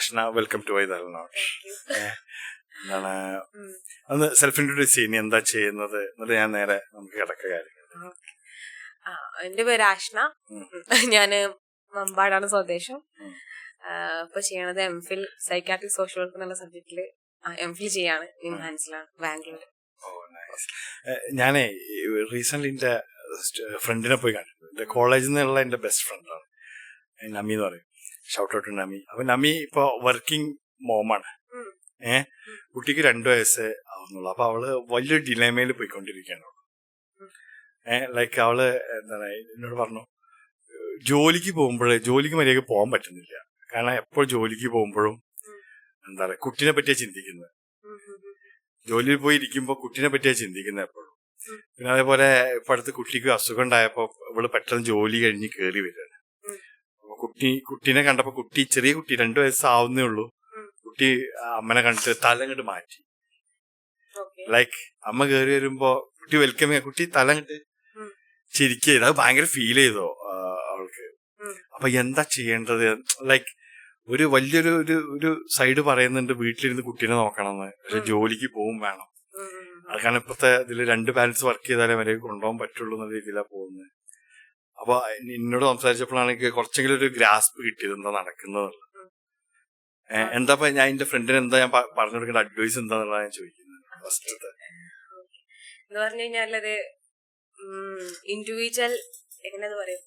Ashna, welcome to വൈതാലനോട്ട്. എന്താണ് ഒന്ന് self introduce ചെയ്യുന്നത്, എന്താ ചെയ്യുന്നത് എന്നിട്ട് ഞാൻ നേരെ നമുക്ക് കിടക്കുക കാര്യങ്ങൾ. എന്റെ പേര് ആഷ്ന, ഞാന് മമ്പാടാണ് സ്വദേശം. ഇപ്പൊ ചെയ്യണത് എംഫിൽ സൈക്കാട്രിക് സോഷ്യൽ വർക്ക് എന്നുള്ള സബ്ജക്റ്റില് എംഫിൽ ചെയ്യാണ് നിംഹാൻസിലാണ്, ബാംഗ്ലൂർ. ഞാനേ റീസെന്റ് എന്റെ ഫ്രണ്ടിനെ പോയി കണ്ടിട്ടുണ്ട്. എന്റെ കോളേജിൽ നിന്നുള്ള എന്റെ ബെസ്റ്റ് ഫ്രണ്ടാണ് നമി എന്ന് പറയും. Shout out Nami. അപ്പൊ നമി ഇപ്പൊ വർക്കിംഗ് മോമാണ്. കുട്ടിക്ക് 2 വയസ്സ് ആവുന്നുള്ളു. അപ്പൊ അവള് വലിയൊരു ഡിലേമയിൽ പോയിക്കൊണ്ടിരിക്കുകയാണ്. ലൈക്ക് അവള് എന്താണ് എന്നോട് പറഞ്ഞു, ജോലിക്ക് മര്യാദക്ക് പോകാൻ പറ്റുന്നില്ല. കാരണം എപ്പോൾ ജോലിക്ക് പോകുമ്പോഴും എന്താ പറയാ കുട്ടിനെ പറ്റിയാ ചിന്തിക്കുന്നത്. ജോലിയിൽ പോയി ഇരിക്കുമ്പോ കുട്ടിനെ പറ്റിയാ ചിന്തിക്കുന്നത് എപ്പോഴും. പിന്നെ അതേപോലെ ഇപ്പൊ അടുത്ത് കുട്ടിക്ക് അസുഖം ഉണ്ടായപ്പോ ഇവള് പെട്ടെന്ന് ജോലി കഴിഞ്ഞ് കേറി വരികയാണ്. കുട്ടീനെ കണ്ടപ്പോ ചെറിയ കുട്ടി 2 വയസ്സാവുന്നേ ഉള്ളൂ. കുട്ടി അമ്മനെ കണ്ടിട്ട് തല അങ്ങോട്ട് മാറ്റി. ലൈക്ക് അമ്മ കേറി വരുമ്പോ കുട്ടി വെൽക്കം ചെയ്യാൻ കുട്ടി തല അങ്ങോട്ട് ചിരിക്കുക. അത് ഭയങ്കര ഫീൽ ചെയ്തോ അവൾക്ക്. അപ്പൊ എന്താ ചെയ്യേണ്ടത്? ലൈക്ക് ഒരു വലിയൊരു ഒരു സൈഡ് പറയുന്നുണ്ട് വീട്ടിലിരുന്ന് കുട്ടീനെ നോക്കണമെന്ന്, പക്ഷെ ജോലിക്ക് പോവും വേണം. അത് കാരണം ഇപ്പത്തെ ഇതില് 2 പാരന്റ്സ് വർക്ക് ചെയ്താലേ വരെ കൊണ്ടുപോകാൻ പറ്റുള്ളൂ എന്ന രീതിയിലാണ് പോകുന്നത്. അപ്പൊ എന്നോട് സംസാരിച്ചപ്പോഴാണ് എനിക്ക് കുറച്ചെങ്കിലും ഒരു ഗ്രാസ്പ് കിട്ടിയത് എന്താ നടക്കുന്നത്. എന്താ ഞാൻ എന്റെ ഫ്രണ്ടിന് എന്താ ഞാൻ പറഞ്ഞു കൊടുക്കേണ്ട അഡ്വൈസ് എന്താന്നുള്ളതാണ് ഞാൻ ചോദിക്കുന്നത്. ഫസ്റ്റത്തെ എന്ന് പറഞ്ഞു കഴിഞ്ഞാലത് ഇൻഡിവിജ്വൽ എങ്ങനെ പറയും,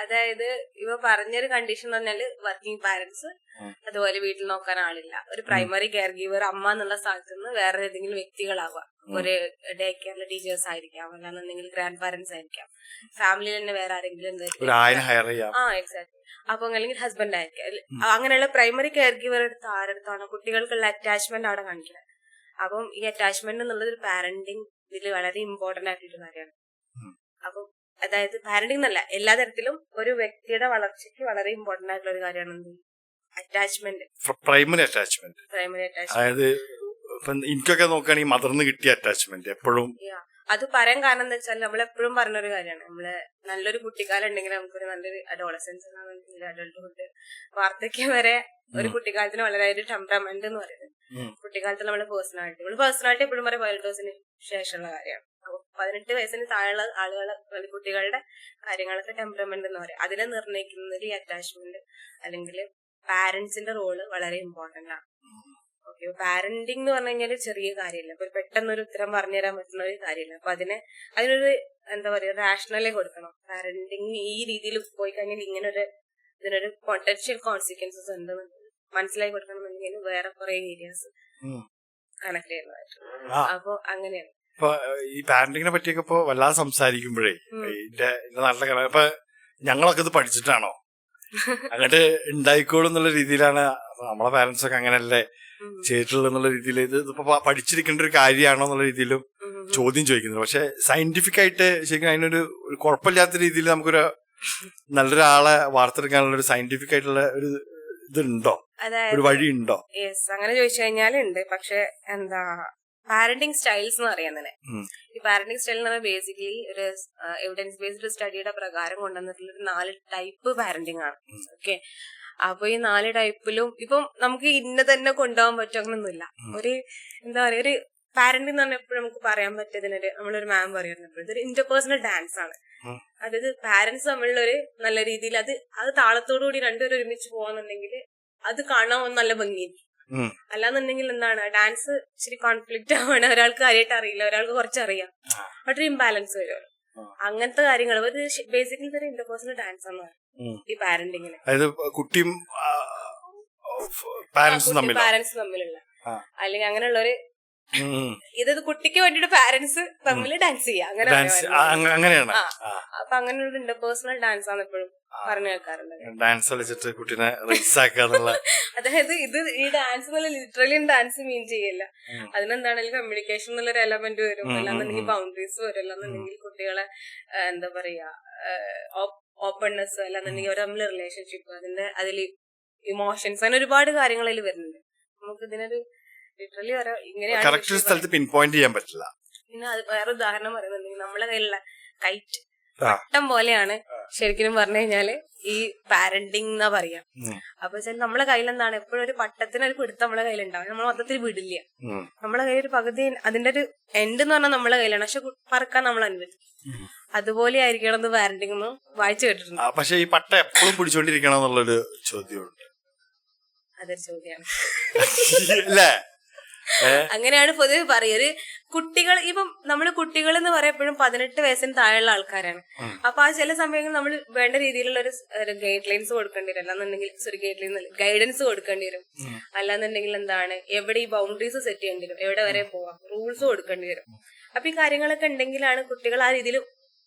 അതായത് ഇവ പറഞ്ഞൊരു കണ്ടീഷൻ എന്ന് പറഞ്ഞാല് വർക്കിംഗ് പാരന്റ്സ്, അതുപോലെ വീട്ടിൽ നോക്കാൻ ആളില്ല, ഒരു പ്രൈമറി കെയർ ഗീവർ അമ്മ എന്നുള്ള സ്ഥലത്ത് നിന്ന് വേറെ ഏതെങ്കിലും വ്യക്തികളാവാം. ഒരു ഡേ കെയറിലെ ടീച്ചേഴ്സ് ആയിരിക്കാം, അല്ലാന്നുണ്ടെങ്കിൽ ഗ്രാൻഡ് പാരന്റ്സ് ആയിരിക്കാം, ഫാമിലിയിൽ തന്നെ വേറെ ആരെങ്കിലും എക്സാക്ട്. അപ്പൊ അല്ലെങ്കിൽ ഹസ്ബൻഡ് ആയിരിക്കാം. അങ്ങനെയുള്ള പ്രൈമറി കെയർ ഗീവർ എടുത്ത് ആരെടുത്താണോ കുട്ടികൾക്കുള്ള അറ്റാച്ച്മെന്റ് അവിടെ കാണിക്കുന്നത്. അപ്പം ഈ അറ്റാച്ച്മെന്റ് എന്നുള്ളത് ഒരു പാരന്റിങ് ഇതിൽ വളരെ ഇമ്പോർട്ടന്റ് ആയിട്ടുള്ള കാര്യമാണ്. അപ്പം അതായത് പാരന്റിങ് എന്നല്ല, എല്ലാ തരത്തിലും ഒരു വ്യക്തിയുടെ വളർച്ചയ്ക്ക് വളരെ ഇമ്പോർട്ടന്റ് ആയിട്ടുള്ള ഒരു കാര്യമാണ് അറ്റാച്ച്മെന്റ്, പ്രൈമറി അറ്റാച്ച്മെന്റ്. അതായത് എനിക്കൊക്കെ നോക്കുകയാണെങ്കിൽ മദർന്ന് കിട്ടിയ അറ്റാച്ച്മെന്റ് എപ്പോഴും. അത് പറയാൻ കാരണം എന്താ വെച്ചാൽ നമ്മളെപ്പോഴും പറഞ്ഞൊരു കാര്യമാണ്, നമ്മള് നല്ലൊരു കുട്ടിക്കാലം ഉണ്ടെങ്കിൽ നമുക്കൊരു നല്ലൊരു അഡോളസൻസ്, അഡൾട്ട്ഹുഡ്, വാർദ്ധക്യം വരെ ഒരു കുട്ടിക്കാലത്തിന് വളരെ ഒരു ടെമ്പറമെന്റ് എന്ന് പറയുന്നത്. കുട്ടിക്കാലത്ത് നമ്മുടെ പേഴ്സണാലിറ്റി എപ്പോഴും പറയാം 18 വയസ്സിന് ശേഷമുള്ള കാര്യമാണ്. അപ്പൊ 18 വയസ്സിന് താഴെയുള്ള ആളുകളെ കുട്ടികളുടെ കാര്യങ്ങളൊക്കെ ടെമ്പറമെന്റ് എന്ന് പറയാം. അതിനെ നിർണ്ണയിക്കുന്നത് ഈ അറ്റാച്ച്മെന്റ് അല്ലെങ്കിൽ പാരന്റ്സിന്റെ റോള് വളരെ ഇമ്പോർട്ടന്റ് ആണ്. ഓക്കെ, പാരന്റിങ് എന്ന് പറഞ്ഞു കഴിഞ്ഞാൽ ചെറിയ കാര്യമില്ല, അപ്പൊ പെട്ടെന്നൊരു ഉത്തരം പറഞ്ഞുതരാൻ പറ്റുന്ന ഒരു കാര്യമില്ല. അപ്പൊ അതിനൊരു എന്താ പറയാ റാഷണലേ കൊടുക്കണം. പാരന്റിങ് ഈ രീതിയിൽ പോയി കഴിഞ്ഞാൽ ഇതിനൊരു പൊട്ടൻഷ്യൽ കോൺസിക്വൻസസ് ഉണ്ടെന്ന് മനസ്സിലാക്കി കൊടുക്കണമെന്നുണ്ടെങ്കിൽ വേറെ കുറെ ഏരിയാസ് കണക്ട് ചെയ്യുന്നതായിട്ട്. അപ്പൊ അങ്ങനെയാണ്. ഇപ്പൊ ഈ പാരന്റിങ്ങിനെ പറ്റിയൊക്കെ ഇപ്പൊ വല്ലാതെ സംസാരിക്കുമ്പോഴേ എന്റെ നാട്ടിലെ ഇപ്പൊ ഞങ്ങളൊക്കെ ഇത് പഠിച്ചിട്ടാണോ അങ്ങോട്ട് ഉണ്ടായിക്കോളും എന്നുള്ള രീതിയിലാണ് നമ്മളെ പാരന്റ്സ് ഒക്കെ അങ്ങനെയല്ലേ ചെയ്തിട്ടുള്ളത് എന്നുള്ള രീതിയിൽ ഇത് ഇപ്പൊ പഠിച്ചിരിക്കേണ്ട ഒരു കാര്യമാണോ എന്നുള്ള രീതിയിലും ചോദ്യം ചോദിക്കുന്നത്. പക്ഷെ സയന്റിഫിക് ആയിട്ട് ശരിക്കും അതിനൊരു കുഴപ്പമില്ലാത്ത രീതിയിൽ നമുക്കൊരു നല്ലൊരാളെ വാർത്തെടുക്കാനുള്ള ഒരു സയന്റിഫിക് ആയിട്ടുള്ള ഒരു ഇതുണ്ടോ, ഒരു വഴി ഉണ്ടോ? യെസ്, അങ്ങനെ ചോദിച്ചു കഴിഞ്ഞാൽ ഉണ്ട്. പക്ഷെ എന്താ പാരന്റിങ് സ്റ്റൈൽസ് എന്ന് പറയുന്നത്, ഈ പാരന്റിങ് സ്റ്റൈൽ എന്ന് പറഞ്ഞാൽ ബേസിക്കലി ഒരു എവിഡൻസ് ബേസ്ഡ് സ്റ്റഡിയുടെ പ്രകാരം കൊണ്ടുവന്നിട്ടുള്ള 4 ടൈപ്പ് പാരന്റിങ് ആണ്. ഓക്കെ, അപ്പൊ ഈ 4 ടൈപ്പിലും ഇപ്പം നമുക്ക് ഇന്ന തന്നെ കൊണ്ടുപോകാൻ പറ്റുമെന്നൊന്നുമില്ല. ഒരു എന്താ പറയാ, ഒരു പാരന്റിങ് എന്ന് പറഞ്ഞാൽ എപ്പോഴും നമുക്ക് പറയാൻ പറ്റിയതിനൊരു നമ്മളൊരു മാം പറയുന്നത് ഇതൊരു ഇന്റർപേഴ്സണൽ ഡാൻസ് ആണ്. അതായത് പാരന്റ്സ് തമ്മിലുള്ളൊരു നല്ല രീതിയിൽ അത് താളത്തോടു കൂടി രണ്ടുപേരും ഒരുമിച്ച് പോവാന്നുണ്ടെങ്കിൽ അത് കാണാൻ നല്ല ഭംഗിയായിരിക്കും. അല്ലാന്നുണ്ടെങ്കിൽ എന്താണ്, ഡാൻസ് ഇച്ചിരി കോൺഫ്ലിക്റ്റ് ആവാണ്, ഒരാൾക്ക് കാര്യമായിട്ട് അറിയില്ല, ഒരാൾക്ക് കുറച്ചറിയാം, ഒരു ഇംബാലൻസ് വരുമല്ലോ. അങ്ങനത്തെ കാര്യങ്ങൾ ബേസിക്കലി ഒരു ഇന്റർപേഴ്സണൽ ഡാൻസ് ആണ് ഈ പാരന്റിങ്ങിന്. കുട്ടിയും പാരന്റ്സ് തമ്മിലുള്ള അല്ലെങ്കിൽ അങ്ങനെയുള്ളൊരു ഇത് കുട്ടിക്ക് വേണ്ടിട്ട് പാരന്റ്സ് തമ്മിൽ ഡാൻസ് ചെയ്യാം, അങ്ങനെയാണ്. അപ്പൊ അങ്ങനെയുള്ള ഇന്റർപേഴ്സണൽ ഡാൻസ് ആണ് എപ്പോഴും പറഞ്ഞു കേൾക്കാറുണ്ട്. ഡാൻസ് കളിച്ചിട്ട് കുട്ടീനെ റീസാക്കാന്നുള്ള അതായത് ഈ ഡാൻസ് എന്നുള്ള ലിറ്ററലി ഡാൻസ് മീൻ ചെയ്യില്ല. അതിനെന്താണെങ്കിലും കമ്മ്യൂണിക്കേഷൻ എന്നുള്ളൊരു എലമെന്റ് വരും, അല്ലാന്നുണ്ടെങ്കിൽ ബൗണ്ടറീസ് വരും, അല്ലാന്നുണ്ടെങ്കിൽ കുട്ടികളെ എന്താ പറയാ ഓപ്പൺനെസ്, അല്ലാന്നുണ്ടെങ്കിൽ അവർ തമ്മിൽ റിലേഷൻഷിപ്പ്, അതിൽ ഇമോഷൻസ്, അങ്ങനെ ഒരുപാട് കാര്യങ്ങൾ അതിൽ വരുന്നുണ്ട്. നമുക്ക് ഇതിനൊരു ലിറ്ററലി കറക്റ്റ് സ്ഥലത്ത് പിൻ പോയിന്റ് ചെയ്യാൻ പറ്റില്ല. പിന്നെ അത് വേറെ ഉദാഹരണം പറയുന്നുണ്ടെങ്കിൽ നമ്മളെ കയ്യിലുള്ള കൈറ്റ് പട്ടം പോലെയാണ് ശരിക്കും പറഞ്ഞു കഴിഞ്ഞാല് ഈ പാരന്റിങ് എന്നാ പറയാ. അപ്പൊ വെച്ചാൽ നമ്മളെ കയ്യിൽ എന്താണ് എപ്പോഴും ഒരു പട്ടത്തിനൊരു പിടുത്തം നമ്മളെ കയ്യിലുണ്ടാവും. നമ്മൾ മൊത്തത്തിൽ വിടില്ല. നമ്മളെ കയ്യിൽ ഒരു പകുതി അതിന്റെ ഒരു എൻഡ് എന്ന് പറഞ്ഞാൽ നമ്മളെ കയ്യിലാണ്, പക്ഷെ പറക്കാൻ നമ്മൾ അനുവദിക്കും. അതുപോലെ ആയിരിക്കണം പാരന്റിങ് എന്ന് വായിച്ചു കേട്ടിട്ടുണ്ട്. പക്ഷെ ഈ പട്ട എപ്പോഴും പിടിച്ചോണ്ടിരിക്കണം എന്നുള്ളൊരു ചോദ്യമുണ്ട്. അതൊരു ചോദ്യമാണ്. അല്ലേ? അങ്ങനെയാണ് പൊതുവെ പറയുക. ഒരു കുട്ടികൾ ഇപ്പം നമ്മള് കുട്ടികൾ എന്ന് പറയപ്പോഴും 18 വയസ്സിന് താഴെയുള്ള ആൾക്കാരാണ്. അപ്പൊ ആ ചില സമയങ്ങളിൽ നമ്മൾ വേണ്ട രീതിയിലുള്ള ഒരു ഗൈഡ് ലൈൻസ് കൊടുക്കേണ്ടി വരും. അല്ലാന്നുണ്ടെങ്കിൽ ഗൈഡൻസ് കൊടുക്കേണ്ടി വരും. അല്ലാന്നുണ്ടെങ്കിൽ എന്താണ് എവിടെ ഈ ബൗണ്ടറീസ് സെറ്റ് ചെയ്യേണ്ടി വരും, എവിടെ വരെ പോവാം, റൂൾസ് കൊടുക്കേണ്ടി വരും. അപ്പൊ ഈ കാര്യങ്ങളൊക്കെ ഉണ്ടെങ്കിലാണ് കുട്ടികൾ ആ രീതിയിൽ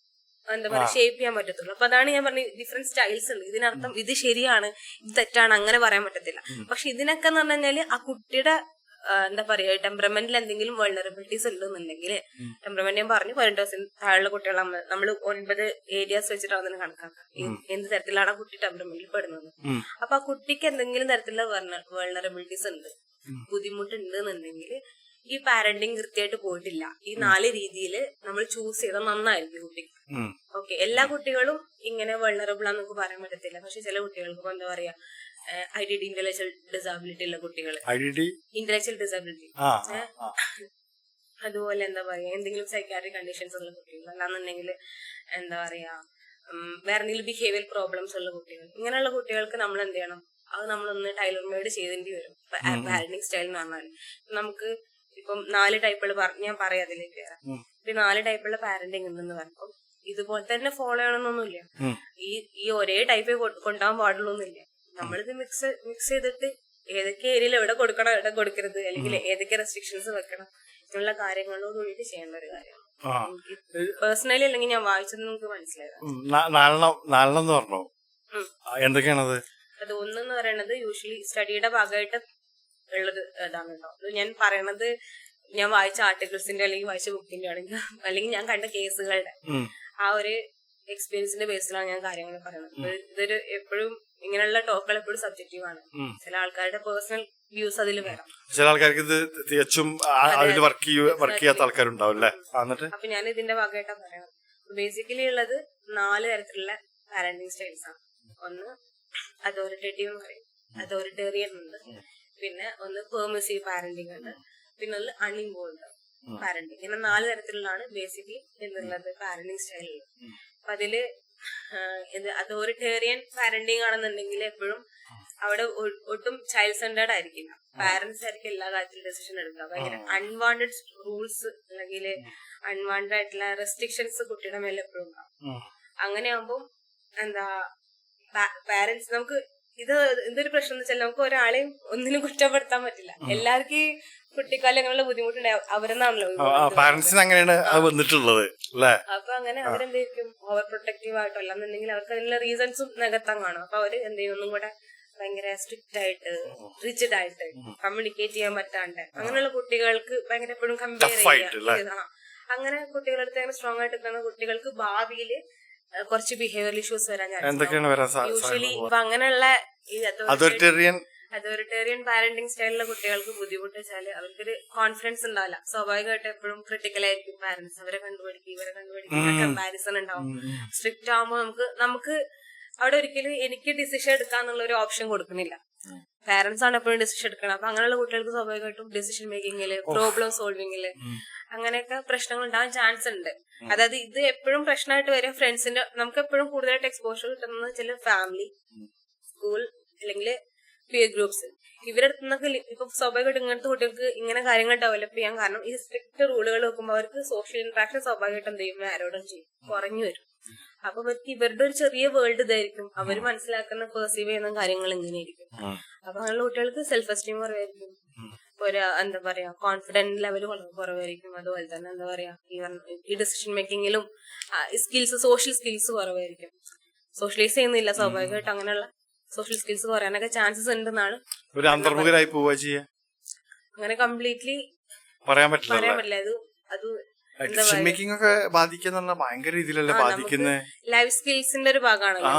എന്താ പറയുക ഷേപ്പ് ചെയ്യാൻ പറ്റത്തുള്ളൂ. അപ്പൊ അതാണ് ഞാൻ പറഞ്ഞ ഡിഫറെന്റ് സ്റ്റൈൽസ് ഉണ്ട്. ഇതിനർത്ഥം ഇത് ശരിയാണ് ഇത് തെറ്റാണ് അങ്ങനെ പറയാൻ പറ്റത്തില്ല. പക്ഷെ ഇതിനൊക്കെ എന്ന് പറഞ്ഞു കഴിഞ്ഞാല് ആ കുട്ടിയുടെ എന്താ പറയാ ടെമ്പറമെന്റിൽ എന്തെങ്കിലും വൾണറബിലിറ്റീസ് ഉണ്ടെന്നുണ്ടെങ്കിൽ ടെമ്പറമെന്റ് ഞാൻ പറഞ്ഞു 18 താഴെയുള്ള കുട്ടികളെ നമ്മൾ 9 ഏരിയാസ് വെച്ചിട്ടാണ് അതിന് കണക്കാക്കുക എന്ത് തരത്തിലാണ് ആ കുട്ടി ടെമ്പറമെന്റിൽ പെടുന്നത്. അപ്പൊ ആ കുട്ടിക്ക് എന്തെങ്കിലും തരത്തിലുള്ള വൾണറബിലിറ്റീസ് ഉണ്ട്, ബുദ്ധിമുട്ടുണ്ട് എന്നുണ്ടെങ്കിൽ ഈ പാരന്റിങ് കൃത്യമായിട്ട് പോയിട്ടില്ല. ഈ 4 രീതിയിൽ നമ്മൾ ചൂസ് ചെയ്താൽ നന്നായിരിക്കും കുട്ടിക്ക്. ഓക്കെ, എല്ലാ കുട്ടികളും ഇങ്ങനെ വൾണറബിൾ ആണെന്നൊക്കെ പറയാൻ പറ്റത്തില്ല. പക്ഷെ ചില കുട്ടികൾക്ക് എന്താ പറയാ IDD ഇന്റലക്ച്വൽ ഡിസാബിലിറ്റി ഉള്ള കുട്ടികൾ, ഇന്റലക്ച്വൽ ഡിസാബിലിറ്റി, അതുപോലെ എന്താ പറയാ എന്തെങ്കിലും സൈക്കാട്രിക് കണ്ടീഷൻസ് ഉള്ള കുട്ടികൾ, അല്ലാന്നുണ്ടെങ്കിൽ എന്താ പറയാ വേറെ എന്തെങ്കിലും ബിഹേവിയർ പ്രോബ്ലംസ് ഉള്ള കുട്ടികൾ, ഇങ്ങനെയുള്ള കുട്ടികൾക്ക് നമ്മൾ എന്ത് ചെയ്യണം, അത് നമ്മളൊന്ന് ടൈലർ മെയ്ഡ് ചെയ്തേണ്ടി വരും. പാരന്റിങ് സ്റ്റൈൽ എന്ന് പറഞ്ഞാൽ നമുക്ക് ഇപ്പം 4 ടൈപ്പുകൾ ഞാൻ പറയാം അതിലേക്ക് വരാം. ഇപ്പൊ 4 ടൈപ്പുള്ള പാരന്റിങ് ഉണ്ടെന്ന് പറയുമ്പോൾ ഇതുപോലെ തന്നെ ഫോളോ ചെയ്യണമെന്നൊന്നുമില്ല. ഈ ഒരേ ടൈപ്പേ കൊണ്ടുപോകാൻ പാടുള്ളൂന്നില്ല. നമ്മളിത് മിക്സ് ചെയ്തിട്ട് ഏതൊക്കെ ഏരിയയിൽ എവിടെ കൊടുക്കണം എവിടെ കൊടുക്കരുത്, അല്ലെങ്കിൽ ഏതൊക്കെ റെസ്ട്രിക്ഷൻസ് വെക്കണം എന്നുള്ള കാര്യങ്ങളോട് കൂടിയിട്ട് ചെയ്യേണ്ട ഒരു കാര്യമാണ്. പേഴ്സണലി അല്ലെങ്കിൽ ഞാൻ വായിച്ചത് നമുക്ക് മനസ്സിലായത് എന്തൊക്കെയാണത്. അത് ഒന്നെന്ന് പറയുന്നത് യൂഷ്വലി സ്റ്റഡിയുടെ ഭാഗമായിട്ട് ഉള്ളത് ഇതാണ് കേട്ടോ. അത് ഞാൻ പറയണത് ഞാൻ വായിച്ച ആർട്ടിക്കിൾസിന്റെ അല്ലെങ്കിൽ വായിച്ച ബുക്കിന്റെ ആണെങ്കിൽ അല്ലെങ്കിൽ ഞാൻ കണ്ട കേസുകളുടെ ആ ഒരു എക്സ്പീരിയൻസിന്റെ ബേസിലാണ് ഞാൻ കാര്യങ്ങൾ പറയുന്നത്. ഇതൊരു എപ്പോഴും ഇങ്ങനെയുള്ള ടോക്കുകൾ എപ്പോഴും സബ്ജക്റ്റീവ് ആണ്. ചില ആൾക്കാരുടെ പേഴ്സണൽ വ്യൂസ് അതിൽ വരാം, ചില ആൾക്കാർക്ക് ഇത് തികച്ചും വർക്ക് ചെയ്യാത്ത ആൾക്കാരുണ്ടാവും അല്ലേ. അപ്പൊ ഞാൻ ഇതിന്റെ ഭാഗമായിട്ടാണ് പറയുന്നത്. ബേസിക്കലി ഉള്ളത് 4 തരത്തിലുള്ള പാരന്റിങ് സ്റ്റൈൽസ് ആണ്. ഒന്ന് അതോറിറ്റേറ്റീവ് എന്ന് പറയും, അതോറിറ്റേറിയൻ ഉണ്ട്, പിന്നെ ഒന്ന് പെർമിസീവ് പാരന്റിങ് ഉണ്ട്, പിന്നെ ഒന്ന് അൺഇൻവോൾവ് പാരന്റിങ്. ഇങ്ങനെ 4 തരത്തിലുള്ളതാണ് ബേസിക്കലി എന്നുള്ളത് പാരന്റിങ് സ്റ്റൈലിൽ. അപ്പൊ അതില് അതോറിറ്റേറിയൻ പാരന്റിങ് ആണെന്നുണ്ടെങ്കിൽ എപ്പോഴും അവിടെ ഒട്ടും ചൈൽഡ് സെന്റേർഡ് ആയിരിക്കില്ല. പാരന്റ്സ് ആയിരിക്കും എല്ലാ കാര്യത്തിലും ഡെസിഷൻ എടുക്കുക. ഭയങ്കര അൺവാണ്ടഡ് റൂൾസ് അല്ലെങ്കിൽ അൺവാണ്ടഡ് ആയിട്ടുള്ള റെസ്ട്രിക്ഷൻസ് കുട്ടിയുടെ മേലെ എപ്പോഴും ഉണ്ടാവും. അങ്ങനെയാകുമ്പോൾ എന്താ പാരന്റ്സ് നമുക്ക് എന്തൊരു പ്രശ്നം എന്ന് വെച്ചാൽ നമുക്ക് ഒരാളെയും ഒന്നിനും കുറ്റപ്പെടുത്താൻ പറ്റില്ല. എല്ലാവർക്കും ഈ കുട്ടിക്കാലം അങ്ങനെയുള്ള ബുദ്ധിമുട്ടുണ്ടാവും അവരെന്നാണല്ലോ പാരന്റ്സിന് അങ്ങനെയാണ് വന്നിട്ടുള്ളത്. അപ്പൊ അങ്ങനെ അവരെന്തായിരിക്കും ഓവർ പ്രൊട്ടക്റ്റീവ് ആയിട്ടോ അല്ലാന്നുണ്ടെങ്കിൽ അവർക്ക് അതിനുള്ള റീസൺസും നികത്താൻ കാണും. അപ്പൊ അവര് എന്ത് ചെയ്യും ഒന്നും കൂടെ ഭയങ്കര സ്ട്രിക്റ്റ് ആയിട്ട് റിജിഡ് ആയിട്ട് കമ്മ്യൂണിക്കേറ്റ് ചെയ്യാൻ പറ്റാണ്ട് അങ്ങനെയുള്ള കുട്ടികൾക്ക് ഭയങ്കര എപ്പോഴും കമ്പയർ ചെയ്യുക. അങ്ങനെ കുട്ടികളടുത്ത് അങ്ങനെ സ്ട്രോങ് ആയിട്ട് നിൽക്കുന്ന കുട്ടികൾക്ക് ഭാവിയില് കുറച്ച് ബിഹേവിയർ ഇഷ്യൂസ് വരാൻ യൂഷ്വലി ഇപ്പൊ അങ്ങനെയുള്ള ഈ അതോറിറ്റേറിയൻ പാരന്റിങ് സ്റ്റൈലിലുള്ള കുട്ടികൾക്ക് ബുദ്ധിമുട്ട് വെച്ചാല് അവർക്കൊരു കോൺഫിഡൻസ് ഉണ്ടാവില്ല. സ്വാഭാവികമായിട്ട് എപ്പോഴും ക്രിട്ടിക്കൽ ആയിരിക്കും പാരന്റ്സ്. അവരെ കണ്ടുപിടിക്കും ഇവരെ കണ്ടുപിടിക്കും, കമ്പാരിസൺ ഉണ്ടാവും. സ്ട്രിക്റ്റ് ആകുമ്പോൾ നമുക്ക് അവിടെ ഒരിക്കലും എനിക്ക് ഡിസിഷൻ എടുക്കാന്നുള്ള ഒരു ഓപ്ഷൻ കൊടുക്കുന്നില്ല. പാരന്റ്സ് ആണ് എപ്പോഴും ഡിസിഷൻ എടുക്കണം. അപ്പൊ അങ്ങനെയുള്ള കുട്ടികൾക്ക് സ്വാഭാവികമായിട്ടും ഡിസിഷൻ മേക്കിങ്ങില് പ്രോബ്ലം സോൾവിങ്ങില് അങ്ങനെയൊക്കെ പ്രശ്നങ്ങൾ ഉണ്ടാവാൻ ചാൻസ് ഉണ്ട്. അതായത് ഇത് എപ്പോഴും പ്രശ്നമായിട്ട് വരും ഫ്രണ്ട്സിന്റെ. നമുക്ക് എപ്പോഴും കൂടുതലായിട്ട് എക്സ്പോഷർ കിട്ടുന്നത് ചില ഫാമിലി, സ്കൂൾ അല്ലെങ്കിൽ പിയർ ഗ്രൂപ്പ്സ്. ഇവരുടെ അടുത്ത് നിന്നൊക്കെ ഇപ്പൊ സ്വാഭാവികമായിട്ട് ഇങ്ങനത്തെ കുട്ടികൾക്ക് ഇങ്ങനെ കാര്യങ്ങൾ ഡെവലപ്പ് ചെയ്യാൻ കാരണം ഈ സ്ട്രിക്റ്റ് റൂളുകൾ വെക്കുമ്പോൾ അവർക്ക് സോഷ്യൽ ഇന്ററാക്ഷൻ സ്വാഭാവികമായിട്ടും എന്ത് ചെയ്യും ആരോടും ചെയ്യും കുറഞ്ഞു വരും. അപ്പൊ അവർക്ക് ഇവരുടെ ഒരു ചെറിയ വേൾഡ് ഇതായിരിക്കും. അവർ മനസ്സിലാക്കുന്ന പെർസീവ് ചെയ്യുന്ന കാര്യങ്ങൾ ഇങ്ങനെയായിരിക്കും. അപ്പൊ അങ്ങനെയുള്ള കുട്ടികൾക്ക് സെൽഫ് എസ്റ്റീം കുറവായിരിക്കും, ഒരു എന്താ പറയാ കോൺഫിഡൻസ് ലെവൽ വളരെ കുറവായിരിക്കും. അതുപോലെ തന്നെ എന്താ പറയാ ഈ ഡിസിഷൻ മേക്കിങ്ങിലും സ്കിൽസ് സോഷ്യൽ സ്കിൽസ് കുറവായിരിക്കും. സോഷ്യലൈസ് ചെയ്യുന്നില്ല സ്വാഭാവികമായിട്ട്. അങ്ങനെയുള്ള സോഷ്യൽ സ്കിൽസ് കുറയാനൊക്കെ ചാൻസസ് ഉണ്ടെന്നാണ്. ഒരു അന്തർമുഖരായി പോവുക ചെയ്യാ അങ്ങനെ കംപ്ലീറ്റ്ലി പറയാൻ പറ്റില്ല. അത് ഭയങ്കര രീതിയിലല്ലേ ബാധിക്കുന്നത്. ലൈഫ് സ്കിൽസിന്റെ ഒരു ഭാഗമാണല്ലോ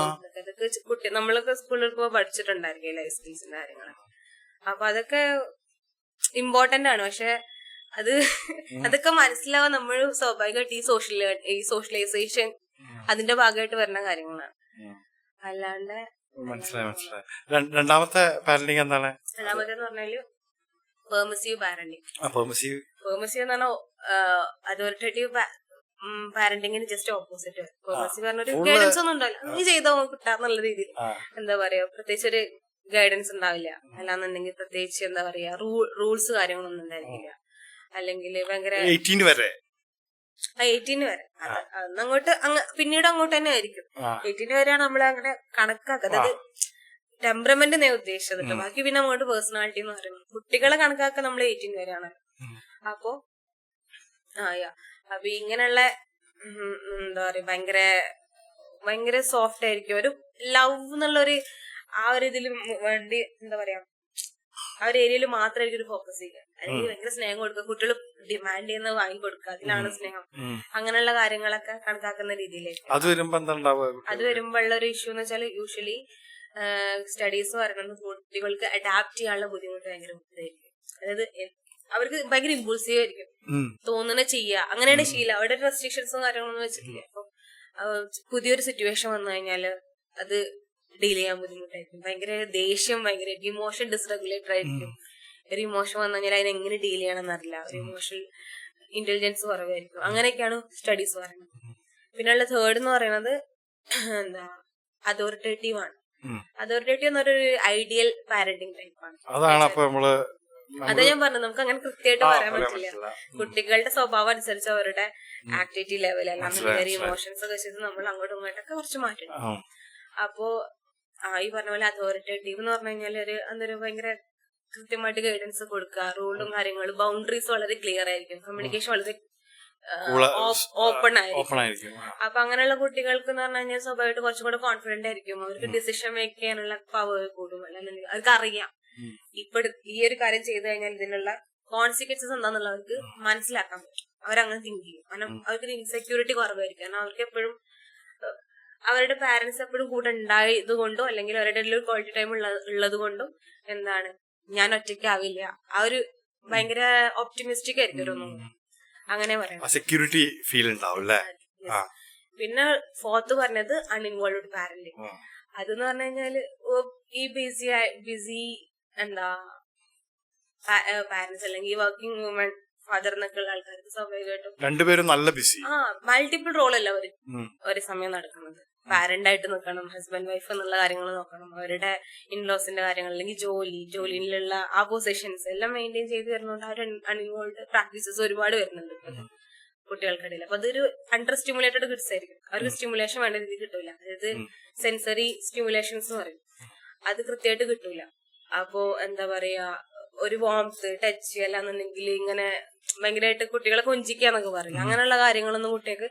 അതൊക്കെ. കുട്ടി നമ്മളൊക്കെ സ്കൂളിൽ പോകുമ്പോൾ പഠിച്ചിട്ടുണ്ടായിരിക്കും ലൈഫ് സ്കിൽസിന്റെ കാര്യങ്ങളൊക്കെ. അപ്പൊ അതൊക്കെ ഇമ്പോർട്ടന്റ് ആണ്. പക്ഷെ അതൊക്കെ മനസ്സിലാവാൻ നമ്മൾ സ്വാഭാവികമായിട്ട് ഈ സോഷ്യലൈസേഷൻ അതിന്റെ ഭാഗമായിട്ട് വരുന്ന കാര്യങ്ങളാണ്. അല്ലാണ്ട് മനസ്സിലായി. രണ്ടാമത്തെ പാരന്റിങ് എന്താണ്? രണ്ടാമത്തെന്ന് പറഞ്ഞാല് പെർമിസീവ് പാരന്റിങ്. പെർമിസീവ് എന്ന് പറഞ്ഞാൽ അതോറിറ്റേറ്റീവ് പാരന്റിങ്ങിന് ജസ്റ്റ് ഓപ്പോസിറ്റ്. പെർമിസീവ് പറഞ്ഞ ഒരു ഗൈഡൻസ് ഒന്നും ഉണ്ടാവില്ല, നീ ചെയ്തോ കിട്ടാന്നുള്ള രീതിയിൽ എന്താ പറയാ, പ്രത്യേകിച്ച് ഒരു ഗൈഡൻസ് ഉണ്ടാവില്ല. അല്ലാന്നുണ്ടെങ്കിൽ പ്രത്യേകിച്ച് എന്താ പറയാ റൂൾസ് കാര്യങ്ങളൊന്നും ഉണ്ടായിരിക്കില്ല. അല്ലെങ്കിൽ ഭയങ്കര 18 വരെ അങ്ങോട്ട് പിന്നീട് അങ്ങോട്ട് തന്നെ ആയിരിക്കും. 18 വരെയാണ് നമ്മൾ അങ്ങനെ കണക്കാക്കുക. അത് ടെമ്പറമെന്റ് ഞാൻ ഉദ്ദേശിച്ചത് കേട്ടോ. ബാക്കി പിന്നെ അങ്ങോട്ട് പേഴ്സണാലിറ്റി എന്ന് പറയുന്നത് കുട്ടികളെ കണക്കാക്കുക നമ്മൾ 18 വരെയാണ്. അപ്പൊ അപ്പൊ ഇങ്ങനെയുള്ള എന്താ പറയാ ഭയങ്കര സോഫ്റ്റ് ആയിരിക്കും. ഒരു ലവ് എന്നുള്ളൊരു ആ ഒരു ഇതിൽ വേണ്ടി എന്താ പറയാ ആ ഒരു ഏരിയയിൽ മാത്രമായിരിക്കും ഒരു ഫോക്കസ് ചെയ്യുക. അല്ലെങ്കിൽ ഭയങ്കര സ്നേഹം കൊടുക്കുക, കുട്ടികൾ ഡിമാൻഡ് ചെയ്യുന്നത് വാങ്ങിക്കൊടുക്കുക, അതിലാണ് സ്നേഹം. അങ്ങനെയുള്ള കാര്യങ്ങളൊക്കെ കണക്കാക്കുന്ന രീതിയിലേക്ക് അത് വരുമ്പോ ഉള്ള ഒരു ഇഷ്യൂ എന്ന് വെച്ചാൽ യൂഷ്വലി സ്റ്റഡീസ് പറയുന്നത് കുട്ടികൾക്ക് അഡാപ്റ്റ് ചെയ്യാനുള്ള ബുദ്ധിമുട്ട് ഭയങ്കര ഇതായിരിക്കും. അതായത് അവർക്ക് ഭയങ്കര ഇമ്പൾസീവ് ആയിരിക്കും, തോന്നുന്ന ചെയ്യുക, അങ്ങനെയാണ് ശീലം. അവരുടെ റെസ്ട്രിക്ഷൻസും കാര്യങ്ങളൊന്നും വെച്ചിട്ടില്ല. അപ്പൊ പുതിയൊരു സിറ്റുവേഷൻ വന്നു കഴിഞ്ഞാല് അത് ഡീൽ ചെയ്യാൻ ബുദ്ധിമുട്ടായിരിക്കും. ഭയങ്കര ദേഷ്യം, ഭയങ്കര ഇമോഷൻ ഡിസ്റെഗുലേറ്റർ ആയിരിക്കും. ഒരു ഇമോഷൻ വന്നു കഴിഞ്ഞാൽ അതിനെ എങ്ങനെ ഡീൽ ചെയ്യണമെന്ന് അറിയില്ല. ഒരു ഇമോഷണൽ ഇന്റലിജൻസ് കുറവായിരിക്കും. അങ്ങനെയൊക്കെയാണ് സ്റ്റഡീസ് പറയുന്നത്. പിന്നെയുള്ള തേർഡ് എന്ന് പറയുന്നത് എന്താ അതോറിറ്റേറ്റീവ് ആണ്. അതോറിറ്റേറ്റീവ് എന്ന് പറഞ്ഞൊരു ഐഡിയൽ പാരന്റിങ് ടൈപ്പാണ്. അതാ ഞാൻ പറഞ്ഞത്, നമുക്ക് അങ്ങനെ കൃത്യമായിട്ട് പറയാൻ പറ്റില്ല. കുട്ടികളുടെ സ്വഭാവം അനുസരിച്ച് അവരുടെ ആക്ടിവിറ്റി ലെവൽ അല്ലാതെ ഇമോഷൻസ് ഒക്കെ വെച്ചിട്ട് നമ്മൾ അങ്ങോട്ടും ഇങ്ങോട്ടൊക്കെ കുറച്ച് മാറ്റണം. അപ്പോ ഈ പറഞ്ഞ പോലെ അതോറിറ്റേറ്റീവ് എന്ന് പറഞ്ഞു കഴിഞ്ഞാൽ ഒരു ഭയങ്കര കൃത്യമായിട്ട് ഗൈഡൻസ് കൊടുക്കുക, റൂളും കാര്യങ്ങളും ബൗണ്ടറീസ് വളരെ ക്ലിയർ ആയിരിക്കും, കമ്മ്യൂണിക്കേഷൻ വളരെ ഓപ്പൺ ആയിരിക്കും. അപ്പൊ അങ്ങനെയുള്ള കുട്ടികൾക്ക് എന്ന് പറഞ്ഞു കഴിഞ്ഞാൽ സ്വാഭാവികമായിട്ട് കുറച്ചും കൂടെ കോൺഫിഡന്റ് ആയിരിക്കും. അവർക്ക് ഡിസിഷൻ മേക്ക് ചെയ്യാനുള്ള പവർ കൂടും. അല്ലെങ്കിൽ അവർക്ക് അറിയാം ഇപ്പൊ ഈ ഒരു കാര്യം ചെയ്തു കഴിഞ്ഞാൽ ഇതിനുള്ള കോൺസിക്വൻസസ് എന്താന്നുള്ളത് അവർക്ക് മനസ്സിലാക്കാൻ പറ്റും. അവരങ്ങനെ തിങ്ക് ചെയ്യും. കാരണം അവർക്ക് ഇൻസെക്യൂരിറ്റി കുറവായിരിക്കും. കാരണം അവർക്ക് എപ്പോഴും അവരുടെ പാരന്റ്സ് എപ്പോഴും കൂടെ ഉണ്ടായത് കൊണ്ടോ അല്ലെങ്കിൽ അവരുടെ ഒരു ക്വാളിറ്റി ടൈം ഉള്ളത് കൊണ്ടും എന്താണ് ഞാൻ ഒറ്റയ്ക്കാവില്ല, ആ ഒരു ഭയങ്കര ഓപ്റ്റിമിസ്റ്റിക് ആയിരിക്കും. അങ്ങനെ പറയാം, സെക്യൂരിറ്റി ഫീൽ ഉണ്ടാവും. പിന്നെ ഫോർത്ത് പറഞ്ഞത് അൺഇൻവോൾവ്ഡ് പാരന്റിങ്. അതെന്ന് പറഞ്ഞു കഴിഞ്ഞാല് ഈ ബിസി എന്താ പാരന്റ്സ് അല്ലെങ്കിൽ വർക്കിംഗ് വുമൺ ഫാദർ എന്നൊക്കെ ഉള്ള ആൾക്കാർക്ക് സ്വാഭാവികമായിട്ടും രണ്ടുപേരും നല്ല ബിസി, മൾട്ടിപ്പിൾ റോളല്ല അവര് ഒരു സമയം നടക്കുന്നത്. പാരന്റ് ആയിട്ട് നിൽക്കണം, ഹസ്ബൻഡ് വൈഫ് എന്നുള്ള കാര്യങ്ങൾ നോക്കണം, അവരുടെ ഇൻലോസിന്റെ കാര്യങ്ങൾ അല്ലെങ്കിൽ ജോലിയിലുള്ള ആ പൊസിഷൻസ് എല്ലാം മെയിൻറ്റെയിൻ ചെയ്ത് വരുന്നതുകൊണ്ട് ആ ഒരു അൺഇൻവോൾവ്ഡ് പ്രാക്ടീസസ് ഒരുപാട് വരുന്നുണ്ട് കുട്ടികൾക്കിടയിൽ. അപ്പൊ അതൊരു അണ്ടർ സ്റ്റിമുലേറ്റഡ് കിഡ്സ് ആയിരിക്കും. അവർക്ക് സ്റ്റിമുലേഷൻ വേണ്ട രീതിയിൽ കിട്ടൂല. അതായത് സെൻസറി സ്റ്റിമുലേഷൻസ് പറയും, അത് കൃത്യമായിട്ട് കിട്ടൂല. അപ്പോ എന്താ പറയാ ഒരു വാംത്ത് ടച്ച് അല്ലാന്നുണ്ടെങ്കിൽ ഇങ്ങനെ ഭയങ്കരമായിട്ട് കുട്ടികളെ കൊഞ്ചിക്കാന്നൊക്കെ പറയില്ല, അങ്ങനെയുള്ള കാര്യങ്ങളൊന്നും കുട്ടികൾക്ക്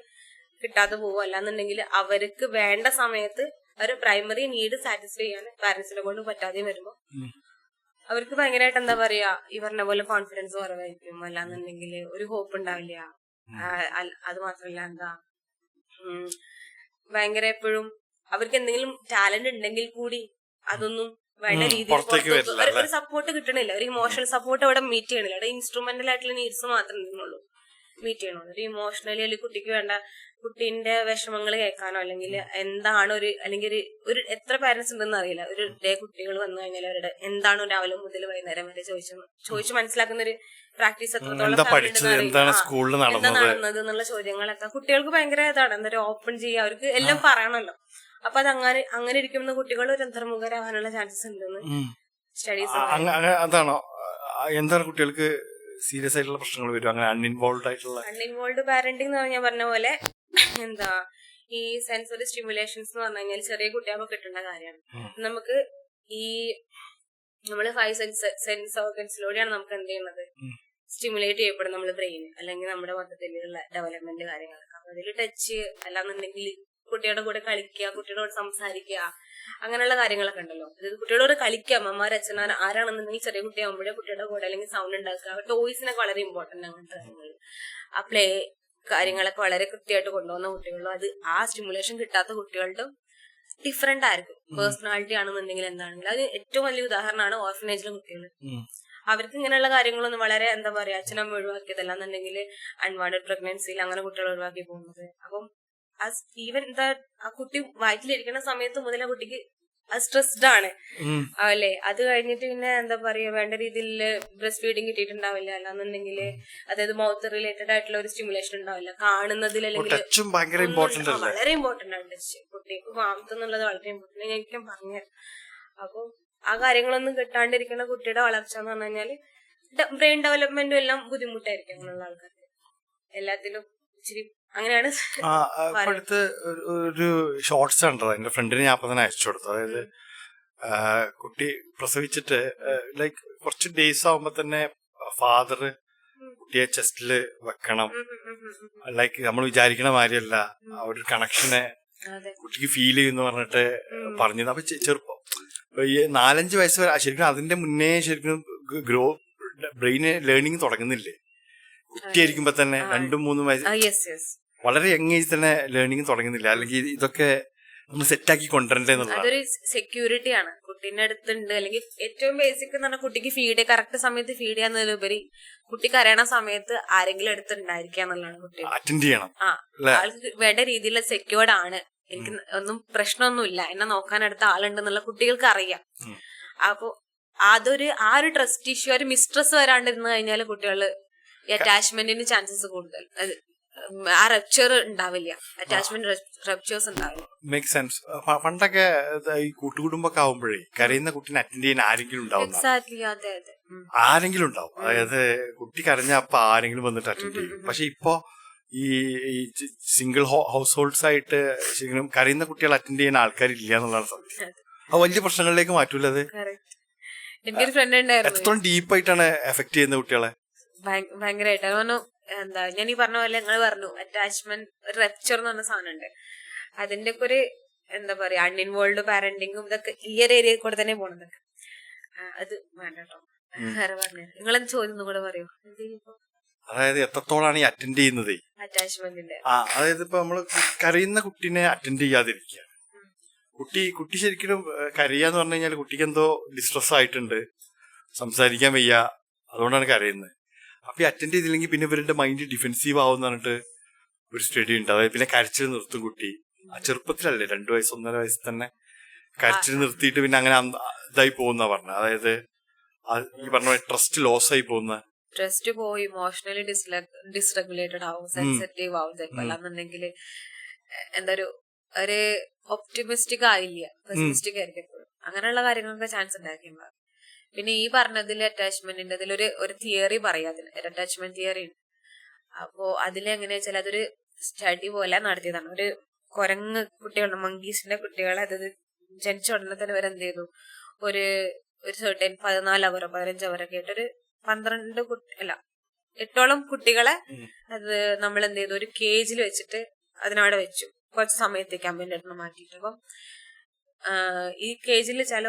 കിട്ടാതെ പോകും. അല്ലാന്നുണ്ടെങ്കിൽ അവർക്ക് വേണ്ട സമയത്ത് ഒരു പ്രൈമറി നീഡ് സാറ്റിസ്ഫൈ ചെയ്യാൻ പാരന്റ്സിനെ കൊണ്ട് പറ്റാതെ വരുമ്പോ അവർക്ക് ഭയങ്കരമായിട്ട് എന്താ പറയാ ഈ പറഞ്ഞ പോലെ കോൺഫിഡൻസ് കുറവായിരിക്കും. അല്ലാന്നുണ്ടെങ്കിൽ ഒരു ഹോപ്പ് ഉണ്ടാവില്ല. അത് മാത്രല്ല എന്താ ഭയങ്കര എപ്പോഴും അവർക്ക് എന്തെങ്കിലും ടാലന്റ് ഉണ്ടെങ്കിൽ കൂടി അതൊന്നും വേണ്ട രീതിയിൽ ഒരു സപ്പോർട്ട് കിട്ടണില്ല. ഒരു ഇമോഷണൽ സപ്പോർട്ട് അവിടെ മീറ്റ് ചെയ്യണില്ല. അവിടെ ഇൻസ്ട്രുമെന്റൽ ആയിട്ടുള്ള നീഡ്സ് മാത്രമേ ഇതിനുള്ളൂ മീറ്റ് ചെയ്യണുള്ളൂ. ഒരു ഇമോഷണലി അല്ലെങ്കിൽ കുട്ടിക്ക് വേണ്ട കുട്ടീന്റെ വിഷമങ്ങൾ കേൾക്കാനോ അല്ലെങ്കിൽ എന്താണ് അല്ലെങ്കിൽ ഒരു എത്ര പാരന്റ്സ് ഉണ്ടെന്ന് അറിയില്ല. ഒരു ഡേ കുട്ടികൾ വന്നു കഴിഞ്ഞാൽ അവരുടെ എന്താണ് രാവിലെ മുതൽ വൈകുന്നേരം വരെ ചോദിച്ചു മനസ്സിലാക്കുന്ന ഒരു പ്രാക്ടീസ് എത്രത്തോളം എന്താ നടന്നത് എന്നുള്ള ചോദ്യങ്ങളൊക്കെ കുട്ടികൾക്ക് ഭയങ്കര ഇതാണ്. എന്താ ഓപ്പൺ ചെയ്യുക, അവർക്ക് എല്ലാം പറയണല്ലോ. അപ്പൊ അത് അങ്ങനെ ഇരിക്കുന്ന കുട്ടികൾ ഒരു അന്തർമുഖരാകാനുള്ള ചാൻസസ് ഉണ്ടെന്ന് സ്റ്റഡീസ്. അതാണോ എന്താണ് കുട്ടികൾക്ക് സീരിയസ് ആയിട്ടുള്ള പ്രശ്നങ്ങൾ വരും അങ്ങനെ അൺഇൻവോൾവ്ഡ് പാരന്റിംഗ് എന്ന് പറഞ്ഞാൽ പറഞ്ഞ പോലെ എന്താ ഈ സെൻസറി സ്റ്റിമുലേഷൻസ് എന്ന് പറഞ്ഞു കഴിഞ്ഞാൽ ചെറിയ കുട്ടിയാകുമ്പോൾ കിട്ടേണ്ട കാര്യമാണ്. നമുക്ക് ഈ നമ്മള് 5 സെൻസ് ഓർഗൻസിലൂടെയാണ് നമുക്ക് എന്ത് ചെയ്യുന്നത് സ്റ്റിമുലേറ്റ് ചെയ്യപ്പെടും നമ്മുടെ ബ്രെയിൻ അല്ലെങ്കിൽ നമ്മുടെ മൊത്തത്തിലുള്ള ഡെവലപ്മെന്റ് കാര്യങ്ങളൊക്കെ. അപ്പൊ അതിൽ ടച്ച് അല്ലാന്നുണ്ടെങ്കിൽ കുട്ടിയുടെ കൂടെ കളിക്കുക, കുട്ടിയോട് സംസാരിക്കുക, അങ്ങനെയുള്ള കാര്യങ്ങളൊക്കെ ഉണ്ടല്ലോ. അതായത് കുട്ടിയോട് കളിക്കുക, അമ്മമാർ അച്ഛനാർ ആരാണെന്നുണ്ടെങ്കിൽ ചെറിയ കുട്ടിയാകുമ്പോഴേ കുട്ടിയുടെ കൂടെ അല്ലെങ്കിൽ സൗണ്ട് ഉണ്ടാക്കുക, ടോയ്സിനൊക്കെ വളരെ ഇമ്പോർട്ടന്റ് അങ്ങനത്തെ കാര്യങ്ങൾ. ആ പ്ലേ കാര്യങ്ങളൊക്കെ വളരെ കൃത്യമായിട്ട് കൊണ്ടുപോകുന്ന കുട്ടികളും അത് ആ സ്റ്റിമുലേഷൻ കിട്ടാത്ത കുട്ടികളുടെ ഡിഫറെന്റ് ആയിരിക്കും. പേഴ്സണാലിറ്റി ആണെന്നുണ്ടെങ്കിൽ എന്താണെങ്കിലും അത് ഏറ്റവും വലിയ ഉദാഹരണമാണ് ഓർഫനേജിലെ കുട്ടികൾ. അവർക്ക് ഇങ്ങനെയുള്ള കാര്യങ്ങളൊന്നും വളരെ എന്താ പറയാ അച്ഛനമ്മ ഒഴിവാക്കിയതല്ലാന്നുണ്ടെങ്കിൽ അൺവാണ്ടഡ് പ്രഗ്നൻസിയിൽ അങ്ങനെ കുട്ടികൾ ഒഴിവാക്കി പോകുന്നത്. അപ്പം ഈവൻ ആ കുട്ടി വയറ്റിലിരിക്കുന്ന സമയത്ത് മുതൽ ആ കുട്ടിക്ക് അത് സ്ട്രെസ്ഡ് ആണ് അല്ലേ. അത് കഴിഞ്ഞിട്ട് പിന്നെ എന്താ പറയാ വേണ്ട രീതിയിൽ ബ്രസ്റ്റ് ഫീഡിങ് കിട്ടിയിട്ടുണ്ടാവില്ല, അല്ലാന്നുണ്ടെങ്കിൽ അതായത് മൗത്ത് റിലേറ്റഡ് ആയിട്ടുള്ള ഒരു സ്റ്റിമുലേഷൻ ഉണ്ടാവില്ല കാണുന്നതിൽ, അല്ലെങ്കിൽ വളരെ ഇമ്പോർട്ടന്റ് ആണ് ടച്ച്. കുട്ടിക്ക് മൗത്ത് എന്നുള്ളത് വളരെ ഇമ്പോർട്ടന്റ്. ഞാൻ പറഞ്ഞു. അപ്പൊ ആ കാര്യങ്ങളൊന്നും കിട്ടാണ്ടിരിക്കുന്ന കുട്ടിയുടെ വളർച്ച എന്ന് പറഞ്ഞു കഴിഞ്ഞാല് ബ്രെയിൻ ഡെവലപ്മെന്റും എല്ലാം ബുദ്ധിമുട്ടായിരിക്കും അങ്ങനെയുള്ള ആൾക്കാർക്ക്. എല്ലാത്തിലും ഇച്ചിരി അങ്ങനെയാണ്. അടുത്ത് ഒരു ഷോർട്സ് കണ്ടത് എന്റെ ഫ്രണ്ടിന് ഞാൻ അപ്പൊ തന്നെ അയച്ചു കൊടുത്തു. അതായത് കുട്ടി പ്രസവിച്ചിട്ട് ലൈക്ക് കുറച്ച് ഡേയ്സ് ആവുമ്പോ തന്നെ ഫാദർ കുട്ടിയെ ചെസ്റ്റില് വെക്കണം. ലൈക്ക് നമ്മൾ വിചാരിക്കണ മാതിരിയല്ല, ഒരു കണക്ഷനെ കുട്ടിക്ക് ഫീൽ ചെയ്യുന്നു പറഞ്ഞിട്ട് പറഞ്ഞത്. അപ്പൊ ചെറുപ്പം ഈ 4-5 വയസ്സ് വരെ ശരിക്കും അതിന്റെ മുന്നേ ശരിക്കും ബ്രെയിന് ലേണിംഗ് തുടങ്ങുന്നില്ലേ കുട്ടിയായിരിക്കുമ്പോ തന്നെ 2-3 വയസ്സ് വളരെ യങ് ഏജ് തന്നെ ലേണിംഗ് തുടങ്ങുന്നില്ല. അല്ലെങ്കിൽ ഇതൊക്കെ നമ്മൾ സെറ്റാക്കി കൊണ്ടുവരണ്ടേ. അതൊരു സെക്യൂരിറ്റി ആണ് കുട്ടീന്റെ അടുത്തുണ്ട്. അല്ലെങ്കിൽ ഏറ്റവും ബേസിക് എന്ന് പറഞ്ഞാൽ കുട്ടിക്ക് ഫീഡ് കറക്റ്റ് സമയത്ത് ഫീഡ് ചെയ്യാന്നതിലുപരി കുട്ടിക്ക് അറിയണ സമയത്ത് ആരെങ്കിലും അടുത്തുണ്ടായിരിക്കുക എന്നുള്ളതാണ്. കുട്ടി അറ്റൻഡ് ചെയ്യണം. ആൾക്ക് വേണ്ട രീതിയിൽ സെക്യൂർഡ് ആണ്, എനിക്ക് ഒന്നും പ്രശ്നമൊന്നുമില്ല, എന്നെ നോക്കാൻ അടുത്ത ആളുണ്ടെന്നുള്ള കുട്ടികൾക്ക് അറിയാം. അപ്പൊ ആ ഒരു ട്രസ്റ്റ് ഇഷ്യൂ, ഒരു മിസ്ട്രസ് വരാണ്ടിരുന്നു കഴിഞ്ഞാൽ കുട്ടികള് ഈ അറ്റാച്ച്മെന്റിന് ചാൻസസ് കൂടുതൽ, ആ റപ്ചർ ഉണ്ടാവില്ല, അറ്റാച്ച്മെന്റ് റപ്ചേഴ്സ് ഉണ്ടാവില്ല. Make sense. പണ്ടൊക്കെ ഈ കൂട്ടുകുടുംബൊക്കെ ആവുമ്പോഴേ കരയുന്ന കുട്ടീനെ അറ്റൻഡ് ചെയ്യാൻ ആരെങ്കിലും ഉണ്ടാവും. എക്സാക്ട്ലി, അതെ അതെ, ആരെങ്കിലും ഉണ്ടാവും. അതായത് കുട്ടി കരഞ്ഞ അപ്പൊ ആരെങ്കിലും വന്നിട്ട് അറ്റൻഡ് ചെയ്യും. പക്ഷെ ഇപ്പോ ഈ സിംഗിൾ ഹൗസ് ഹോൾഡ്സ് ആയിട്ട് ശരിക്കും കരയുന്ന കുട്ടികൾ അറ്റൻഡ് ചെയ്യാൻ ആൾക്കാരില്ല എന്നുള്ളതാണ് സത്യം. അത് വലിയ പ്രശ്നങ്ങളിലേക്ക് മാറ്റൂലത്. എനിക്കൊരു ഫ്രണ്ട് ഉണ്ടായിരുന്നു, എത്രത്തോളം ഡീപ്പായിട്ടാണ് എഫക്ട് ചെയ്യുന്ന കുട്ടികളെ. ഭയങ്കരമായിട്ട്. എന്താ ഞാൻ ഈ പറഞ്ഞ പോലെ നിങ്ങൾ പറഞ്ഞു അറ്റാച്ച്മെന്റ് റപ്ചർ എന്ന് പറഞ്ഞ സാധനം ഉണ്ട്. അതിന്റെ ഒക്കെ ഒരു എന്താ പറയാ അൺഇൻവോൾവ് പാരന്റിങ്ങും ഇതൊക്കെ ഈ ഒരു ഏരിയയിൽ കൂടെ തന്നെ പോണതൊക്കെ. അത് വേണ്ട കേട്ടോ, വേറെ പറഞ്ഞു. നിങ്ങളെന്ത് ചോദ്യം കൂടെ പറയൂ. അതായത് എത്രത്തോളാണ് ഈ അറ്റൻഡ് ചെയ്യുന്നത് അറ്റാച്ച്മെന്റിന്റെ. അതായത് ഇപ്പൊ നമ്മള് കരയുന്ന കുട്ടീനെ അറ്റൻഡ് ചെയ്യാതിരിക്കുക. കുട്ടി ശരിക്കും കരയാന്ന് പറഞ്ഞു കഴിഞ്ഞാൽ കുട്ടിക്ക് എന്തോ ഡിസ്ട്രെസ് ആയിട്ടുണ്ട്, സംസാരിക്കാൻ വയ്യ, അതുകൊണ്ടാണ് കരയുന്നത്. അപ്പൊ ഈ അറ്റൻഡ് ചെയ്തില്ലെങ്കിൽ പിന്നെ ഇവരുടെ മൈൻഡ് ഡിഫെൻസീവ് ആവുമെന്ന് പറഞ്ഞിട്ട് ഒരു സ്റ്റഡി ഉണ്ട്. അതായത് പിന്നെ കരച്ചിൽ നിർത്തും കുട്ടി. ആ ചെറുപ്പത്തിലല്ലേ 2 വയസ്സ് 1.5 വയസ്സിൽ തന്നെ കരച്ചിൽ നിർത്തിയിട്ട് പിന്നെ അങ്ങനെ ഇതായി പോകുന്ന പറഞ്ഞത്. അതായത് ഈ പറഞ്ഞ ട്രസ്റ്റ് ലോസ് ആയി പോകുന്ന, ട്രസ്റ്റ് പോയി ഇമോഷണലി ഡിസ്റെഗുലേറ്റഡ് ആവും, സെൻസിറ്റീവ് ആവും. ചിലപ്പോ അല്ലാന്നുണ്ടെങ്കിൽ എന്താ ഒരു ഒപ്റ്റിമിസ്റ്റിക് ആയില്ല, പെസിമിസ്റ്റിക് ആയിരിക്കും എപ്പോഴും. അങ്ങനെയുള്ള കാര്യങ്ങൾക്ക് ചാൻസ് ഉണ്ടാക്കിയിട്ടുണ്ടാവും. പിന്നെ ഈ പറഞ്ഞതിൽ അറ്റാച്ച്മെന്റിന്റെ ഒരു തിയറി പറയാം, അതിൽ അറ്റാച്ച്മെന്റ് തിയറി ഉണ്ട്. അപ്പോ അതിലെങ്ങനെയാ വെച്ചാൽ അതൊരു സ്റ്റഡി പോലെ നടത്തിയതാണ്. ഒരു കുരങ്ങ് കുട്ടികളുടെ മങ്കീസിന്റെ കുട്ടികളെ അതായത് ജനിച്ച ഉടനെ തന്നെ വരെ എന്ത് ചെയ്തു, ഒരു 14 അവറോ 15 അവറൊക്കെ ആയിട്ട് ഒരു 8ഓളം കുട്ടികളെ അത് നമ്മൾ എന്ത് ചെയ്തു, ഒരു കേജിൽ വെച്ചിട്ട് അതിനവിടെ വെച്ചു കുറച്ച് സമയത്തേക്ക് അമ്മേന്റെ അടുത്ത് മാറ്റിയിട്ട്. അപ്പം ഈ കേജിൽ ചില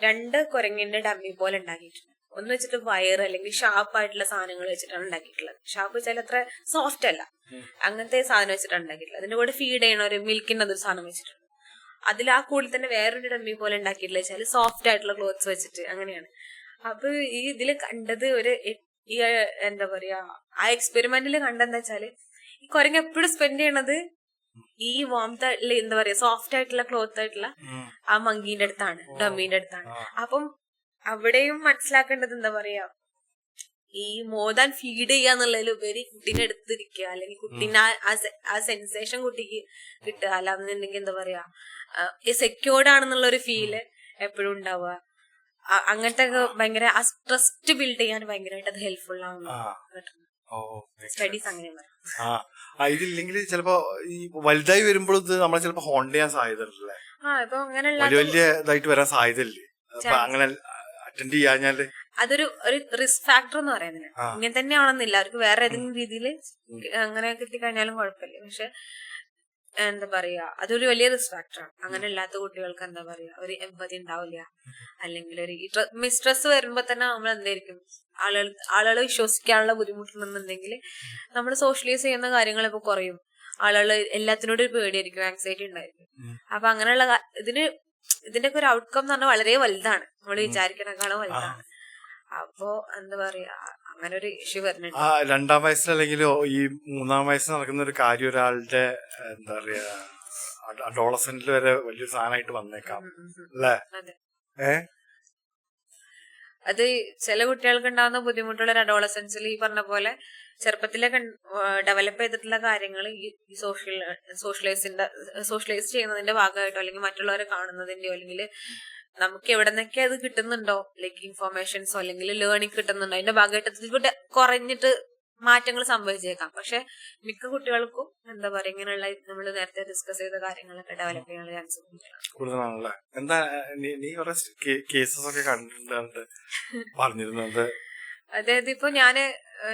2 കുരങ്ങിന്റെ ഡമ്മി പോലെ ഉണ്ടാക്കിയിട്ടുണ്ട്. ഒന്ന് വെച്ചിട്ട് വയർ അല്ലെങ്കിൽ ഷാർപ്പായിട്ടുള്ള സാധനങ്ങൾ വെച്ചിട്ടാണ് ഉണ്ടാക്കിയിട്ടുള്ളത്. ഷാർപ്പ് വെച്ചാൽ അത്ര സോഫ്റ്റ് അല്ല, അങ്ങനത്തെ സാധനം വെച്ചിട്ടാണ് ഉണ്ടാക്കിയിട്ടുള്ളത്. അതിന്റെ കൂടെ ഫീഡ് ചെയ്യണ ഒരു മിൽക്കിന്റെ അതൊരു സാധനം വെച്ചിട്ടുണ്ട്. അതിൽ ആ കൂടി തന്നെ വേറൊരു ഡമ്മി പോലെ ഉണ്ടാക്കിയിട്ടില്ല വെച്ചാൽ സോഫ്റ്റ് ആയിട്ടുള്ള ക്ലോത്ത്സ് വെച്ചിട്ട് അങ്ങനെയാണ്. അപ്പൊ ഈ ഇതിൽ കണ്ടത് ഈ എന്താ പറയാ ആ എക്സ്പെരിമെന്റിൽ കണ്ടെന്താ വെച്ചാല് ഈ കുരങ്ങ് എപ്പോഴും സ്പെൻഡ് ചെയ്യണത് ഈ വാംത്ത് ആയിട്ടുള്ള എന്താ പറയാ സോഫ്റ്റ് ആയിട്ടുള്ള ക്ലോത്ത് ആയിട്ടുള്ള ആ മങ്കീന്റെ അടുത്താണ്, ഡമ്മീന്റെ അടുത്താണ്. അപ്പം അവിടെയും മനസ്സിലാക്കേണ്ടത് എന്താ പറയാ ഈ മോർ ദാൻ ഫീഡ് ചെയ്യാന്നുള്ളതിലുപരി കുട്ടീനെ എടുത്തിരിക്കുക, അല്ലെങ്കിൽ കുട്ടീനെ ആ സെൻസേഷൻ കുട്ടിക്ക് കിട്ടുക, അല്ലാന്നുണ്ടെങ്കിൽ എന്താ പറയാ സെക്യൂർഡ് ആണെന്നുള്ള ഒരു ഫീല് എപ്പോഴും ഉണ്ടാവുക. അങ്ങനത്തെ ഭയങ്കര ആ ട്രസ്റ്റ് ബിൽഡ് ചെയ്യാൻ ഭയങ്കരമായിട്ട് അത് ഹെൽപ്ഫുൾ ആവുന്നു. സ്റ്റഡീസ് അങ്ങനെ ഇതില്ലെങ്കിൽ ചിലപ്പോ ഈ വലുതായി വരുമ്പോൾ നമ്മളെ ചിലപ്പോ ഹോണ്ട് ചെയ്യാൻ സാധ്യതയല്ലേ, വലിയ ഇതായിട്ട് വരാൻ സാധ്യതയില്ലേ അങ്ങനെ അറ്റൻഡ് ചെയ്യാഞ്ഞാല്. അതൊരു റിസ്ക് ഫാക്ടർ എന്ന് പറയുന്നത്. ഇങ്ങനെ തന്നെ ആണെന്നില്ല, അവർക്ക് വേറെ ഏതെങ്കിലും രീതിയിൽ അങ്ങനെ കിട്ടിക്കഴിഞ്ഞാലും കുഴപ്പമില്ല. പക്ഷെ എന്താ പറയാ അതൊരു വലിയ റിസ്ക് ഫാക്ടറാണ്. അങ്ങനെ ഇല്ലാത്ത കുട്ടികൾക്ക് എന്താ പറയാ ഒരു എമ്പതി ഉണ്ടാവില്ല, അല്ലെങ്കിൽ ഒരു മിസ്ട്രസ് വരുമ്പോ തന്നെ നമ്മൾ എന്തായിരിക്കും ആളുകൾ വിശ്വസിക്കാനുള്ള ബുദ്ധിമുട്ടുണ്ടെന്നുണ്ടെങ്കിൽ നമ്മൾ സോഷ്യലൈസ് ചെയ്യുന്ന കാര്യങ്ങൾ ഇപ്പൊ കുറയും. ആളുകൾ എല്ലാത്തിനോടും ഒരു പേടിയായിരിക്കും, ആങ്സൈറ്റി ഉണ്ടായിരിക്കും. അപ്പൊ അങ്ങനെയുള്ള ഇതിന്റെ ഒക്കെ ഒരു ഔട്ട്കം എന്ന് പറഞ്ഞാൽ വളരെ വലുതാണ്, നമ്മൾ വിചാരിക്കണേക്കാളും വലുതാണ്. അപ്പോ എന്താ പറയാ അങ്ങനെ ഒരു ഇഷ്യൂ വരുന്നുണ്ട്. ആ 2ാം വയസ്സിൽ അല്ലെങ്കിൽ ഈ 3ാം വയസ്സിൽ നടക്കുന്ന ഒരു കാര്യം ഒരാളുടെ എന്താ പറയാ അഡോളസെന്റിൽ വരെ വലിയൊരു സാധനമായിട്ട് വന്നേക്കാം അല്ലേ? അത് ചില കുട്ടികൾക്ക് ഉണ്ടാകുന്ന ബുദ്ധിമുട്ടുള്ള ഒരു അഡോളസൻസിൽ ഈ പറഞ്ഞ പോലെ ചെറുപ്പത്തിലൊക്കെ ഡെവലപ്പ് ചെയ്തിട്ടുള്ള കാര്യങ്ങൾ ഈ സോഷ്യലൈസ് ചെയ്യുന്നതിന്റെ ഭാഗമായിട്ടോ അല്ലെങ്കിൽ മറ്റുള്ളവരെ കാണുന്നതിന്റെയോ അല്ലെങ്കിൽ നമുക്ക് എവിടെ നിന്നൊക്കെ അത് കിട്ടുന്നുണ്ടോ ലൈക്ക് ഇൻഫോർമേഷൻസോ അല്ലെങ്കിൽ ലേണിംഗ് കിട്ടുന്നുണ്ടോ അതിന്റെ ഭാഗമായിട്ട് ഇതിലൂടെ കുറഞ്ഞിട്ട് മാറ്റങ്ങൾ സംഭവിച്ചേക്കാം. പക്ഷെ മിക്ക കുട്ടികൾക്കും എന്താ പറയാ ഇങ്ങനെയുള്ള നമ്മൾ നേരത്തെ ഡിസ്കസ് ചെയ്ത കാര്യങ്ങളൊക്കെ ഡെവലപ്പ് ചെയ്യാനുള്ള ചാൻസ് കൂടുതലാണല്ലേ? എന്താ നീ കുറെ കേസസ് ഒക്കെ കണ്ടിട്ടുണ്ട് പറഞ്ഞിരുന്നത്? അതായത് ഇപ്പൊ ഞാന്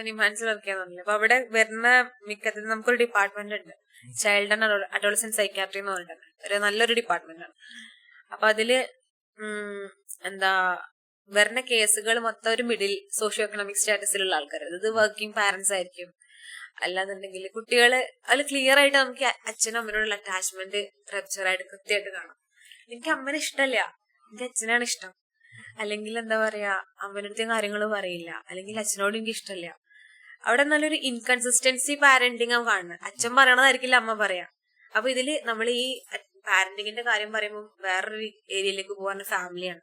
നിമാൻസിൽ വർക്ക് ചെയ്യാന്നുണ്ടല്ലോ. അപ്പൊ അവിടെ വരുന്ന മിക്കതിൽ നമുക്കൊരു ഡിപ്പാർട്ട്മെന്റ് ഉണ്ട്, ചൈൽഡ് ആൻഡ് അഡോളസെന്റ് സൈക്യാട്രി എന്ന് പറഞ്ഞിട്ടുണ്ട്. ഒരു നല്ലൊരു ഡിപ്പാർട്ട്മെന്റ് ആണ്. അപ്പൊ അതില് എന്താ വരുന്ന കേസുകൾ മൊത്തം ഒരു മിഡിൽ സോഷ്യോ എക്കണോമിക് സ്റ്റാറ്റസിലുള്ള ആൾക്കാർ, അതായത് വർക്കിംഗ് പാരന്റ്സ് ആയിരിക്കും. അല്ലാന്നുണ്ടെങ്കിൽ കുട്ടികള് അതിൽ ക്ലിയർ ആയിട്ട് നമുക്ക് അച്ഛനും അമ്മനോടുള്ള അറ്റാച്ച്മെന്റ് റപ്ചറായിട്ട് കൃത്യമായിട്ട് കാണാം. എനിക്ക് അമ്മനെ ഇഷ്ടമല്ല, എനിക്ക് അച്ഛനാണ് ഇഷ്ടം. അല്ലെങ്കിൽ എന്താ പറയാ അമ്മനടുത്ത് കാര്യങ്ങൾ പറയില്ല, അല്ലെങ്കിൽ അച്ഛനോട് എനിക്ക് ഇഷ്ടമല്ല. അവിടെ നല്ലൊരു ഇൻകൺസിസ്റ്റൻസി പാരന്റിങ് ആണ് കാണുന്നത്. അച്ഛൻ പറയണതായിരിക്കില്ല അമ്മ പറയാ. അപ്പൊ ഇതില് നമ്മൾ ഈ പാരന്റിങ്ങിന്റെ കാര്യം പറയുമ്പോൾ വേറൊരു ഏരിയയിലേക്ക് പോകാൻ ഫാമിലിയാണ്.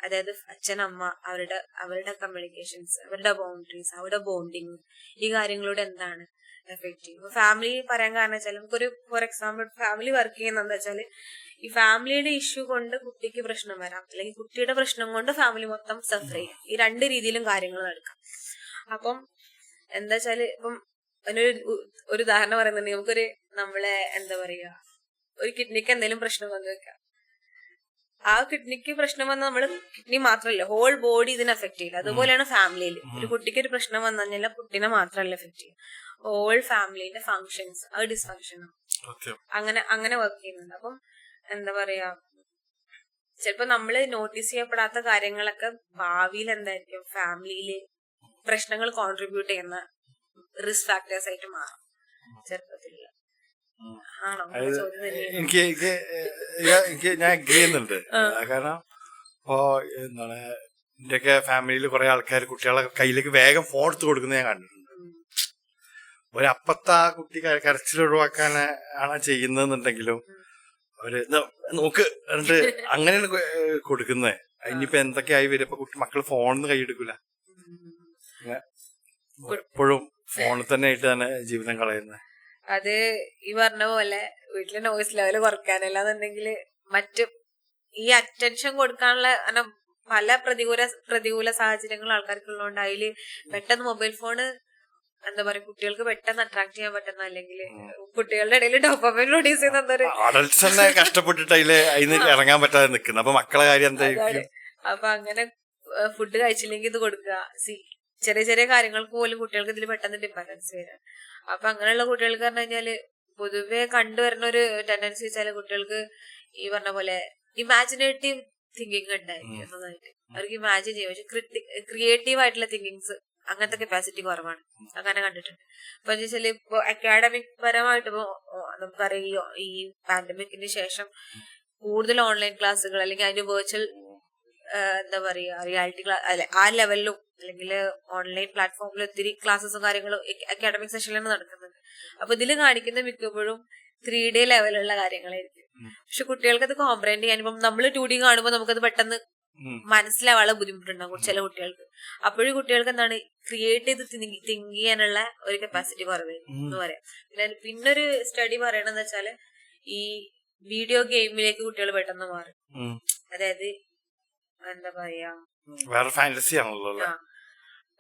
അതായത് അച്ഛൻ അമ്മ അവരുടെ കമ്മ്യൂണിക്കേഷൻസ്, അവരുടെ ബൗണ്ടറീസ്, അവരുടെ ബോണ്ടിങ്, ഈ കാര്യങ്ങളോട് എന്താണ് എഫക്ട് ചെയ്യും. ഫാമിലി പറയാൻ കാരണം വെച്ചാൽ നമുക്കൊരു ഫോർ എക്സാമ്പിൾ ഫാമിലി വർക്ക് ചെയ്യുന്ന എന്താ വെച്ചാല് ഈ ഫാമിലിയുടെ ഇഷ്യൂ കൊണ്ട് കുട്ടിക്ക് പ്രശ്നം വരാം, അല്ലെങ്കിൽ കുട്ടിയുടെ പ്രശ്നം കൊണ്ട് ഫാമിലി മൊത്തം സഫർ ചെയ്യാം. ഈ 2 രീതിയിലും കാര്യങ്ങൾ നടക്കാം. അപ്പം എന്താ വെച്ചാല് ഇപ്പം ഒരു ഉദാഹരണം പറയുന്നുണ്ടെങ്കിൽ നമുക്കൊരു നമ്മളെ എന്താ പറയാ ഒരു കിഡ്നിക്ക് എന്തെങ്കിലും പ്രശ്നം വന്നു വെക്കാം. ആ കിഡ്നിക്ക് പ്രശ്നം വന്നാൽ നമ്മള് കിഡ്നി മാത്രമല്ല ഹോൾ ബോഡി ഇതിനെ എഫക്ട് ചെയ്യില്ല. അതുപോലെയാണ് ഫാമിലിയിൽ ഒരു കുട്ടിക്ക് ഒരു പ്രശ്നം വന്നു കഴിഞ്ഞാൽ കുട്ടീനെ മാത്രമല്ല എഫക്ട് ചെയ്യും, ഹോൾ ഫാമിലിന്റെ ഫങ്ഷൻസ് അത് ഡിസ്ഫങ്ഷനാണ്. അങ്ങനെ വർക്ക് ചെയ്യുന്നുണ്ട്. അപ്പം എന്താ പറയാ ചിലപ്പോ നമ്മള് നോട്ടീസ് ചെയ്യപ്പെടാത്ത കാര്യങ്ങളൊക്കെ ഭാവിയിൽ എന്തായിരിക്കും ഫാമിലിയില് പ്രശ്നങ്ങൾ കോൺട്രിബ്യൂട്ട് ചെയ്യുന്ന റിസ്ക് ഫാക്ടേഴ്സ് ആയിട്ട് മാറും ചെറുപ്പത്തിലുള്ള. എനിക്ക് ഞാൻ അഗ്രി ചെയ്യുന്നുണ്ട്. കാരണം ഇപ്പോ എന്താണ് എന്റെയൊക്കെ ഫാമിലിയിൽ കുറെ ആൾക്കാർ കുട്ടികളെ കയ്യിലേക്ക് വേഗം ഫോൺ എടുത്ത് കൊടുക്കുന്നത് ഞാൻ കണ്ടിട്ടുണ്ട്. ഒരപ്പത്ത ആ കുട്ടി കരച്ചിൽ ഒഴിവാക്കാൻ ആണ് ചെയ്യുന്നതെന്നുണ്ടെങ്കിലും അവര് നോക്ക് എന്നിട്ട് അങ്ങനെയാണ് കൊടുക്കുന്നത്. ഇനിയിപ്പോ എന്തൊക്കെയായി വരും. ഇപ്പൊ മക്കള് ഫോണിന്ന് കൈയെടുക്കൂല, എപ്പോഴും ഫോണിൽ തന്നെ ആയിട്ട് തന്നെ ജീവിതം കളയുന്നത്. അത് ഈ പറഞ്ഞ പോലെ വീട്ടിലെ നോയ്സ് ലെവൽ കുറയ്ക്കാനല്ലാന്നുണ്ടെങ്കിൽ മറ്റ് ഈ അറ്റൻഷൻ കൊടുക്കാനുള്ള പല പ്രതികൂല സാഹചര്യങ്ങൾ ആൾക്കാർക്കുള്ളതുകൊണ്ട് അതില് പെട്ടെന്ന് മൊബൈൽ ഫോണ് എന്താ പറയാ കുട്ടികൾക്ക് പെട്ടെന്ന് അട്രാക്ട് ചെയ്യാൻ പറ്റുന്ന, അല്ലെങ്കിൽ കുട്ടികളുടെ ഇടയിൽ ഡോപ്പമൈൻ പ്രൊഡ്യൂസ് ചെയ്യുന്ന കഷ്ടപ്പെട്ടിട്ട് അതിന് ഇറങ്ങാൻ പറ്റാതെ നിൽക്കുന്നത്. അപ്പൊ മക്കളെ കാര്യം എന്തായിരിക്കും? അപ്പൊ അങ്ങനെ ഫുഡ് കഴിച്ചില്ലെങ്കിൽ ഇത് കൊടുക്കുക. ചെറിയ ചെറിയ കാര്യങ്ങൾക്ക് പോലും കുട്ടികൾക്ക് ഇതിൽ പെട്ടെന്ന് ഡിപ്പെൻഡൻസ് വരാം. അപ്പൊ അങ്ങനെയുള്ള കുട്ടികൾക്ക് പറഞ്ഞു കഴിഞ്ഞാല് പൊതുവെ കണ്ടുവരുന്ന ഒരു ടെൻഡൻസി വെച്ചാല് കുട്ടികൾക്ക് ഈ പറഞ്ഞ പോലെ ഇമാജിനേറ്റീവ് തിങ്കിങ് ഉണ്ടായിരിക്കും നന്നായിട്ട്. അവർക്ക് ഇമാജിൻ ചെയ്യും. പക്ഷെ ക്രിയേറ്റീവ് ആയിട്ടുള്ള തിങ്കിങ്സ് അങ്ങനത്തെ കപ്പാസിറ്റി കുറവാണ്. അങ്ങനെ കണ്ടിട്ടുണ്ട്. അപ്പൊ എന്താ വെച്ചാല് ഇപ്പൊ അക്കാഡമിക് പരമായിട്ട് ഇപ്പൊ നമുക്കറിയോ ഈ പാൻഡമിക്കിന് ശേഷം കൂടുതൽ ഓൺലൈൻ ക്ലാസ്സുകൾ അല്ലെങ്കിൽ അതിന്റെ വെർച്വൽ എന്താ പറയാ റിയാലിറ്റി ക്ലാസ് അല്ലെ ആ ലെവലിലും അല്ലെങ്കിൽ ഓൺലൈൻ പ്ലാറ്റ്ഫോമിൽ ഒത്തിരി ക്ലാസ്സസും കാര്യങ്ങളും അക്കാഡമിക് സെഷനിലാണ് നടക്കുന്നുണ്ട്. അപ്പൊ ഇതിൽ കാണിക്കുന്ന മിക്കപ്പോഴും 3D ലെവലുള്ള കാര്യങ്ങളായിരിക്കും. പക്ഷെ കുട്ടികൾക്ക് അത് കോംപ്രഹെൻഡ് ചെയ്യാൻ ഇപ്പം നമ്മൾ 2D കാണുമ്പോൾ നമുക്കത് പെട്ടെന്ന് മനസ്സിലാവാനുള്ള ബുദ്ധിമുട്ടുണ്ടാകും ചില കുട്ടികൾക്ക്. അപ്പോഴും കുട്ടികൾക്ക് എന്താണ് ക്രിയേറ്റ് ചെയ്ത് തിങ്ക് ചെയ്യാനുള്ള ഒരു കപ്പാസിറ്റി കുറവായിരിക്കും എന്ന് പറയാം. പിന്നൊരു സ്റ്റഡി പറയണെന്ന് വെച്ചാല് ഈ വീഡിയോ ഗെയിമിലേക്ക് കുട്ടികൾ പെട്ടെന്ന് മാറും. അതായത് എന്താ പറയാ വേറെ ഫാന്റസി ആണല്ലോ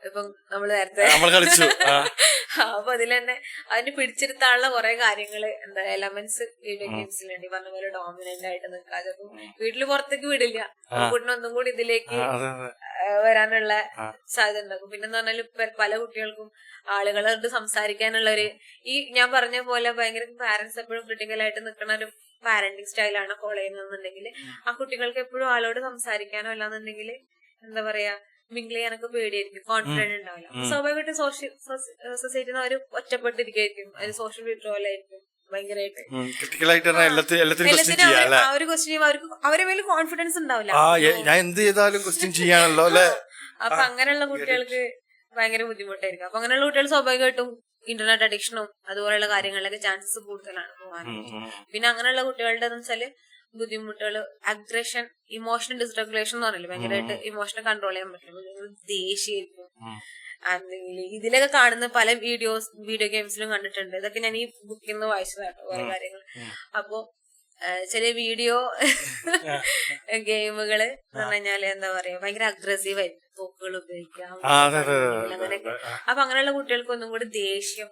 ഇപ്പം നമ്മള് നേരത്തെ അപ്പൊ അതിൽ തന്നെ അതിന് പിടിച്ചെടുത്താനുള്ള കുറെ കാര്യങ്ങള് എന്താ എലമെന്റ്സ് വീഡിയോ ഗെയിംസിലുണ്ട്. പറഞ്ഞ പോലെ ഡോമിനന്റ് ആയിട്ട് നിൽക്കാതെ വീട്ടില് പുറത്തേക്ക് വിടില്ല. കുട്ടിനൊന്നും കൂടി ഇതിലേക്ക് വരാനുള്ള സാധ്യത ഉണ്ടാകും. പിന്നെന്ന് പറഞ്ഞാല് പല കുട്ടികൾക്കും ആളുകളോട് സംസാരിക്കാനുള്ള ഈ ഞാൻ പറഞ്ഞ പോലെ ഭയങ്കര പാരന്റ്സ് എപ്പോഴും ക്രിട്ടിക്കലായിട്ട് നിൽക്കുന്ന ഒരു പാരന്റിങ് സ്റ്റൈലാണ് ഫോളോ ചെയ്യുന്നതെന്നുണ്ടെങ്കിൽ ആ കുട്ടികൾക്ക് എപ്പോഴും ആളോട് സംസാരിക്കാനോ അല്ലാന്നുണ്ടെങ്കിൽ എന്താ പറയാ മിങ്കിൾ ചെയ്യാനൊക്കെ പേടിയായിരിക്കും, കോൺഫിഡന്റ് ഉണ്ടാവില്ല. സ്വാഭാവികമായിട്ട് സൊസൈറ്റിന്ന് അവർ ഒറ്റപ്പെട്ടിരിക്കും, ഒരു സോഷ്യൽ വിഡ്രോവൽ ആയിരിക്കും ഭയങ്കരമായിട്ട്. ആ ഒരു ക്വസ്റ്റ്യൻ ചെയ്യുമ്പോൾ അവർക്ക് അവരെ മേലെ കോൺഫിഡൻസ് ഉണ്ടാവില്ല. ഞാൻ എന്ത് ചെയ്താലും ക്വസ്റ്റ്യൻ ചെയ്യാനല്ലോ അല്ലെ. അപ്പൊ അങ്ങനെയുള്ള കുട്ടികൾക്ക് ഭയങ്കര ബുദ്ധിമുട്ടായിരിക്കും. അപ്പൊ അങ്ങനെയുള്ള കുട്ടികൾ സ്വാഭാവികമായിട്ടും ഇന്റർനെറ്റ് അഡിക്ഷനും അതുപോലെയുള്ള കാര്യങ്ങളിലൊക്കെ ചാൻസസ് കൂടുതലാണ് പോകാൻ. പിന്നെ അങ്ങനെയുള്ള കുട്ടികളുടെ വെച്ചാല് ബുദ്ധിമുട്ടുകൾ, അഗ്രഷൻ, ഇമോഷണൽ ഡിസ്റെഗുലേഷൻ എന്ന് പറഞ്ഞില്ല, ഭയങ്കരമായിട്ട് ഇമോഷണൽ കൺട്രോൾ ചെയ്യാൻ പറ്റില്ല, ദേഷ്യമായിരിക്കും. ഇതിലൊക്കെ കാണുന്ന പല വീഡിയോ ഗെയിംസിലും കണ്ടിട്ടുണ്ട്. ഇതൊക്കെ ഞാൻ ഈ ബുക്കിൽ നിന്ന് വായിച്ചതാട്ടോ കുറെ കാര്യങ്ങൾ. അപ്പൊ ചില വീഡിയോ ഗെയിമുകള് എന്ന് പറഞ്ഞു കഴിഞ്ഞാല് എന്താ പറയാ, ഭയങ്കര അഗ്രസീവ് ആയിരിക്കും, തോക്കുകൾ ഉപയോഗിക്കാം അങ്ങനെയൊക്കെ. അപ്പൊ അങ്ങനെയുള്ള കുട്ടികൾക്ക് ഒന്നും കൂടി ദേഷ്യം,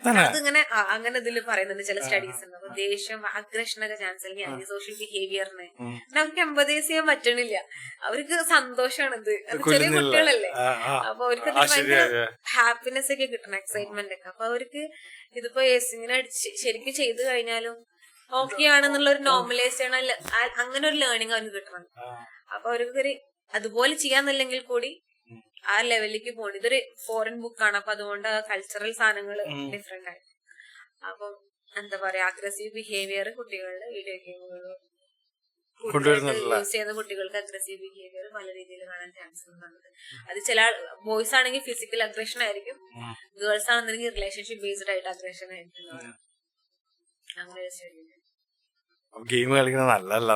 അതിങ്ങനെ അങ്ങനെ ഇതിൽ പറയുന്നുണ്ട് ചില സ്റ്റഡീസ് ഉണ്ട്. അപ്പൊ ദേഷ്യം, അഗ്രഷനൊക്കെ ചാൻസ്, അല്ലെങ്കിൽ ആന്റി സോഷ്യൽ ബിഹേവിയറിന് അവർക്ക് എമ്പതൈസ് ചെയ്യാൻ പറ്റണില്ല. അവർക്ക് സന്തോഷമാണിത്, ചെറിയ കുട്ടികളല്ലേ. അപ്പൊ അവർക്ക് ഭയങ്കര ഹാപ്പിനെസ് ഒക്കെ കിട്ടണം, എക്സൈറ്റ്മെന്റ് ഒക്കെ. അപ്പൊ അവർക്ക് ഇതിപ്പോ ഇങ്ങനെ ശരിക്കും ചെയ്തു കഴിഞ്ഞാലും ഓക്കെ ആണെന്നുള്ള ഒരു നോർമലൈസ് ചെയ്യണ അങ്ങനെ ഒരു ലേണിംഗ് അവർക്ക് കിട്ടണം. അപ്പൊ അവർക്ക് അതുപോലെ ചെയ്യാന്നില്ലെങ്കിൽ കൂടി ആ ലെവലിലേക്ക് പോകണം. ഇതൊരു ഫോറിൻ ബുക്കാണ്, അപ്പൊ അതുകൊണ്ട് കൾച്ചറൽ സാധനങ്ങൾ ഡിഫറെന്റ് ആയി. അപ്പൊ എന്താ പറയാ, അഗ്രസീവ് ബിഹേവിയർ കുട്ടികളുടെ വീഡിയോ ഗെയിമുകൾ യൂസ് ചെയ്യുന്ന കുട്ടികൾക്ക് അഗ്രസീവ് ബിഹേവിയർ പല രീതിയിൽ കാണാൻ ചാൻസ് ഉണ്ട്. അത് ചില ബോയ്സ് ആണെങ്കിൽ ഫിസിക്കൽ അഗ്രഷൻ ആയിരിക്കും, ഗേൾസ് ആണെന്നുണ്ടെങ്കിൽ റിലേഷൻഷിപ്പ് ബേസ്ഡ് ആയിട്ട് അഗ്രഷൻ ആയിരിക്കും. അങ്ങനെ ഗെയിം കളിക്കുന്നത് നല്ലതല്ല.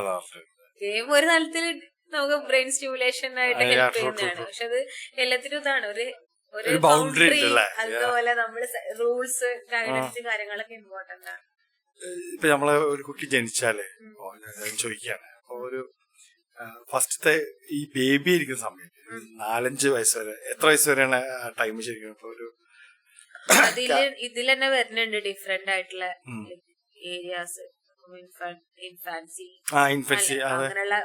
ഗെയിം ഒരു തലത്തിൽ നമുക്ക് ബ്രെയിൻ സ്റ്റിമുലേഷൻ ആയിട്ട് ഹെൽപ്പ് ചെയ്യുന്നതാണ്. പക്ഷെ അത് എല്ലാത്തിനും ഇതാണ് ഒരു ബൗണ്ടറി, അതുപോലെ നമ്മള് റൂൾസ്, ഗൈഡൻസ്, കാര്യങ്ങളൊക്കെ ഇമ്പോർട്ടന്റ് ആണ്. ഇപ്പൊ നമ്മളെ ഒരു കുട്ടി ജനിച്ചാല് ചോദിക്കാണ്, അപ്പൊ ഒരു ഫസ്റ്റത്തെ ഈ ബേബി ഇരിക്കുന്ന സമയത്ത് 4-5 വയസ്സ് വരെ, എത്ര വയസ്സ് വരെയാണ് ടൈം ശരിക്കും? ഇപ്പൊ ഒരു ഇതിൽ തന്നെ വരുന്നുണ്ട് ഡിഫറെന്റ് ആയിട്ടുള്ള ഏരിയാസ്. ഇൻഫാൻസി, അങ്ങനെയുള്ള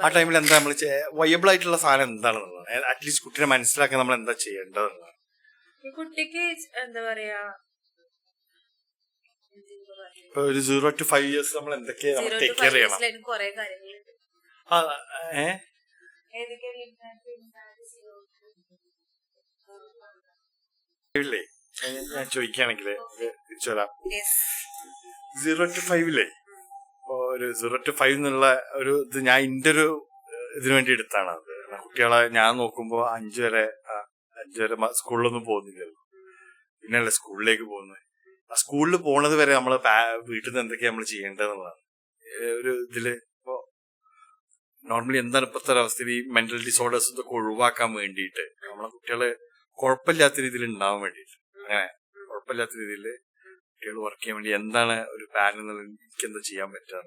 ആ ടൈമിൽ എന്താ നമ്മൾ വയബിൾ ആയിട്ടുള്ള സാധനം എന്താണെന്നുള്ളത്, അറ്റ്ലീസ്റ്റ് കുട്ടിനെ മനസ്സിലാക്കാൻ നമ്മൾ എന്താ ചെയ്യേണ്ടതെന്നുള്ളത്. കുട്ടിക്ക് എന്താ പറയാ, ഇപ്പൊ ഒരു 0 to 5 years നമ്മൾ എന്തൊക്കെ ടേക്ക് കെയർ ചെയ്യണം? കുറെ കാര്യങ്ങളുണ്ട്. ഞാൻ ചോദിക്കുകയാണെങ്കിൽ തിരിച്ചു വരാം. 0 to 5 ഒരു 0 to 5 എന്നുള്ള ഒരു ഇത് ഞാൻ എന്റെ ഒരു ഇതിനു വേണ്ടി എടുത്താണ്. അത് കുട്ടികളെ ഞാൻ നോക്കുമ്പോ 5 വരെ സ്കൂളിലൊന്നും പോകുന്നില്ലല്ലോ, പിന്നല്ലേ സ്കൂളിലേക്ക് പോകുന്നത്. ആ സ്കൂളിൽ പോണത് വരെ നമ്മള് വീട്ടിൽ നിന്ന് എന്തൊക്കെയാ നമ്മൾ ചെയ്യേണ്ടതെന്നുള്ളതാണ് ഒരു ഇതില്. ഇപ്പോ നോർമലി എന്താണ് ഇപ്പോഴത്തെ ഒരവസ്ഥയിൽ ഈ മെന്റൽ ഡിസോർഡേഴ്സ് ഇതൊക്കെ ഒഴിവാക്കാൻ വേണ്ടിയിട്ട് നമ്മളെ കുട്ടികള് കുഴപ്പമില്ലാത്ത രീതിയിൽ ഉണ്ടാവാൻ വേണ്ടിയിട്ട്, അങ്ങനെ കുഴപ്പമില്ലാത്ത രീതിയിൽ കുട്ടികൾ വർക്ക് ചെയ്യാൻ വേണ്ടി എന്താണ് ഒരു പാരന്റ് എന്നുള്ള എനിക്ക് എന്താ ചെയ്യാൻ പറ്റുക?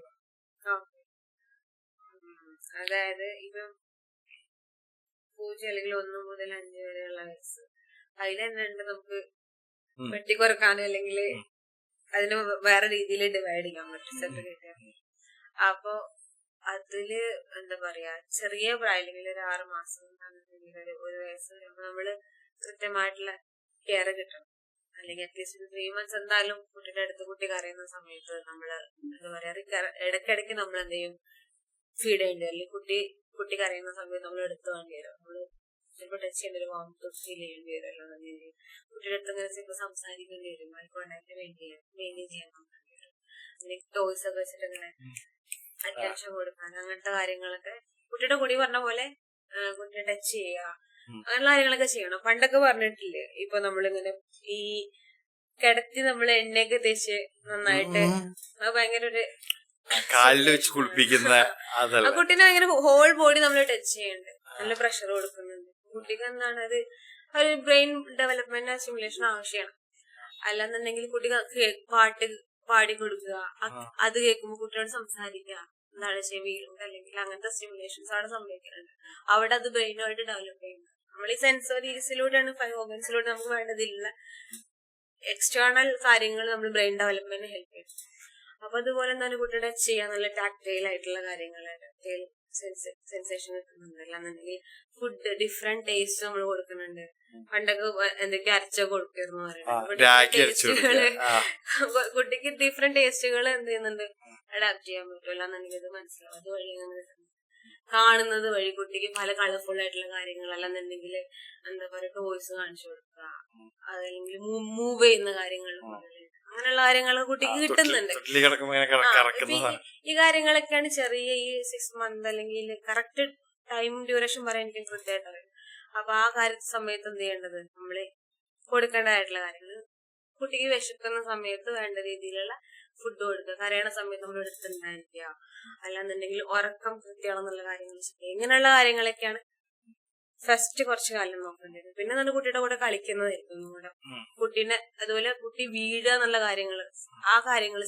അതായത് ഇപ്പം 0 അല്ലെങ്കിൽ 1 മുതൽ 5 വരെയുള്ള വയസ്സ്, അതിൽ തന്നെ ഉണ്ട് നമുക്ക് വെട്ടിക്കുറക്കാനോ അല്ലെങ്കിൽ അതിന് വേറെ രീതിയിൽ ഡിവൈഡ് ചെയ്യാൻ പറ്റും, സെപ്പറേറ്റ് ആക്കി. അപ്പൊ അതില് എന്താ പറയാ, ചെറിയ പ്രായം അല്ലെങ്കിൽ ഒരു 6 മാസം, 1 വയസ്സ് വരുമ്പോ നമ്മള് കൃത്യമായിട്ടുള്ള കെയർ കിട്ടണം. അല്ലെങ്കിൽ അറ്റ്ലീസ്റ്റ് 3 months എന്തായാലും കുട്ടിയുടെ അടുത്ത് കുട്ടി കരയുന്ന സമയത്ത് നമ്മള് എന്താ പറയാ, ഇടയ്ക്കിടയ്ക്ക് നമ്മൾ എന്ത് ചെയ്യും, ഫീഡ് ചെയ്യേണ്ടി വരും. അല്ലെങ്കിൽ കുട്ടി കരയുന്ന സമയത്ത് നമ്മൾ എടുത്ത് വേണ്ടി വരും, നമ്മള് ചിലപ്പോൾ ടച്ച് ചെയ്യേണ്ടി വരും, വാമത്ത് ഫീൽ ചെയ്യേണ്ടി വരുമല്ലോ. കുട്ടിയുടെ അടുത്ത് അങ്ങനെ ചിലപ്പോൾ സംസാരിക്കേണ്ടി വരും, അത് കോണ്ടാക്ട് മെയിൻറ്റെയിൻ ചെയ്യാൻ നോക്കേണ്ടി വരും. അല്ലെങ്കിൽ ടോയ്സ് ഒക്കെ വെച്ചിട്ട് ഇങ്ങനെ അറ്റൻഷൻ കൊടുക്കാൻ, അങ്ങനത്തെ കാര്യങ്ങളൊക്കെ കുട്ടിയുടെ കൂടി പറഞ്ഞ പോലെ കുട്ടിയെ ടച്ച് ചെയ്യുക, അങ്ങനെയുള്ള കാര്യങ്ങളൊക്കെ ചെയ്യണം. പണ്ടൊക്കെ പറഞ്ഞിട്ടില്ലേ, ഇപ്പൊ നമ്മളിങ്ങനെ ഈ കിടത്തി നമ്മള് എണ്ണയൊക്കെ തേച്ച് നന്നായിട്ട്, അത് ഭയങ്കര ഒരു കാലില് വെച്ച് കുളിപ്പിക്കുന്ന ആ കുട്ടീനെ ഭയങ്കര ഹോൾ ബോഡി നമ്മൾ ടച്ച് ചെയ്യുന്നുണ്ട്, നല്ല പ്രഷർ കൊടുക്കുന്നുണ്ട്. കുട്ടിക്ക് എന്താണ് അത് ഒരു ബ്രെയിൻ ഡെവലപ്മെന്റ് സ്റ്റിമുലേഷൻ ആവശ്യമാണ്. അല്ലാന്നുണ്ടെങ്കിൽ കുട്ടി പാട്ട് പാടി കൊടുക്കുക, അത് കേൾക്കുമ്പോൾ കുട്ടിയോട് സംസാരിക്കുക, എന്താണ് ചെവിയിലൂടെ അല്ലെങ്കിൽ അങ്ങനത്തെ സ്റ്റിമുലേഷൻസ് അവിടെ സംഭവിക്കുന്നുണ്ട്. അവിടെ അത് ബ്രെയിനുമായിട്ട് ഡെവലപ്പ് ചെയ്യുന്നത്. നമ്മൾ ഈ സെൻസറീസിലൂടെയാണ്, 5 organs നമുക്ക് വേണ്ടതില്ല എക്സ്റ്റേണൽ കാര്യങ്ങൾ നമ്മൾ ബ്രെയിൻ ഡെവലപ്മെന്റിന് ഹെൽപ്പ് ചെയ്യും. അപ്പൊ അതുപോലെ എന്താണ് കുട്ടിയുടെ ചെയ്യാൻ നല്ല ടാക്ടൈൽ ആയിട്ടുള്ള കാര്യങ്ങൾ, ടാക്ടൈൽ സെൻസേഷൻ കിട്ടുന്നുണ്ട്. അല്ലാന്നുണ്ടെങ്കിൽ ഫുഡ് ഡിഫറെന്റ് ടേസ്റ്റ് നമ്മൾ കൊടുക്കുന്നുണ്ട്. പണ്ടൊക്കെ എന്തൊക്കെ അരച്ച കൊടുക്കായിരുന്നു കുട്ടിക്ക് ഡിഫറെന്റ് ടേസ്റ്റുകൾ എന്ത് ചെയ്യുന്നുണ്ട്, അഡാപ്റ്റ് ചെയ്യാൻ പറ്റും. അല്ലാന്നുണ്ടെങ്കിൽ ഇത് മനസ്സിലാവും. അതുവഴി കാണുന്നത് വഴി കുട്ടിക്ക് പല കളർഫുൾ ആയിട്ടുള്ള കാര്യങ്ങൾ, അല്ലാന്നുണ്ടെങ്കിൽ എന്താ പറയാ ടോയ്സ് കാണിച്ചു കൊടുക്കുക, അതല്ലെങ്കിൽ മൂവ് ചെയ്യുന്ന കാര്യങ്ങൾ, അങ്ങനെയുള്ള കാര്യങ്ങൾ കുട്ടിക്ക് കിട്ടുന്നുണ്ട്. ഈ കാര്യങ്ങളൊക്കെയാണ് ചെറിയ ഈ 6 months അല്ലെങ്കിൽ കറക്റ്റ് ടൈം ഡ്യൂറേഷൻ പറയാൻ എനിക്ക് കൃത്യമായിട്ട് അറിയാം. അപ്പൊ ആ സമയത്ത് എന്ത് ചെയ്യേണ്ടത്, നമ്മള് കൊടുക്കേണ്ടതായിട്ടുള്ള കാര്യങ്ങൾ, കുട്ടിക്ക് വിശക്കുന്ന സമയത്ത് വേണ്ട രീതിയിലുള്ള ഫുഡ് കൊടുക്കുക, കരയണ സമയത്ത് നമ്മൾ എടുത്തുണ്ടായിരിക്കുക, അല്ലാന്നുണ്ടെങ്കിൽ ഉറക്കം കൃത്യമാണെന്നുള്ള കാര്യങ്ങൾ ചെയ്യുക. ഇങ്ങനെയുള്ള കാര്യങ്ങളൊക്കെയാണ് ഫസ്റ്റ് കുറച്ചു കാലം നോക്കേണ്ടത്. പിന്നെ നമ്മൾ കുട്ടിയുടെ കൂടെ കളിക്കുന്നതായിരിക്കും കൂടെ കുട്ടീനെ. അതുപോലെ കുട്ടി വീഴുക എന്നുള്ള കാര്യങ്ങൾ, ആ കാര്യങ്ങൾ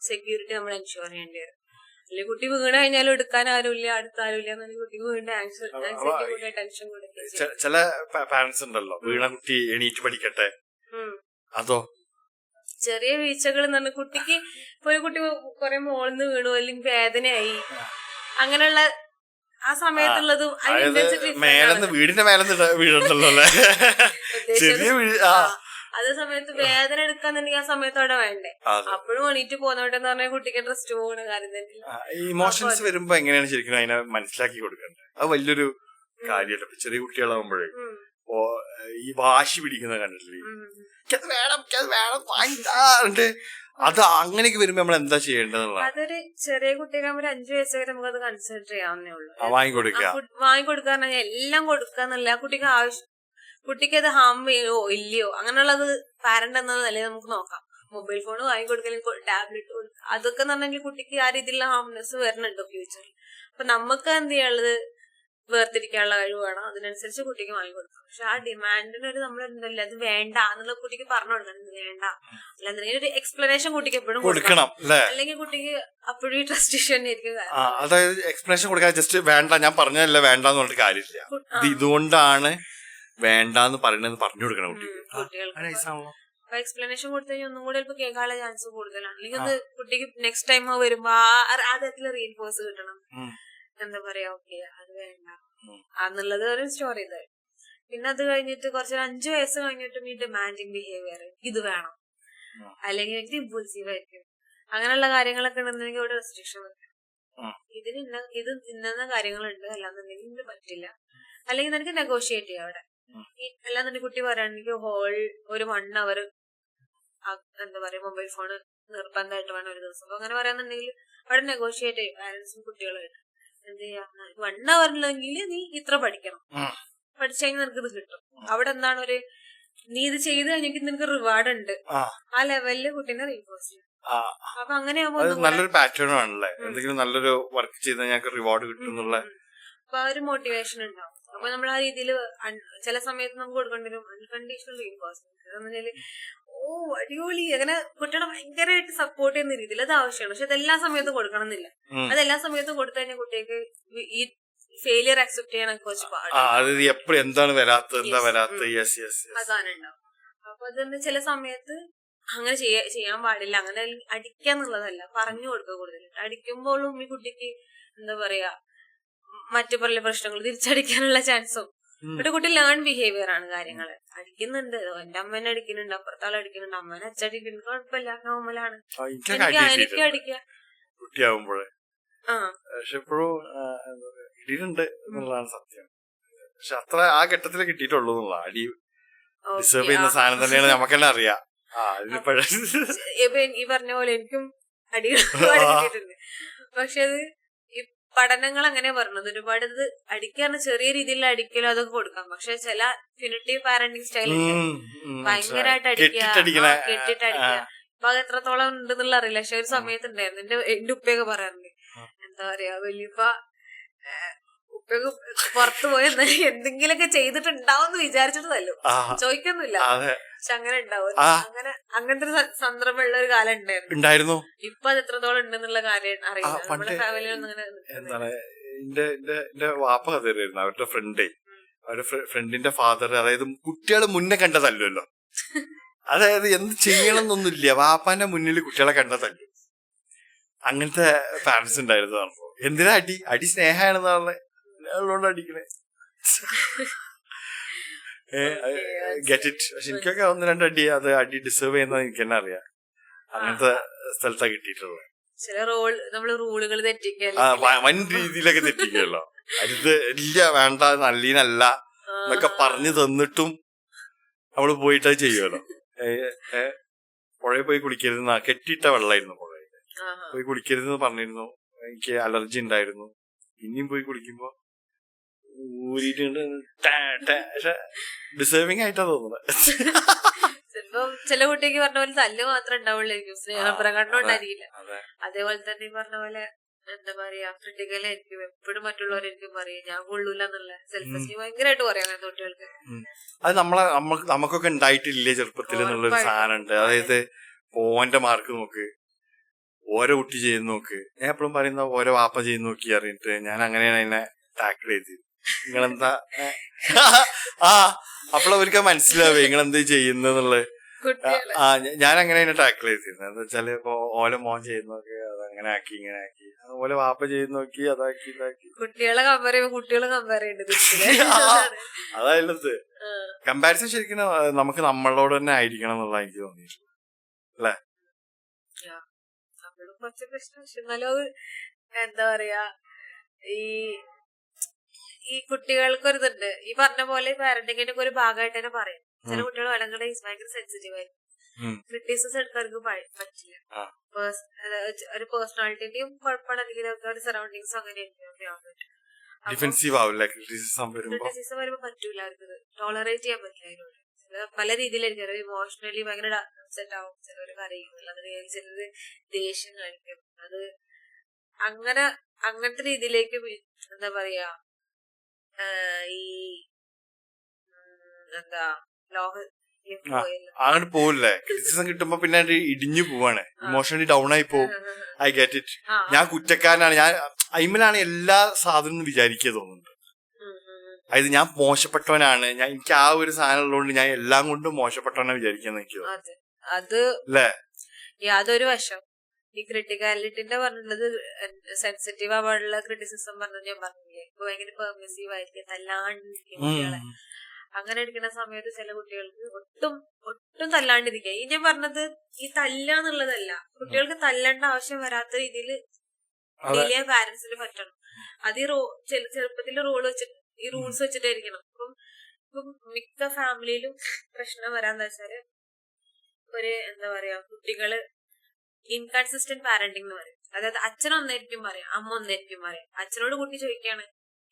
സെക്യൂരിറ്റി നമ്മൾ എൻഷുർ ചെയ്യേണ്ടി വരും. അല്ലെങ്കിൽ കുട്ടി വീണ് കഴിഞ്ഞാലും എടുക്കാൻ ആരുമില്ല, അടുത്ത ആരുമില്ല എന്നുണ്ടെങ്കിൽ കുട്ടിക്ക് വീണ്ടും ആൻസൈറ്റി കൂടെ ടെൻഷൻ കൂടെ. ചില പാരന്റ്സ് ഉണ്ടല്ലോ, വീണ കുട്ടി എണീറ്റ് പഠിക്കട്ടെ, അതോ ചെറിയ വീഴ്ചകൾ എന്ന് പറഞ്ഞാൽ കുട്ടിക്ക് ഇപ്പൊ ഒരു കുട്ടി കുറെ മോളിന്ന് വീണു അല്ലെങ്കിൽ വേദനയായി, അങ്ങനെയുള്ള ആ സമയത്തുള്ളതും മേലെന്ന് വീടിന്റെ മേലെന്ന് വീഴണ്ടല്ലോ അല്ലെ, ചെറിയ അതേ സമയത്ത് വേദന എടുക്കാന്നുണ്ടെങ്കിൽ ആ സമയത്ത് അവിടെ വേണ്ടേ, അപ്പോഴും എണീറ്റ് പോന്നോട്ടെന്ന് പറഞ്ഞാൽ കുട്ടിക്ക് ഇൻട്രസ്റ്റ് പോകുന്ന കാര്യം തന്നെ. ഇമോഷൻസ് വരുമ്പോ എങ്ങനെയാണ് ശരിക്കും അതിനെ മനസ്സിലാക്കി കൊടുക്കേണ്ടത്? അത് വലിയൊരു കാര്യമല്ല. ചെറിയ കുട്ടികളാകുമ്പോഴേ ഈ വാശി പിടിക്കുന്ന കണ്ടിട്ടില്ലേ, അത് വേണം വാങ്ങിട്ട്, അത് അങ്ങനെയൊക്കെ വരുമ്പോ നമ്മൾ എന്താ ചെയ്യേണ്ടത്? അതൊരു ചെറിയ കുട്ടിയാകുമ്പോൾ 5 വയസ്സ് വരെ നമുക്ക് അത് കൺസിഡർ ചെയ്യാവുന്നേ ഉള്ളൂ. വാങ്ങിക്കൊടുക്കുക എല്ലാം കൊടുക്കാന്നല്ല, കുട്ടിക്ക് കുട്ടിക്ക് അത് ഹാം ചെയ്യോ ഇല്ലയോ അങ്ങനെയുള്ളത് പാരന്റ് എന്ന നിലയിൽ നമുക്ക് നോക്കാം. മൊബൈൽ ഫോൺ വാങ്ങിക്കൊടുക്കലും ടാബ്ലറ്റ് കൊടുക്കുക, അതൊക്കെ എന്ന് പറഞ്ഞെങ്കിൽ കുട്ടിക്ക് ആ രീതിയിലുള്ള ഹാംനെസ് വരുന്നുണ്ടോ ഫ്യൂച്ചറിൽ. അപ്പൊ നമുക്ക് എന്ത് ചെയ്യാനുള്ളത്, വേർതിരിക്കാനുള്ള കഴിവ് വേണം, അതിനനുസരിച്ച് കുട്ടിക്ക് വാങ്ങിക്കൊടുക്കാം. പക്ഷെ ആ ഡിമാൻഡിനൊരു നമ്മൾ എന്തല്ല, അത് വേണ്ട എന്നുള്ള കുട്ടിക്ക് പറഞ്ഞു കൊടുക്കണം, ഇത് വേണ്ട. അല്ലാന്നുണ്ടെങ്കിൽ ഒരു എക്സ്പ്ലനേഷൻ കുട്ടിക്ക് എപ്പോഴും കൊടുക്കണം, അല്ലെങ്കിൽ കുട്ടിക്ക് അപ്പോഴും ട്രസ്റ്റ് ഇഷ്യൂ തന്നെ ആയിരിക്കും. അതായത് എക്സ്പ്ലനേഷൻ കൊടുക്കാൻ ജസ്റ്റ് വേണ്ട, ഞാൻ പറഞ്ഞതല്ല വേണ്ടെന്ന് പറഞ്ഞിട്ട് കാര്യമില്ല, ഇത് ഇതുകൊണ്ടാണ് വേണ്ടെന്ന് പറയുന്നത് പറഞ്ഞു കൊടുക്കണം കുട്ടികൾക്ക്. എക്സ്പ്ലനേഷൻ കൊടുത്തു കഴിഞ്ഞാൽ ഒന്നും കൂടെ ചിലപ്പോൾ കേൾക്കാനുള്ള ചാൻസ് കൂടുതലാണ്. അല്ലെങ്കിൽ ഒന്ന് കുട്ടിക്ക് നെക്സ്റ്റ് ടൈം വരുമ്പോ ആ തരത്തില് റീഇൻഫോഴ്സ് കിട്ടണം. എന്താ പറയാ, ഓക്കെ അത് വേണ്ട എന്നുള്ളത് ഒരു സ്റ്റോറി ഇതായി. പിന്നെ അത് കഴിഞ്ഞിട്ട് കുറച്ച് 5 വയസ്സ് കഴിഞ്ഞിട്ടും ഈ ഡിമാൻഡിങ് ബിഹേവിയർ, ഇത് വേണം, അല്ലെങ്കിൽ എനിക്ക് ഇമ്പൾസീവ് ആയിരിക്കും, അങ്ങനെയുള്ള കാര്യങ്ങളൊക്കെ ഉണ്ടെന്നുണ്ടെങ്കിൽ ഇവിടെ റെസ്ട്രിക്ഷൻ വെക്കണം. ഇത് ഇന്ന കാര്യങ്ങളുണ്ട്, അല്ലാന്നുണ്ടെങ്കിൽ ഇത് പറ്റില്ല, അല്ലെങ്കിൽ നിനക്ക് നെഗോഷിയേറ്റ് ചെയ്യാം അവിടെ. അല്ലാന്നുണ്ടെങ്കിൽ കുട്ടി പറയുകയാണെങ്കിൽ ഒരു 1 hour എന്താ പറയാ മൊബൈൽ ഫോണ് നിർബന്ധമായിട്ട് വേണം ഒരു ദിവസം. അപ്പൊ അങ്ങനെ പറയാന്നുണ്ടെങ്കിൽ അവിടെ നെഗോഷിയേറ്റ് ചെയ്യും പാരന്റ്സും കുട്ടികളായിട്ട്. എന്ത് ചെയ്യാ, 1 hour നീ ഇത്ര പഠിക്കണം, പഠിച്ചു കഴിഞ്ഞാൽ നിനക്ക് ഇത് കിട്ടും. അവിടെ എന്താണ് നീ ഇത് ചെയ്ത് കഴിഞ്ഞെങ്കിൽ നിനക്ക് റിവാർഡ് ഉണ്ട്, ആ ലെവലില് കുട്ടീനെ റീഫോഴ്സ് ചെയ്യും. അപ്പൊ അങ്ങനെയാകുമ്പോ നല്ലൊരു പാറ്റേൺ ആണല്ലേ, എന്തെങ്കിലും നല്ലൊരു വർക്ക് ചെയ്താൽ ഞങ്ങൾക്ക് റിവാർഡ് കിട്ടും എന്നുള്ള അപ്പൊ ആ ഒരു മോട്ടിവേഷൻ ഉണ്ടാവും. അപ്പൊ നമ്മൾ ആ രീതിയിൽ ചില സമയത്ത് നമുക്ക് കൊടുക്കേണ്ടി വരും അൺകണ്ടീഷണൽ റീഇൻഫോഴ്സ്മെന്റ്. അടിപൊളി അങ്ങനെ കുട്ടികളെ ഭയങ്കരമായിട്ട് സപ്പോർട്ട് ചെയ്യുന്ന രീതിയിൽ അത് ആവശ്യമാണ്. പക്ഷെ അതെല്ലാ സമയത്തും കൊടുക്കണം എന്നില്ല. അതെല്ലാ സമയത്തും കൊടുത്തു കഴിഞ്ഞാൽ കുട്ടിക്ക് ഈ ഫെയിലിയർ അക്സെപ്റ്റ് ചെയ്യാൻ കുറച്ച് പാടാണ്. എന്താണ് വരാത്തത് അതാണ് ഉണ്ടാവും. അപ്പൊ അതെന്താ ചില സമയത്ത് അങ്ങനെ ചെയ്യാൻ പാടില്ല. അങ്ങനെ അടിക്കാന്നുള്ളതല്ല, പറഞ്ഞു കൊടുക്കുക കൂടുതൽ. അടിക്കുമ്പോഴും ഈ കുട്ടിക്ക് എന്താ പറയാ മറ്റു പല പ്രശ്നങ്ങൾ തിരിച്ചടിക്കാനുള്ള ചാൻസും. ഇവിടെ കുട്ടി ലേൺ ബിഹേവിയർ ആണ് കാര്യങ്ങള്. അടിക്കുന്നുണ്ട്, എന്റെ അമ്മേനെ അടിക്കുന്നുണ്ട്, അപ്പുറത്താളെ അടിക്കുന്നുണ്ട്, അമ്മേനെ അച്ചടിക്കുന്നുണ്ട്, കുഴപ്പമില്ല, നോർമലാണ്. എനിക്ക് അടിക്കുക കുട്ടിയാവുമ്പോഴേ പക്ഷെ എപ്പോഴും ഇടിയുണ്ട് എന്നുള്ളതാണ് സത്യം. പക്ഷെ അത്ര ആ ഘട്ടത്തില് കിട്ടിയിട്ടുള്ളൂ എന്നുള്ള അടി ഡിസേർവ് ചെയ്യുന്ന സാധനം തന്നെയാണ് നമുക്കെല്ലാം അറിയാം. ഈ പറഞ്ഞ പോലെ എനിക്കും അടികൾ കിട്ടിയിട്ടുണ്ട്. പക്ഷെ അത് ഈ പഠനങ്ങൾ അങ്ങനെ പറഞ്ഞത് ഒരുപാട് ഇത് അടിക്കാന്ന് ചെറിയ രീതിയിലുള്ള അടിക്കലോ അതൊക്കെ കൊടുക്കാം. പക്ഷെ ചില പ്യൂണിറ്റീവ് പാരന്റിങ് സ്റ്റൈൽ ഭയങ്കരമായിട്ട് അടിക്കുക, കെട്ടിട്ട് അടിക്കുക. അപ്പൊ അത് എത്രത്തോളം ഉണ്ടെന്നുള്ള അറിയില്ല. പക്ഷെ ഒരു സമയത്ത് ഉണ്ടായിരുന്നു, എന്റെ ഉപ്പയൊക്കെ പറയാറുണ്ട്, എന്താ പറയാ വലിയപ്പ ഉപ്പയൊക്കെ പുറത്തു പോയി എന്തെങ്കിലുമൊക്കെ ചെയ്തിട്ടുണ്ടാവും വിചാരിച്ചിട്ട് തല്ലോ, ചോദിക്കൊന്നുമില്ല. പക്ഷെ അങ്ങനെ ഉണ്ടാവും. അങ്ങനത്തെ ഒരു സന്ദർഭമുള്ള ഒരു കാലം ഉണ്ടായിരുന്നു. ഇപ്പൊ അത് എത്രത്തോളം ഉണ്ടെന്നുള്ള കാര്യം അറിയില്ല. നമ്മുടെ ഫാമിലിയിലൊന്നും അങ്ങനെ എന്താണ് എന്റെ വാപ്പ കഥയായിരുന്നു. അവരുടെ അവരുടെ ഫ്രണ്ടിന്റെ ഫാദർ, അതായത് കുട്ടികളെ മുന്നേ കണ്ടതല്ലോ. അതായത് എന്ത് ചെയ്യണം എന്നൊന്നുമില്ല, വാപ്പാന്റെ മുന്നിൽ കുട്ടികളെ കണ്ടതല്ലോ. അങ്ങനത്തെ പാരന്റ്സ് ഉണ്ടായിരുന്നു. എന്തിനാ അടി സ്നേഹമാണെന്ന് പറഞ്ഞുകൊണ്ട് അടിക്കണേ. Get it. പക്ഷെ എനിക്കൊക്കെ 1-2 അടി ഡിസേർവ് ചെയ്യുന്നത് എനിക്ക് തന്നെ അറിയാം. അങ്ങനത്തെ സ്ഥലത്താണ് കിട്ടിയിട്ടുള്ളത്. ചില റൂളുകൾ വൻ രീതിയിലൊക്കെ തെറ്റിക്കുമല്ലോ. അത് ഇല്ല വേണ്ട നല്ലീനല്ല എന്നൊക്കെ പറഞ്ഞു തന്നിട്ടും നമ്മള് പോയിട്ട് അത് ചെയ്യുമല്ലോ. പുഴയിൽ പോയി കുളിക്കരുതെന്നാ, കെട്ടിയിട്ട വെള്ളമായിരുന്നു പുഴയിൽ പോയി കുളിക്കരുതെന്ന് പറഞ്ഞിരുന്നു. എനിക്ക് അലർജി ഉണ്ടായിരുന്നു. ഇനിയും പോയി കുളിക്കുമ്പോ ഊരിട്ടുണ്ട്. പക്ഷെ ഡിസേർവിംഗ് ആയിട്ടാ തോന്നുന്നത്. ചിലപ്പോ ചില കുട്ടിക്ക് പറഞ്ഞ പോലെ തല്ല് മാത്രം ഉണ്ടാവുള്ളായിരിക്കും, സ്നേഹപ്രകടനം ഉണ്ടായിരിക്കില്ല. അതേപോലെ തന്നെ ഈ പറഞ്ഞ പോലെ എന്താ പറയാ ക്രിട്ടിക്കലായിരിക്കും, എപ്പോഴും മറ്റുള്ളവരായിരിക്കും പറയും ഞാൻ കൊള്ളൂല എന്നുള്ള സെൽഫ് എസ്റ്റീം ഭയങ്കരമായിട്ട് പറയാം അങ്ങനത്തെ കുട്ടികൾക്ക്. അത് നമുക്കൊക്കെ ഉണ്ടായിട്ടില്ലേ ചെറുപ്പത്തിൽ എന്നുള്ളൊരു സാധനം ഉണ്ട്. അതായത് ഓന്റെ മാർക്ക് നോക്ക്, ഓരോ കുട്ടി ചെയ്ത് നോക്ക്. ഞാൻ എപ്പോഴും പറയുന്ന ഓരോ വാപ്പ ചെയ്ത് നോക്കി അറിഞ്ഞിട്ട് ഞാൻ അങ്ങനെയാണ് അതിനെ ടാക്കിൾ ചെയ്തത്. നിങ്ങളെന്താ അപ്പോഴവർക്ക് മനസ്സിലാവേ നിങ്ങളെന്താ ചെയ്യുന്നുള്ളത്. ഞാൻ അങ്ങനെ തന്നെ ടാക്കിൾ ചെയ്തിരുന്നത്. എന്താ വെച്ചാല് ഇപ്പൊ ഓരോ മോൻ ചെയ്ത് നോക്കി അത് അങ്ങനെ ആക്കി ഇങ്ങനെ ആക്കി, അതുപോലെ വാപ്പ ചെയ്ത് നോക്കി അതാക്കി ഇതാക്കി. കുട്ടികളെ കമ്പയർ ചെയ്യുമ്പോ കുട്ടികളെ കമ്പയർ അതായത് കമ്പാരിസൺ ശരിക്കും നമുക്ക് നമ്മളോട് തന്നെ ആയിരിക്കണം എന്നുള്ള എനിക്ക് തോന്നിയിട്ടുണ്ട് അല്ലെ. നമ്മളും കുറച്ച് പ്രശ്നം, പക്ഷെ എന്നാലും അത് എന്താ പറയാ ഈ കുട്ടികൾക്കൊരിതുണ്ട്. ഈ പറഞ്ഞ പോലെ പാരന്റിങ്ങിന്റെ ഒക്കെ ഒരു ഭാഗമായിട്ട് തന്നെ പറയും. ചില കുട്ടികൾ ഭയങ്കര സെൻസിറ്റീവ് ആയിരിക്കും, ക്രിറ്റിസിസം എടുക്കാർക്ക് പറ്റില്ല. ഒരു പേഴ്സണാലിറ്റിന്റെയും കുഴപ്പമാണ്, അല്ലെങ്കിൽ അവരുടെ സറൗണ്ടിങ്സ് അങ്ങനെയായിരിക്കും. ക്രിറ്റിസിസം വരുമ്പോ പറ്റൂല, അവർക്ക് ടോളറേറ്റ് ചെയ്യാൻ പറ്റില്ല അതിനോട്. പല രീതിയിലായിരിക്കും. ഇമോഷണലി ഭയങ്കര അപ്സെറ്റ് ആവും, ചിലവർ കരയും, അല്ലാതെ ചിലത് ദേഷ്യം കാണിക്കും. അത് അങ്ങനത്തെ രീതിയിലേക്ക് എന്താ പറയാ ഈ എന്താ അങ്ങോട്ട് പോവില്ലേ. ക്രിറ്റിസിസം കിട്ടുമ്പോ പിന്നെ ഇടിഞ്ഞു പോവാണ്, ഇമോഷണലി ഡൗൺ ആയി പോവും. I get it. ഞാൻ കുറ്റക്കാരനാണ്, ഞാൻ അയിമലാണ് എല്ലാ സാധനവും വിചാരിക്കുക തോന്നുന്നുണ്ട്. അതായത് ഞാൻ മോശപ്പെട്ടവനാണ്, എനിക്ക് ആ ഒരു സാധനം ഉള്ളതുകൊണ്ട് ഞാൻ എല്ലാം കൊണ്ടും മോശപ്പെട്ടവനെ വിചാരിക്കാന്ന് എനിക്ക് തോന്നുന്നു. അത് അല്ലേ യാതൊരു വശം ഈ ക്രിട്ടിക്കാലിറ്റിന്റെ പറഞ്ഞിട്ടുള്ളത് സെൻസിറ്റീവ് ആവാനുള്ള ക്രിറ്റിസിസം പറഞ്ഞത് ഞാൻ പറഞ്ഞില്ലേ. ഇപ്പൊ ഭയങ്കര പെർമിസീവ് ആയിരിക്കും, തല്ലാണ്ടിരിക്കും കുട്ടികളെ. അങ്ങനെ ഇരിക്കുന്ന സമയത്ത് ചില കുട്ടികൾക്ക് ഒട്ടും തല്ലാണ്ടിരിക്കുക. ഈ ഞാൻ പറഞ്ഞത് ഈ തല്ലാന്നുള്ളതല്ല, കുട്ടികൾക്ക് തല്ലേണ്ട ആവശ്യം വരാത്ത രീതിയിൽ വലിയ പാരന്റ്സിന് പറ്റണം. അത് ഈ ചെറുപ്പത്തില് ഈ റൂൾസ് വെച്ചിട്ടായിരിക്കണം. ഇപ്പം മിക്ക ഫാമിലിയിലും പ്രശ്നം വരാന്ന് വെച്ചാല് ഒരു എന്താ പറയാ കുട്ടികള് ഇൻകൺസിസ്റ്റന്റ് പാരന്റിംഗ് എന്ന് പറയും. അതായത് അച്ഛൻ ഒന്നായിരിക്കും പറയാം, അമ്മ ഒന്നായിരിക്കും പറയാം. അച്ഛനോട് കുട്ടി ചോദിക്കാണ്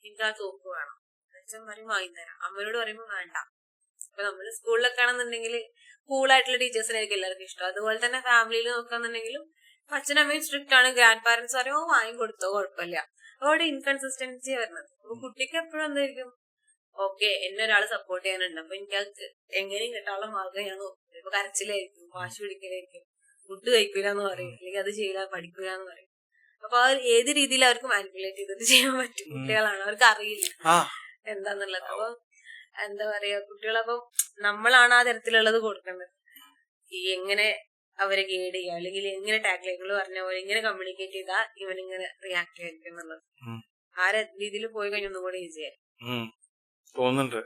എനിക്ക് ആ തോക്ക് വേണം, അച്ഛൻ പറയും വാങ്ങിത്തരാം, അമ്മയോട് പറയുമ്പോ വേണ്ട. ഇപ്പൊ നമ്മള് സ്കൂളിലൊക്കെ ആണെന്നുണ്ടെങ്കിൽ കൂളായിട്ടുള്ള ടീച്ചേഴ്സിനായിരിക്കും എല്ലാവർക്കും ഇഷ്ടം. അതുപോലെ തന്നെ ഫാമിലിയിൽ നോക്കാന്നുണ്ടെങ്കിലും അച്ഛനമ്മയും സ്ട്രിക്റ്റ് ആണ്, ഗ്രാൻഡ് പാരന്റ്സ് പറയും വാങ്ങിക്കൊടുത്തോ കുഴപ്പമില്ല. അവിടെ ഇൻകൺസിസ്റ്റൻസി വരുന്നത്. അപ്പൊ കുട്ടിക്ക് എപ്പോഴും എന്തായിരിക്കും, ഓക്കെ എന്നെ ഒരാള് സപ്പോർട്ട് ചെയ്യാനുണ്ട്, അപ്പൊ എനിക്ക് അത് എങ്ങനെയും കിട്ടാനുള്ള മാർഗം ഞാൻ നോക്കും. ഇപ്പൊ കരച്ചിലായിരിക്കും, വാശി പിടിക്കലായിരിക്കും, ഫുഡ് കഴിക്കൂലെന്ന് പറയും, അല്ലെങ്കിൽ അത് ചെയ്യില്ല പഠിക്കൂലെന്ന് പറയും. അപ്പൊ ആ ഏത് രീതിയിൽ അവർക്ക് മാനിപ്പുലേറ്റ് ചെയ്തിട്ട് ചെയ്യാൻ പറ്റും. കുട്ടികളാണ്, അവർക്ക് അറിയില്ല എന്താന്നുള്ളത്. അപ്പൊ എന്താ പറയാ കുട്ടികളപ്പം നമ്മളാണ് ആ തരത്തിലുള്ളത് കൊടുക്കേണ്ടത്. ഈ എങ്ങനെ അവരെ ഗൈഡ് ചെയ്യുക, അല്ലെങ്കിൽ എങ്ങനെ ടാക്ലേക്കുകൾ പറഞ്ഞ പോലെ എങ്ങനെ കമ്മ്യൂണിക്കേറ്റ് ചെയ്താൽ ഇവനിങ്ങനെ റിയാക്ട് ചെയ്യും എന്നുള്ളത് ആ രീതിയിൽ പോയി കഴിഞ്ഞ ഒന്നും കൂടെ ഈസി ആയി തോന്നുന്നുണ്ട്.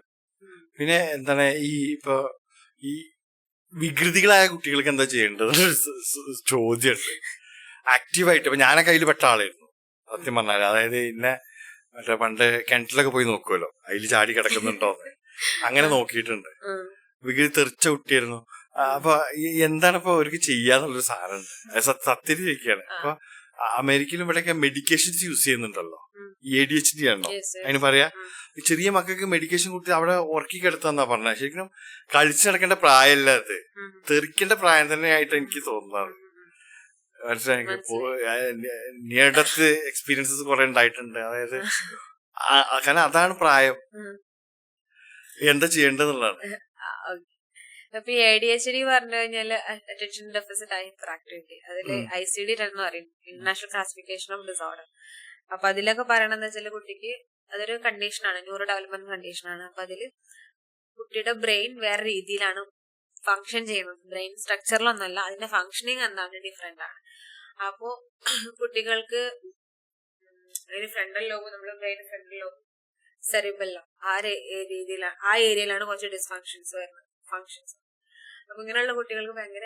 പിന്നെ എന്താണ് ഇപ്പൊ ഈ വികൃതികളായ കുട്ടികൾക്ക് എന്താ ചെയ്യേണ്ടത് ചോദ്യമുണ്ട്. ആക്റ്റീവായിട്ട് ഇപ്പൊ ഞാനൊക്കെ അതിൽ പെട്ട ആളായിരുന്നു സത്യം പറഞ്ഞാല്. അതായത് ഇന്നെ മറ്റേ പണ്ട് കിണറ്റിലൊക്കെ പോയി നോക്കുമല്ലോ, അതിൽ ചാടി കിടക്കുന്നുണ്ടോന്ന് അങ്ങനെ നോക്കിയിട്ടുണ്ട്. വികൃതി തെറിച്ച കുട്ടിയായിരുന്നു. അപ്പൊ എന്താണ് ഇപ്പൊ അവർക്ക് ചെയ്യാന്നുള്ളൊരു സാധനമുണ്ട്. സത്യത്തിൽ ചോദിക്കുകയാണ്. അപ്പൊ അമേരിക്കയിലും ഇവിടെയൊക്കെ മെഡിക്കേഷൻസ് യൂസ് ചെയ്യുന്നുണ്ടല്ലോ, ADHD ആണോ അതിന് പറയാ. ചെറിയ മക്കൾക്ക് മെഡിക്കേഷൻ കുട്ടി അവിടെ ഉറക്കി കിടത്താന്നാ പറഞ്ഞ. ശരിക്കും കളിച്ചു നടക്കേണ്ട പ്രായമല്ല അത്, തെറിക്കേണ്ട പ്രായം തന്നെ ആയിട്ട് എനിക്ക് തോന്നുന്നത്. മനസ്സിലായി. നിയർ ഡെത്ത് എക്സ്പീരിയൻസസ് കുറെ ഉണ്ടായിട്ടുണ്ട്. അതായത് കാരണം അതാണ് പ്രായം, എന്താ ചെയ്യേണ്ടതെന്നുള്ളതാണ്. അപ്പൊ ഈ ADHD പറഞ്ഞു കഴിഞ്ഞാല് അറ്റൻഷൻ ഡെഫിസിറ്റ് ഹൈപ്പർ ആക്ടിവിറ്റി, അതില് ICD-10 എന്ന് പറയും, ഇന്റർനാഷണൽ ക്ലാസിഫിക്കേഷൻ ഓഫ് ഡിസോർഡർ. അപ്പൊ അതിലൊക്കെ പറയണെന്ന് വെച്ചാൽ കുട്ടിക്ക് അതൊരു കണ്ടീഷനാണ്, ന്യൂറോ ഡെവലപ്മെന്റ് കണ്ടീഷനാണ്. അപ്പൊ അതില് കുട്ടിയുടെ ബ്രെയിൻ വേറെ രീതിയിലാണ് ഫങ്ഷൻ ചെയ്യുന്നത്. ബ്രെയിൻ സ്ട്രക്ചറിലൊന്നല്ല, അതിന്റെ ഫങ്ഷനിങ് എന്താണ് ഡിഫറെന്റ് ആണ്. അപ്പോ കുട്ടികൾക്ക് ഫ്രണ്ടൽ ലോബ്, നമ്മുടെ ബ്രെയിൻ ഫ്രണ്ടൽ ലോബ്, സെറിബെല്ലം ആ രീതിയിലാണ്, ആ ഏരിയയിലാണ് കുറച്ച് ഡിസ്ഫങ്ഷൻസ് വരുന്നത്, ഫങ്ഷൻസ്. അപ്പൊ ഇങ്ങനെയുള്ള കുട്ടികൾക്ക് ഭയങ്കര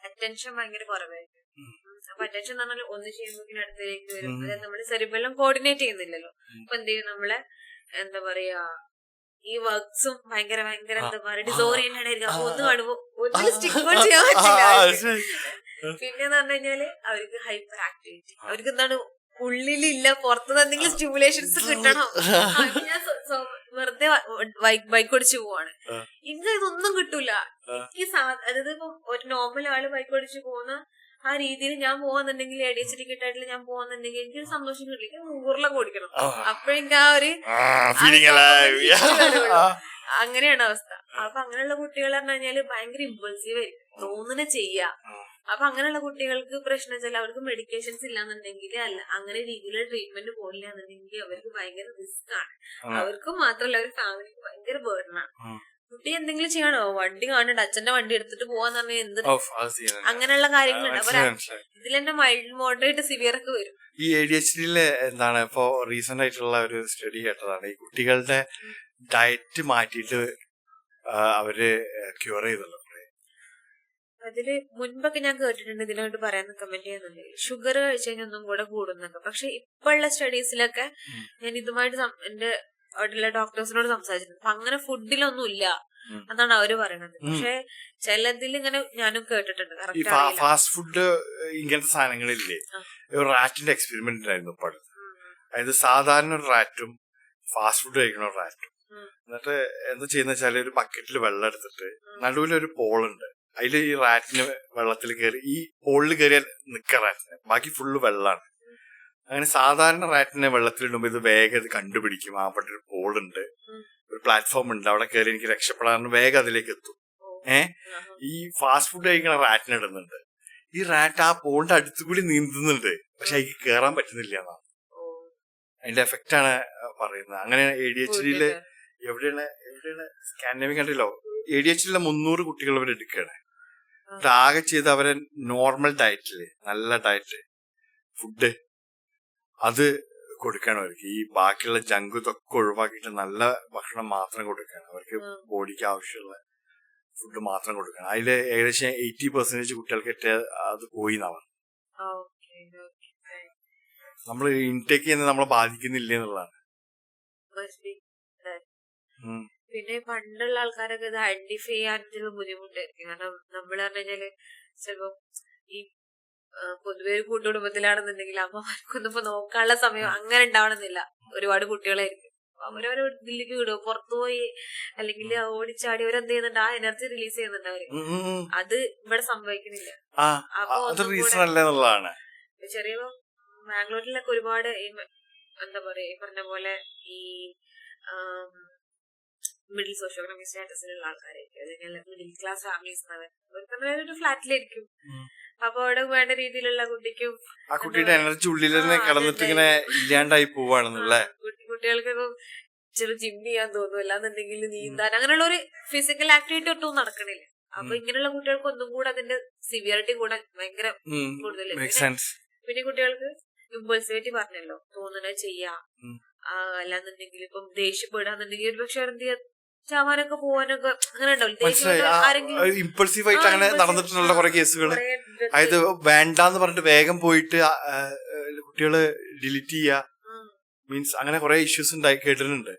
അറ്റൻഷൻ ഭയങ്കര കുറവായിരിക്കും. അപ്പൊ അറ്റൻഷൻ എന്ന് പറഞ്ഞാൽ ഒന്ന് ചെയ്യുമ്പോൾ അടുത്തേക്ക് വരും. അതായത് നമ്മള് സെറിബെല്ലം കോർഡിനേറ്റ് ചെയ്യുന്നില്ലല്ലോ. അപ്പൊ എന്ത് ചെയ്യും, നമ്മളെ എന്താ പറയാ ഈ വർക്ക്സും ഭയങ്കര എന്താ പറയാ ഡിസോറിയന്റഡ് ആയിരിക്കും. അപ്പൊ ഒന്ന് കാണുമ്പോ ഒന്നിനും സ്റ്റിക്ക് ഔട്ട് ചെയ്യാൻ പറ്റില്ല. പിന്നെന്ന് പറഞ്ഞു കഴിഞ്ഞാല് അവർക്ക് ഹൈപ്പർ ആക്ടിവിറ്റി, അവർക്ക് എന്താണ് ഉള്ളിലില്ല, പുറത്തുനിന്ന് എന്തെങ്കിലും സ്റ്റിമുലേഷൻസ് കിട്ടണം. അപ്പൊ ഞാൻ വെറുതെ ബൈക്ക് ഓടിച്ചു പോവാണ്. എനിക്ക് ഇതൊന്നും കിട്ടൂല. ഈ അതായത് ഇപ്പൊ ഒരു നോർമൽ ആള് ബൈക്ക് ഓടിച്ചു പോകുന്ന ആ രീതിയിൽ ഞാൻ പോവാന്നുണ്ടെങ്കിൽ ADHD കിട്ടായിട്ടില്ല ഞാൻ പോവാന്നുണ്ടെങ്കിൽ എനിക്കൊരു സന്തോഷം കിട്ടില്ല. 100 ഓടിക്കണം. അപ്പോഴെനിക്ക് ആ ഒരു അങ്ങനെയാണ് അവസ്ഥ. അപ്പൊ അങ്ങനെയുള്ള കുട്ടികൾ പറഞ്ഞു കഴിഞ്ഞാല് ഭയങ്കര ഇമ്പൾസീവ് ആയിരിക്കും, തോന്നുന്ന ചെയ്യാ. അപ്പൊ അങ്ങനെയുള്ള കുട്ടികൾക്ക് പ്രശ്നം വെച്ചാൽ അവർക്ക് മെഡിക്കേഷൻസ് ഇല്ലാന്നുണ്ടെങ്കിൽ അല്ല അങ്ങനെ രീതിയിലുള്ള ട്രീറ്റ്മെന്റ് പോയില്ല എന്നുണ്ടെങ്കിൽ അവർക്ക് ഭയങ്കര റിസ്ക് ആണ്. അവർക്കും മാത്രമല്ല അവർ ഫാമിലിക്ക് ഭയങ്കര ബേർഡനാണ്. കുട്ടി എന്തെങ്കിലും ചെയ്യണോ, വണ്ടി കാണണ്ട, അച്ഛന്റെ വണ്ടി എടുത്തിട്ട് പോവാന്ന് പറഞ്ഞാൽ എന്ത് അങ്ങനെയുള്ള കാര്യങ്ങളുണ്ട്. അപ്പൊ ഇതിൽ തന്നെ മൈൽഡ് മോഡറേറ്റ് സിവിയർ ഒക്കെ വരും. ഈ ADHD എന്താണ് ഇപ്പൊ റീസെന്റ് ആയിട്ടുള്ള ഒരു സ്റ്റഡി കേട്ടതാണ്, ഈ കുട്ടികളുടെ ഡയറ്റ് മാറ്റിയിട്ട് അവര് ക്യൂർ ചെയ്തല്ലോ. അതില് മുൻപൊക്കെ ഞാൻ കേട്ടിട്ടുണ്ട്, ഇതിനോട്ട് പറയാൻ കമന്റ് ചെയ്യുന്നുണ്ട്, ഷുഗർ കഴിച്ചു കഴിഞ്ഞാൽ ഒന്നും കൂടെ കൂടുന്നൊക്കെ. പക്ഷെ ഇപ്പോഴുള്ള സ്റ്റഡീസിലൊക്കെ ഞാൻ ഇതുമായിട്ട് എന്റെ അവിടെയുള്ള ഡോക്ടേഴ്സിനോട് സംസാരിച്ചിട്ടുണ്ട്. അപ്പൊ അങ്ങനെ ഫുഡിലൊന്നും ഇല്ല എന്നാണ് അവര് പറയണത്. പക്ഷെ ചിലതിൽ ഇങ്ങനെ ഞാനും കേട്ടിട്ടുണ്ട്. ഫാസ്റ്റ് ഫുഡ് ഇങ്ങനത്തെ സാധനങ്ങളില്ലേ, ഒരു റാറ്റിന്റെ എക്സ്പെരിമെന്റ് ഉണ്ടായിരുന്നു ഇപ്പോൾ. അതായത് സാധാരണ ഒരു റാറ്റും ഫാസ്റ്റ് ഫുഡ് കഴിക്കണ ഒരു റാറ്റും എന്നിട്ട് എന്താ ചെയ്യുന്ന വെച്ചാല് ഒരു ബക്കറ്റിൽ വെള്ളം എടുത്തിട്ട് നടുവിലൊരു പോളുണ്ട്, അതിൽ ഈ റാറ്റിന് വെള്ളത്തിൽ കയറി ഈ പോളിൽ കയറിയാൽ നിക്ക റാറ്റിന്, ബാക്കി ഫുള്ള് വെള്ളമാണ്. അങ്ങനെ സാധാരണ റാറ്റിനെ വെള്ളത്തിലിടുമ്പോ ഇത് വേഗം ഇത് കണ്ടുപിടിക്കും, അവിടെ ഒരു പോളുണ്ട്, ഒരു പ്ലാറ്റ്ഫോം ഉണ്ട്, അവിടെ കയറി എനിക്ക് രക്ഷപ്പെടാൻ വേഗം അതിലേക്ക് എത്തും. ഈ ഫാസ്റ്റ് ഫുഡ് കഴിക്കണ റാറ്റിന് ഇടുന്നുണ്ട്, ഈ റാറ്റ് ആ പോളിന്റെ അടുത്തുകൂടി നീന്തുന്നുണ്ട്, പക്ഷെ അതിക്ക് കേറാൻ പറ്റുന്നില്ല എന്നാണ് അതിന്റെ എഫക്റ്റ് ആണ് പറയുന്നത്. അങ്ങനെ ADHD എവിടെയാണ് സ്കാൻഡിനേവിയൻ കൺട്രിയിലോ ADHD 300 കുട്ടികൾ അവർ എടുക്കുകയാണ്. ആകെ ചെയ്ത് അവരെ നോർമൽ ഡയറ്റില് നല്ല ഡയറ്റ് ഫുഡ് അത് കൊടുക്കണം അവർക്ക്. ഈ ബാക്കിയുള്ള ജങ്ക് ഇതൊക്കെ ഒഴിവാക്കിയിട്ട് നല്ല ഭക്ഷണം മാത്രം കൊടുക്കണം അവർക്ക്, ബോഡിക്ക് ആവശ്യമുള്ള ഫുഡ് മാത്രം കൊടുക്കണം. അതില് ഏകദേശം 80% കുട്ടികൾക്ക് അത് പോയി എന്നാണ്. നമ്മൾ ഇൻടേക്ക് ചെയ്യുന്നത് നമ്മളെ ബാധിക്കുന്നില്ല എന്നുള്ളതാണ്. പിന്നെ പണ്ടുള്ള ആൾക്കാരൊക്കെ ഇത് ഐഡന്റിഫൈ ചെയ്യാനുള്ള ബുദ്ധിമുട്ടായിരിക്കും. കാരണം നമ്മൾ പറഞ്ഞു കഴിഞ്ഞാല് ചിലപ്പോ ഈ പൊതുവെ ഒരു കൂട്ടുകുടുംബത്തിലാണെന്നുണ്ടെങ്കിൽ അമ്മമാർക്കൊന്നും ഇപ്പൊ നോക്കാനുള്ള സമയം അങ്ങനെ ഉണ്ടാവണമെന്നില്ല. ഒരുപാട് കുട്ടികളായിരിക്കും, അവരവരെ ഇതിലേക്ക് വിടും, പുറത്തുപോയി അല്ലെങ്കിൽ ഓടിച്ചാടി അവരെന്ത് ചെയ്യുന്നുണ്ട്, ആ എനർജി റിലീസ് ചെയ്യുന്നുണ്ട് അവര്. അത് ഇവിടെ സംഭവിക്കുന്നില്ല. ചെറിയ ബാംഗ്ലൂരിലൊക്കെ ഒരുപാട് എന്താ പറയാ ഈ പറഞ്ഞ പോലെ ഈ മിഡിൽ സോഷ്യോ എക്കണോമിക് സ്റ്റാറ്റസിലുള്ള ആൾക്കാരായിരിക്കും, അല്ലെങ്കിൽ മിഡിൽ ക്ലാസ് ഫാമിലീസ് ഒരു ഫ്ലാറ്റിലായിരിക്കും. അപ്പൊ അവിടെ വേണ്ട രീതിയിലുള്ള കുട്ടിക്കും ആ കുട്ടിയുടെ എനർജി ഉള്ളിൽ തന്നെ കിടന്നിട്ട് ഇങ്ങനെ ഇല്ലാണ്ടായി പോവാണെന്നുള്ളേ. കുട്ടികൾക്കൊക്കെ ചെറു ജിം ചെയ്യാൻ തോന്നും, അല്ലാന്നുണ്ടെങ്കിൽ നീന്താൻ, അങ്ങനെയുള്ള ഒരു ഫിസിക്കൽ ആക്ടിവിറ്റി ഒട്ടും നടക്കണില്ല. അപ്പൊ ഇങ്ങനെയുള്ള കുട്ടികൾക്ക് ഒന്നും കൂടെ അതിന്റെ സിവിയറിറ്റി കൂടെ ഭയങ്കര കൂടുതൽ. പിന്നെ കുട്ടികൾക്ക് ഇമ്പൾസിവിറ്റി പറഞ്ഞല്ലോ, തോന്നുന്നത് ചെയ്യാം, അല്ലാന്നുണ്ടെങ്കിൽ ഇപ്പം ദേഷ്യപ്പെടാന്നുണ്ടെങ്കിൽ ഒരു പക്ഷെ എന്ത് ചെയ്യാം, ചാവാനൊക്കെ പോവാനൊക്കെ അങ്ങനെ ഉണ്ടാവില്ല. ഇമ്പൾസീവ് ആയിട്ട് അങ്ങനെ നടന്നിട്ടുള്ള കുറെ കേസുകൾ. അതായത് വേണ്ടാന്ന് പറഞ്ഞിട്ട് വേഗം പോയിട്ട് കുട്ടികള് ഡിലീറ്റ് ചെയ്യാ, മീൻസ് അങ്ങനെ കുറെ ഇഷ്യൂസ് ഉണ്ടായി കേട്ടിട്ടുണ്ട്.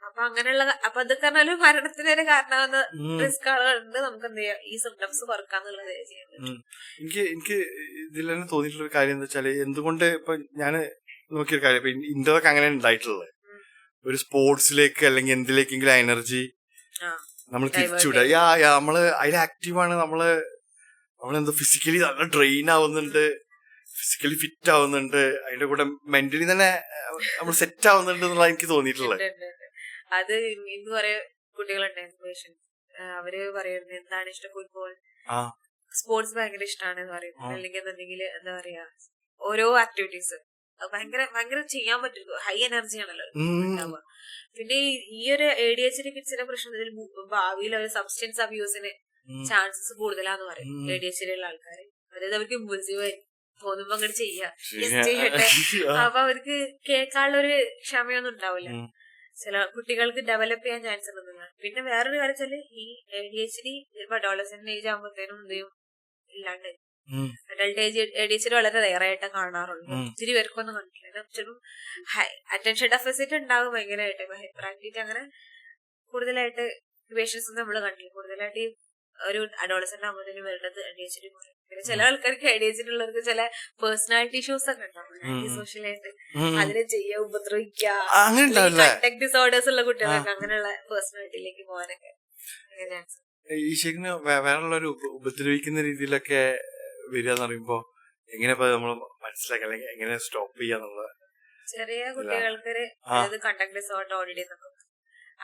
അപ്പൊ അങ്ങനെയുള്ള അപ്പൊ അതൊക്കെ പറഞ്ഞാലും മരണത്തിന് വരെ കാരണമാകുന്ന റിസ്ക് ആളുകളുണ്ട്. നമുക്ക് എന്ത് ചെയ്യാം, ഈ സിംപ്റ്റംസ് കുറക്കാന്നുള്ളത് ചെയ്യുന്നത്. എനിക്ക് ഇതിൽ തന്നെ തോന്നിയിട്ടുള്ള ഒരു കാര്യം എന്താ വെച്ചാല്, എന്തുകൊണ്ട് ഇപ്പൊ ഞാൻ നോക്കിയൊരു കാര്യം, ഇപ്പൊ ഇന്റർവ്യൂക്ക് അങ്ങനെ ഉണ്ടായിട്ടുള്ളത്, ഒരു സ്പോർട്സിലേക്ക് അല്ലെങ്കിൽ എന്തിലേക്കെങ്കിലും എനർജി നമ്മൾ തിരിച്ചുവിടുക. നമ്മള് അതിൽ ആക്റ്റീവാണ്, നമ്മളെന്തോ ഫിസിക്കലി നല്ല ഡ്രെയിൻ ആവുന്നുണ്ട്, ഫിസിക്കലി ഫിറ്റ് ആവുന്നുണ്ട്, അതിന്റെ കൂടെ മെന്റലി തന്നെ നമ്മൾ സെറ്റ് ആവുന്നുണ്ട് എന്നുള്ള എനിക്ക് തോന്നിയിട്ടുള്ളത്. അത് ഇന്ന് കുറെ കുട്ടികളുണ്ടായിരുന്നു, അവര് പറയുന്നത് എന്താണ് ഇഷ്ടം, ഫുട്ബോൾ, സ്പോർട്സ് ഭയങ്കര ഇഷ്ടമാണെന്ന് പറയുന്നത്. അല്ലെങ്കിൽ എന്നുണ്ടെങ്കിൽ എന്താ പറയാ ഓരോ ആക്ടിവിറ്റീസ് ഭയങ്കര ചെയ്യാൻ പറ്റും, ഹൈ എനർജി ആണല്ലോ ഉണ്ടാവുക. പിന്നെ ഈ ഒരു ADHD കിഡ്സിന്റെ പ്രശ്നത്തിൽ ഭാവിയിൽ ഒരു സബ്സ്റ്റൻസ് അബ്യൂസിന് ചാൻസസ് കൂടുതലാന്ന് പറയും ADHD ഉള്ള ആൾക്കാര്. അതായത് അവർക്ക് ഇമ്പൾസീവ് ആയി തോന്നുമ്പോ അങ്ങോട്ട് ചെയ്യട്ടെ, അപ്പൊ അവർക്ക് കേൾക്കാനുള്ള ഒരു ക്ഷമയൊന്നും ഉണ്ടാവില്ല. ചില കുട്ടികൾക്ക് ഡെവലപ്പ് ചെയ്യാൻ ചാൻസ് ഉണ്ടെന്നാണ്. പിന്നെ വേറൊരു കാര്യം വെച്ചാല് ഈ ADHD ചിലപ്പോ അഡോളസെന്റ് ഏജ് ആകുമ്പോഴത്തേനും എന്തെയും ഇല്ലാണ്ട് അഡൾട്ട് ADHD വളരെ റെയർ ആയിട്ട് കാണാറുള്ളൂ. ഒത്തിരി പേർക്കൊന്നും കണ്ടിട്ടില്ല. ചിലപ്പം അറ്റൻഷൻ ഡെഫിസിറ്റ് ഉണ്ടാകും ഭയങ്കരമായിട്ട്, ഹൈപ്പർ ആക്ടിവിറ്റി അങ്ങനെ കൂടുതലായിട്ട് പേഷ്യൻസ് നമ്മൾ കണ്ടില്ല. കൂടുതലായിട്ട് ഈ ഒരു അഡോളസെന്റ് ആകുമ്പോഴത്തേനും വരുന്നത് ADHD. പിന്നെ ചില ആൾക്കാർക്ക് ADHD ഉള്ളവർക്ക് ചില പേഴ്സണാലിറ്റി ഇഷ്യൂസ് ഒക്കെ ഉണ്ടാവും സോഷ്യലായിട്ട്. അതിനെ ചെയ്യാ, ഉപദ്രവിക്കുക, കണ്ടക്ട് ഡിസോർഡേഴ്സ് ഉള്ള കുട്ടികൾക്ക് അങ്ങനെയുള്ള പേഴ്സണാലിറ്റിയിലേക്ക് പോകാനൊക്കെ ചാൻസ്. ഈ ശരിക്കും വേറെയുള്ളവർ ഉപദ്രവിക്കുന്ന രീതിയിലൊക്കെ വരിക എന്ന് പറയുമ്പോ എങ്ങനെ നമ്മൾ മനസ്സിലാക്കുക, അല്ലെങ്കിൽ എങ്ങനെ സ്റ്റോപ്പ് ചെയ്യാന്നുള്ളത്? ചെറിയ കുട്ടികൾക്ക് അതായത് കണ്ടക്ട് ഡിസോർഡർ ഓൾറെഡി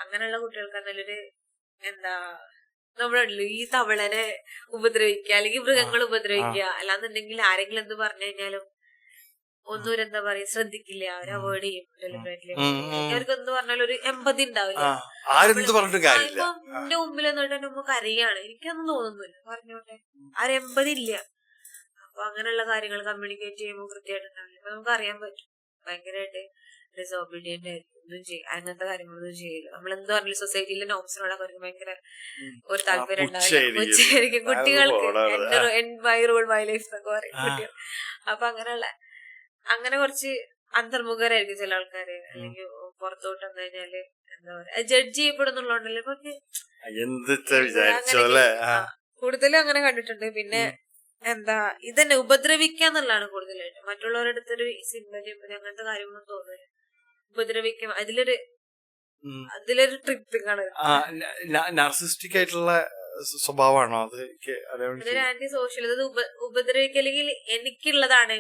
അങ്ങനെയുള്ള കുട്ടികൾക്ക് നല്ലൊരു എന്താ നമ്മളല്ലോ ഈ തവളനെ ഉപദ്രവിക്കുക അല്ലെങ്കിൽ മൃഗങ്ങൾ ഉപദ്രവിക്കുക, അല്ലാന്നുണ്ടെങ്കിൽ ആരെങ്കിലും എന്ത് പറഞ്ഞു കഴിഞ്ഞാലും ഒന്നും എന്താ പറയാ ശ്രദ്ധിക്കില്ല, അവർ അവോയ്ഡ് ചെയ്യും. ഡെലിബറേറ്റ്ലി അവർക്ക് എന്ത് പറഞ്ഞാലും ഒരു എമ്പതി ഉണ്ടാവില്ല. ഇപ്പൊ എന്റെ മുമ്പിൽ എന്നിട്ട് നമുക്ക് അറിയാണ്, എനിക്കൊന്നും തോന്നുന്നില്ല പറഞ്ഞോട്ടെ, ആ എമ്പതി ഇല്ല. അപ്പൊ അങ്ങനെയുള്ള കാര്യങ്ങൾ കമ്മ്യൂണിക്കേറ്റ് ചെയ്യുമ്പോൾ കൃത്യമായിട്ടുണ്ടാവില്ല. അപ്പൊ നമുക്ക് അറിയാൻ പറ്റും ഭയങ്കരമായിട്ട് ഡിസോബീഡിയന്റ് ആയിരിക്കും, ഒന്നും ചെയ്യും അങ്ങനത്തെ കാര്യങ്ങളൊന്നും ചെയ്യില്ല. നമ്മളെന്ത് പറഞ്ഞാലും സൊസൈറ്റിയിലെ നോംസിനോടൊക്കെ അവർക്ക് ഭയങ്കര ഒരു താല്പര്യം ഉണ്ടാവില്ല. ഉച്ചയായിരിക്കും കുട്ടികൾക്ക് മൈ റൂൾ മൈ ലൈഫ് എന്നൊക്കെ പറയും കുട്ടികൾ. അപ്പൊ അങ്ങനെ കുറച്ച് അന്തർമുഖരായിരിക്കും ചില ആൾക്കാര്. അല്ലെങ്കിൽ പുറത്തോട്ട് വന്നു കഴിഞ്ഞാല് എന്താ പറയാ ജഡ്ജ് ചെയ്യപ്പെടുന്നുള്ളതുകൊണ്ടല്ലേ കൂടുതലും അങ്ങനെ കണ്ടിട്ടുണ്ട്. പിന്നെ എന്താ ഇതന്നെ ഉപദ്രവിക്കാന്നുള്ളതാണ് കൂടുതലായിട്ട്. മറ്റുള്ളവരുടെ അടുത്തൊരു സിമ്പതി അങ്ങനത്തെ കാര്യങ്ങളൊന്നും തോന്നില്ല. ഉപദ്രവിക്കും, അതിലൊരു ട്രിപ്പിംഗ് ആണ്. നാർസിസ്റ്റിക് ആയിട്ടുള്ള സ്വഭാവമാണോ അത്? അതൊരു ആന്റി സോഷ്യൽ, ഇത് ഉപദ്രവിക്കല്ലെങ്കിൽ എനിക്കുള്ളതാണ്,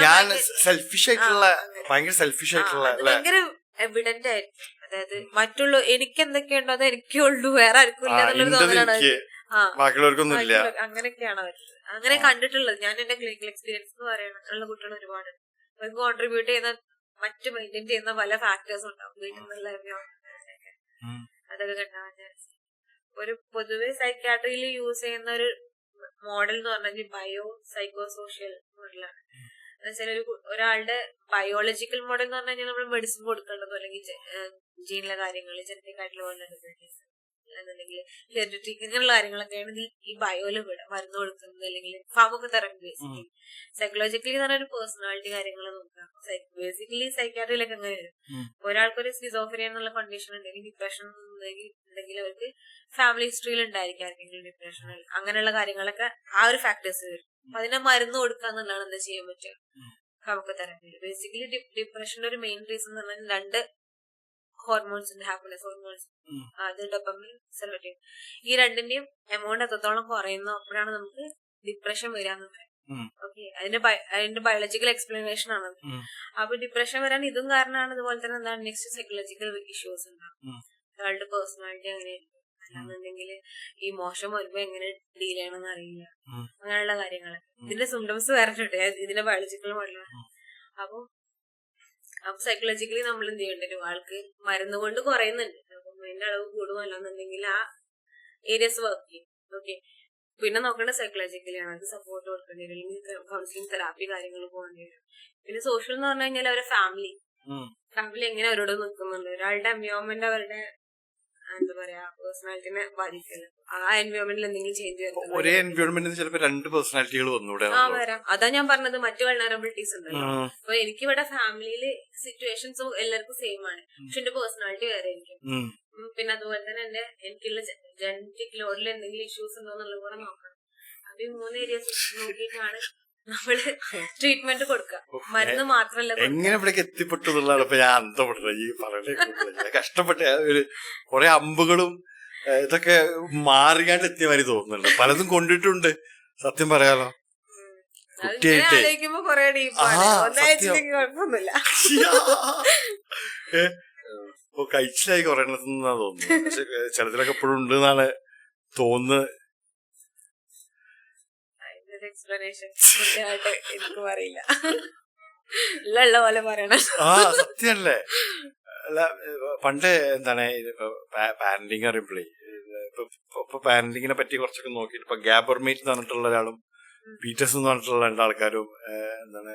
ഞാൻ സെൽഫിഷ് ആയിട്ടുള്ള, ഭയങ്കര സെൽഫിഷ് ആയിട്ടുള്ള, ഭയങ്കര എവിഡന്റ് ആയിരിക്കും. അതായത് മറ്റുള്ള എനിക്ക് എന്തൊക്കെയുണ്ടോ അത് എനിക്കേ ഉള്ളൂ, വേറെ ആർക്കും ഇല്ല എന്നുള്ളൊരു തോന്നലാണ്. ബാക്കിയുള്ളവർക്കൊന്നും ഇല്ല. അങ്ങനെയൊക്കെയാണ് അവർ അങ്ങനെ കണ്ടിട്ടുള്ളത്. ഞാൻ എന്റെ ക്ലിനിക്കൽ എക്സ്പീരിയൻസ് എന്ന് പറയാനുള്ള കുട്ടികൾ ഒരുപാട് അവർക്ക് കോൺട്രിബ്യൂട്ട് ചെയ്യുന്ന മറ്റു മെയിൻറ്റെയിൻ ചെയ്യുന്ന പല ഫാക്ടേഴ്സ് ഉണ്ടാവും വീട്ടിൽ നിന്നുള്ള അതൊക്കെ കണ്ടാൽ. ഒരു പൊതുവെ സൈക്യാട്രിയിൽ യൂസ് ചെയ്യുന്ന ഒരു മോഡൽ എന്ന് പറഞ്ഞാൽ ബയോ സൈക്കോ സോഷ്യൽ മോഡലാണ്. എന്നുവെച്ചാൽ ഒരാളുടെ ബയോളജിക്കൽ മോഡൽ എന്ന് പറഞ്ഞു കഴിഞ്ഞാൽ നമ്മൾ മെഡിസിൻ കൊടുക്കേണ്ടതോ അല്ലെങ്കിൽ ജീനിലെ കാര്യങ്ങൾ, ജനറ്റിക് ആയിട്ടുള്ള വൾനറബിലിറ്റീസ് അല്ലെങ്കിൽ ഹെറിഡിറ്റി ഇങ്ങനെയുള്ള കാര്യങ്ങളൊക്കെയാണ് ഈ ബയോയില് മരുന്ന് കൊടുക്കുന്നത് അല്ലെങ്കിൽ ഫാർമക്കോ തെറാപ്പി. ബേസിക്കലി സൈക്കോളജിക്കലി എന്ന് പറഞ്ഞ ഒരു പേഴ്സണാലിറ്റി കാര്യങ്ങൾ നോക്കാം. ബേസിക്കലി സൈക്യാട്രിയിലൊക്കെ അങ്ങനെ വരും. ഒരാൾക്കൊരു സ്കിസോഫ്രീനിയ എന്നുള്ള കണ്ടീഷൻ ഉണ്ടെങ്കിൽ, ഡിപ്രഷൻ ഉണ്ടെങ്കിൽ അവർക്ക് ഫാമിലി ഹിസ്റ്ററിയിൽ ഉണ്ടായിരിക്കും ആർക്കെങ്കിലും ഡിപ്രഷൻ, അങ്ങനെയുള്ള കാര്യങ്ങളൊക്കെ ആ ഒരു ഫാക്ടേഴ്സ് വരും. അപ്പൊ അതിനെ മരുന്ന് കൊടുക്കുക എന്നുള്ളതാണ് എന്താ ചെയ്യാൻ പറ്റുക ഫാർമക്കോ തെറാപ്പിയിൽ. ബേസിക്കലി ഡിപ്രഷന്റെ ഒരു മെയിൻ റീസൺ എന്ന് പറഞ്ഞാൽ രണ്ട് ഹോർമോൺസ് ഉണ്ട്, ഹാപ്പിനെസ് ഹോർമോൺസ്, അത് ഡോപ്പമിൻ, സെറോട്ടോണിൻ. ഈ രണ്ടിന്റെയും എമൗണ്ട് എത്രത്തോളം കുറയുന്നു അപ്പോഴാണ് നമുക്ക് ഡിപ്രഷൻ വരാന്ന് പറയാം. ഓക്കെ, അതിന്റെ ബയോളജിക്കൽ എക്സ്പ്ലനേഷൻ ആണ്. അപ്പൊ ഡിപ്രഷൻ വരാൻ ഇതും കാരണമാണ്. അതുപോലെ തന്നെ എന്താണ് നെക്സ്റ്റ് സൈക്കോളജിക്കൽ ഇഷ്യൂസ് ഉണ്ടാവും. ഒരാളുടെ പേഴ്സണാലിറ്റി അങ്ങനെയായിരിക്കും, അല്ലാന്നുണ്ടെങ്കിൽ ഈ മോശം വരുമ്പോ എങ്ങനെ ഡീൽ ചെയ്യണമെന്ന് അറിയില്ല, അങ്ങനെയുള്ള കാര്യങ്ങൾ. ഇതിന്റെ സിംറ്റംസ് വരട്ടുണ്ട് ഇതിന്റെ ബയോളജിക്കൽ മോഡലാണ്. അപ്പൊ സൈക്കോളജിക്കലി നമ്മൾ എന്ത് ചെയ്യേണ്ടി വരും, ആൾക്ക് മരുന്ന് കൊണ്ട് കുറയുന്നുണ്ട്, അപ്പം അതിന്റെ അളവ് കൂടുമല്ലാന്നുണ്ടെങ്കിൽ ആ ഏരിയസ് വർക്ക് ചെയ്യും. ഓക്കെ, പിന്നെ നോക്കേണ്ട സൈക്കോളജിക്കലി ആണ്, അത് സപ്പോർട്ട് കൊടുക്കേണ്ടി വരും, അല്ലെങ്കിൽ കൗൺസിലിംഗ് തെറാപ്പി കാര്യങ്ങൾ പോകേണ്ടി വരും. പിന്നെ സോഷ്യൽ എന്ന് പറഞ്ഞു കഴിഞ്ഞാൽ അവരുടെ ഫാമിലി എങ്ങനെ അവരോട് നിൽക്കുന്നുണ്ട്, ഒരാളുടെ എൻവയോൺമെന്റ് അവരുടെ എന്താ പറയാ പേഴ്സണാലിറ്റിനെ ബാധിക്കുന്നത്. ആ എൻവയോൺമെന്റിൽ എന്തെങ്കിലും ചേഞ്ച് വരുന്നത്, ഒരേ എൻവയോൺമെന്റിൽ ചിലപ്പോൾ രണ്ട് പേഴ്സണാലിറ്റികൾ വന്നൂടെ വരാം. അതാ ഞാൻ പറഞ്ഞത്, മറ്റു വൾനറബിലിറ്റീസ് ഉണ്ടല്ലോ. അപ്പൊ എനിക്കിവിടെ ഫാമിലിയില് സിറ്റുവേഷൻസ് എല്ലാവർക്കും സെയിം ആണ്, പക്ഷെ എന്റെ പേഴ്സണാലിറ്റി വേറെ ആയിരിക്കും. പിന്നെ അതുപോലെ തന്നെ എനിക്കുള്ള ജനറ്റിക് ലോഡിൽ എന്തെങ്കിലും ഇഷ്യൂസ് ഉണ്ടോ എന്നുള്ളത് കൂടെ നോക്കണം. അപ്പൊ ഈ 3 ഏരിയസ് നോക്കിയിട്ടാണ് നമ്മള് ട്രീറ്റ്മെന്റ് കൊടുക്കുക, മരുന്ന് മാത്രല്ല. എങ്ങനെ ഇവിടേക്ക് എത്തിപ്പെട്ടു എന്നുള്ളതാണ് ഇപ്പൊ ഞാൻ അന്തപ്പെട്ടത് ഈ പറയുന്നത്. കഷ്ടപ്പെട്ട ഒരു കുറെ അമ്പുകളും ഇതൊക്കെ മാറിയാണ്ട് എത്തിയ മാതിരി തോന്നുന്നുണ്ട്. പലതും കൊണ്ടിട്ടുണ്ട് സത്യം പറയാലോ. ആലോചിക്കുമ്പോ കൊറേ കുഴപ്പമൊന്നുമില്ല. ഇപ്പൊ കഴിച്ചിലായി കൊറേ എണ്ണത്തിന്നാ തോന്നുന്നു, പക്ഷെ ചിലതിലൊക്കെ എപ്പോഴും ഉണ്ട് എന്നാണ് തോന്നുന്നത്. എക്സ്പ്ലനേഷൻ എനിക്കും അറിയില്ല, ഉള്ള പോലെ പറയണം. സത്യല്ലേ. അല്ല, പണ്ട് എന്താണ് പാരന്റിങ് അറിയുമ്പോഴേ, ഇപ്പൊ പാരന്റിങ്ങിനെ പറ്റി കുറച്ചൊക്കെ നോക്കിയിട്ട് ഇപ്പൊ ഗാബർമേറ്റ് എന്ന് പറഞ്ഞിട്ടുള്ള ഒരാളും പീറ്റേഴ്സ് എന്ന് പറഞ്ഞിട്ടുള്ള 2 ആൾക്കാരും എന്താണ്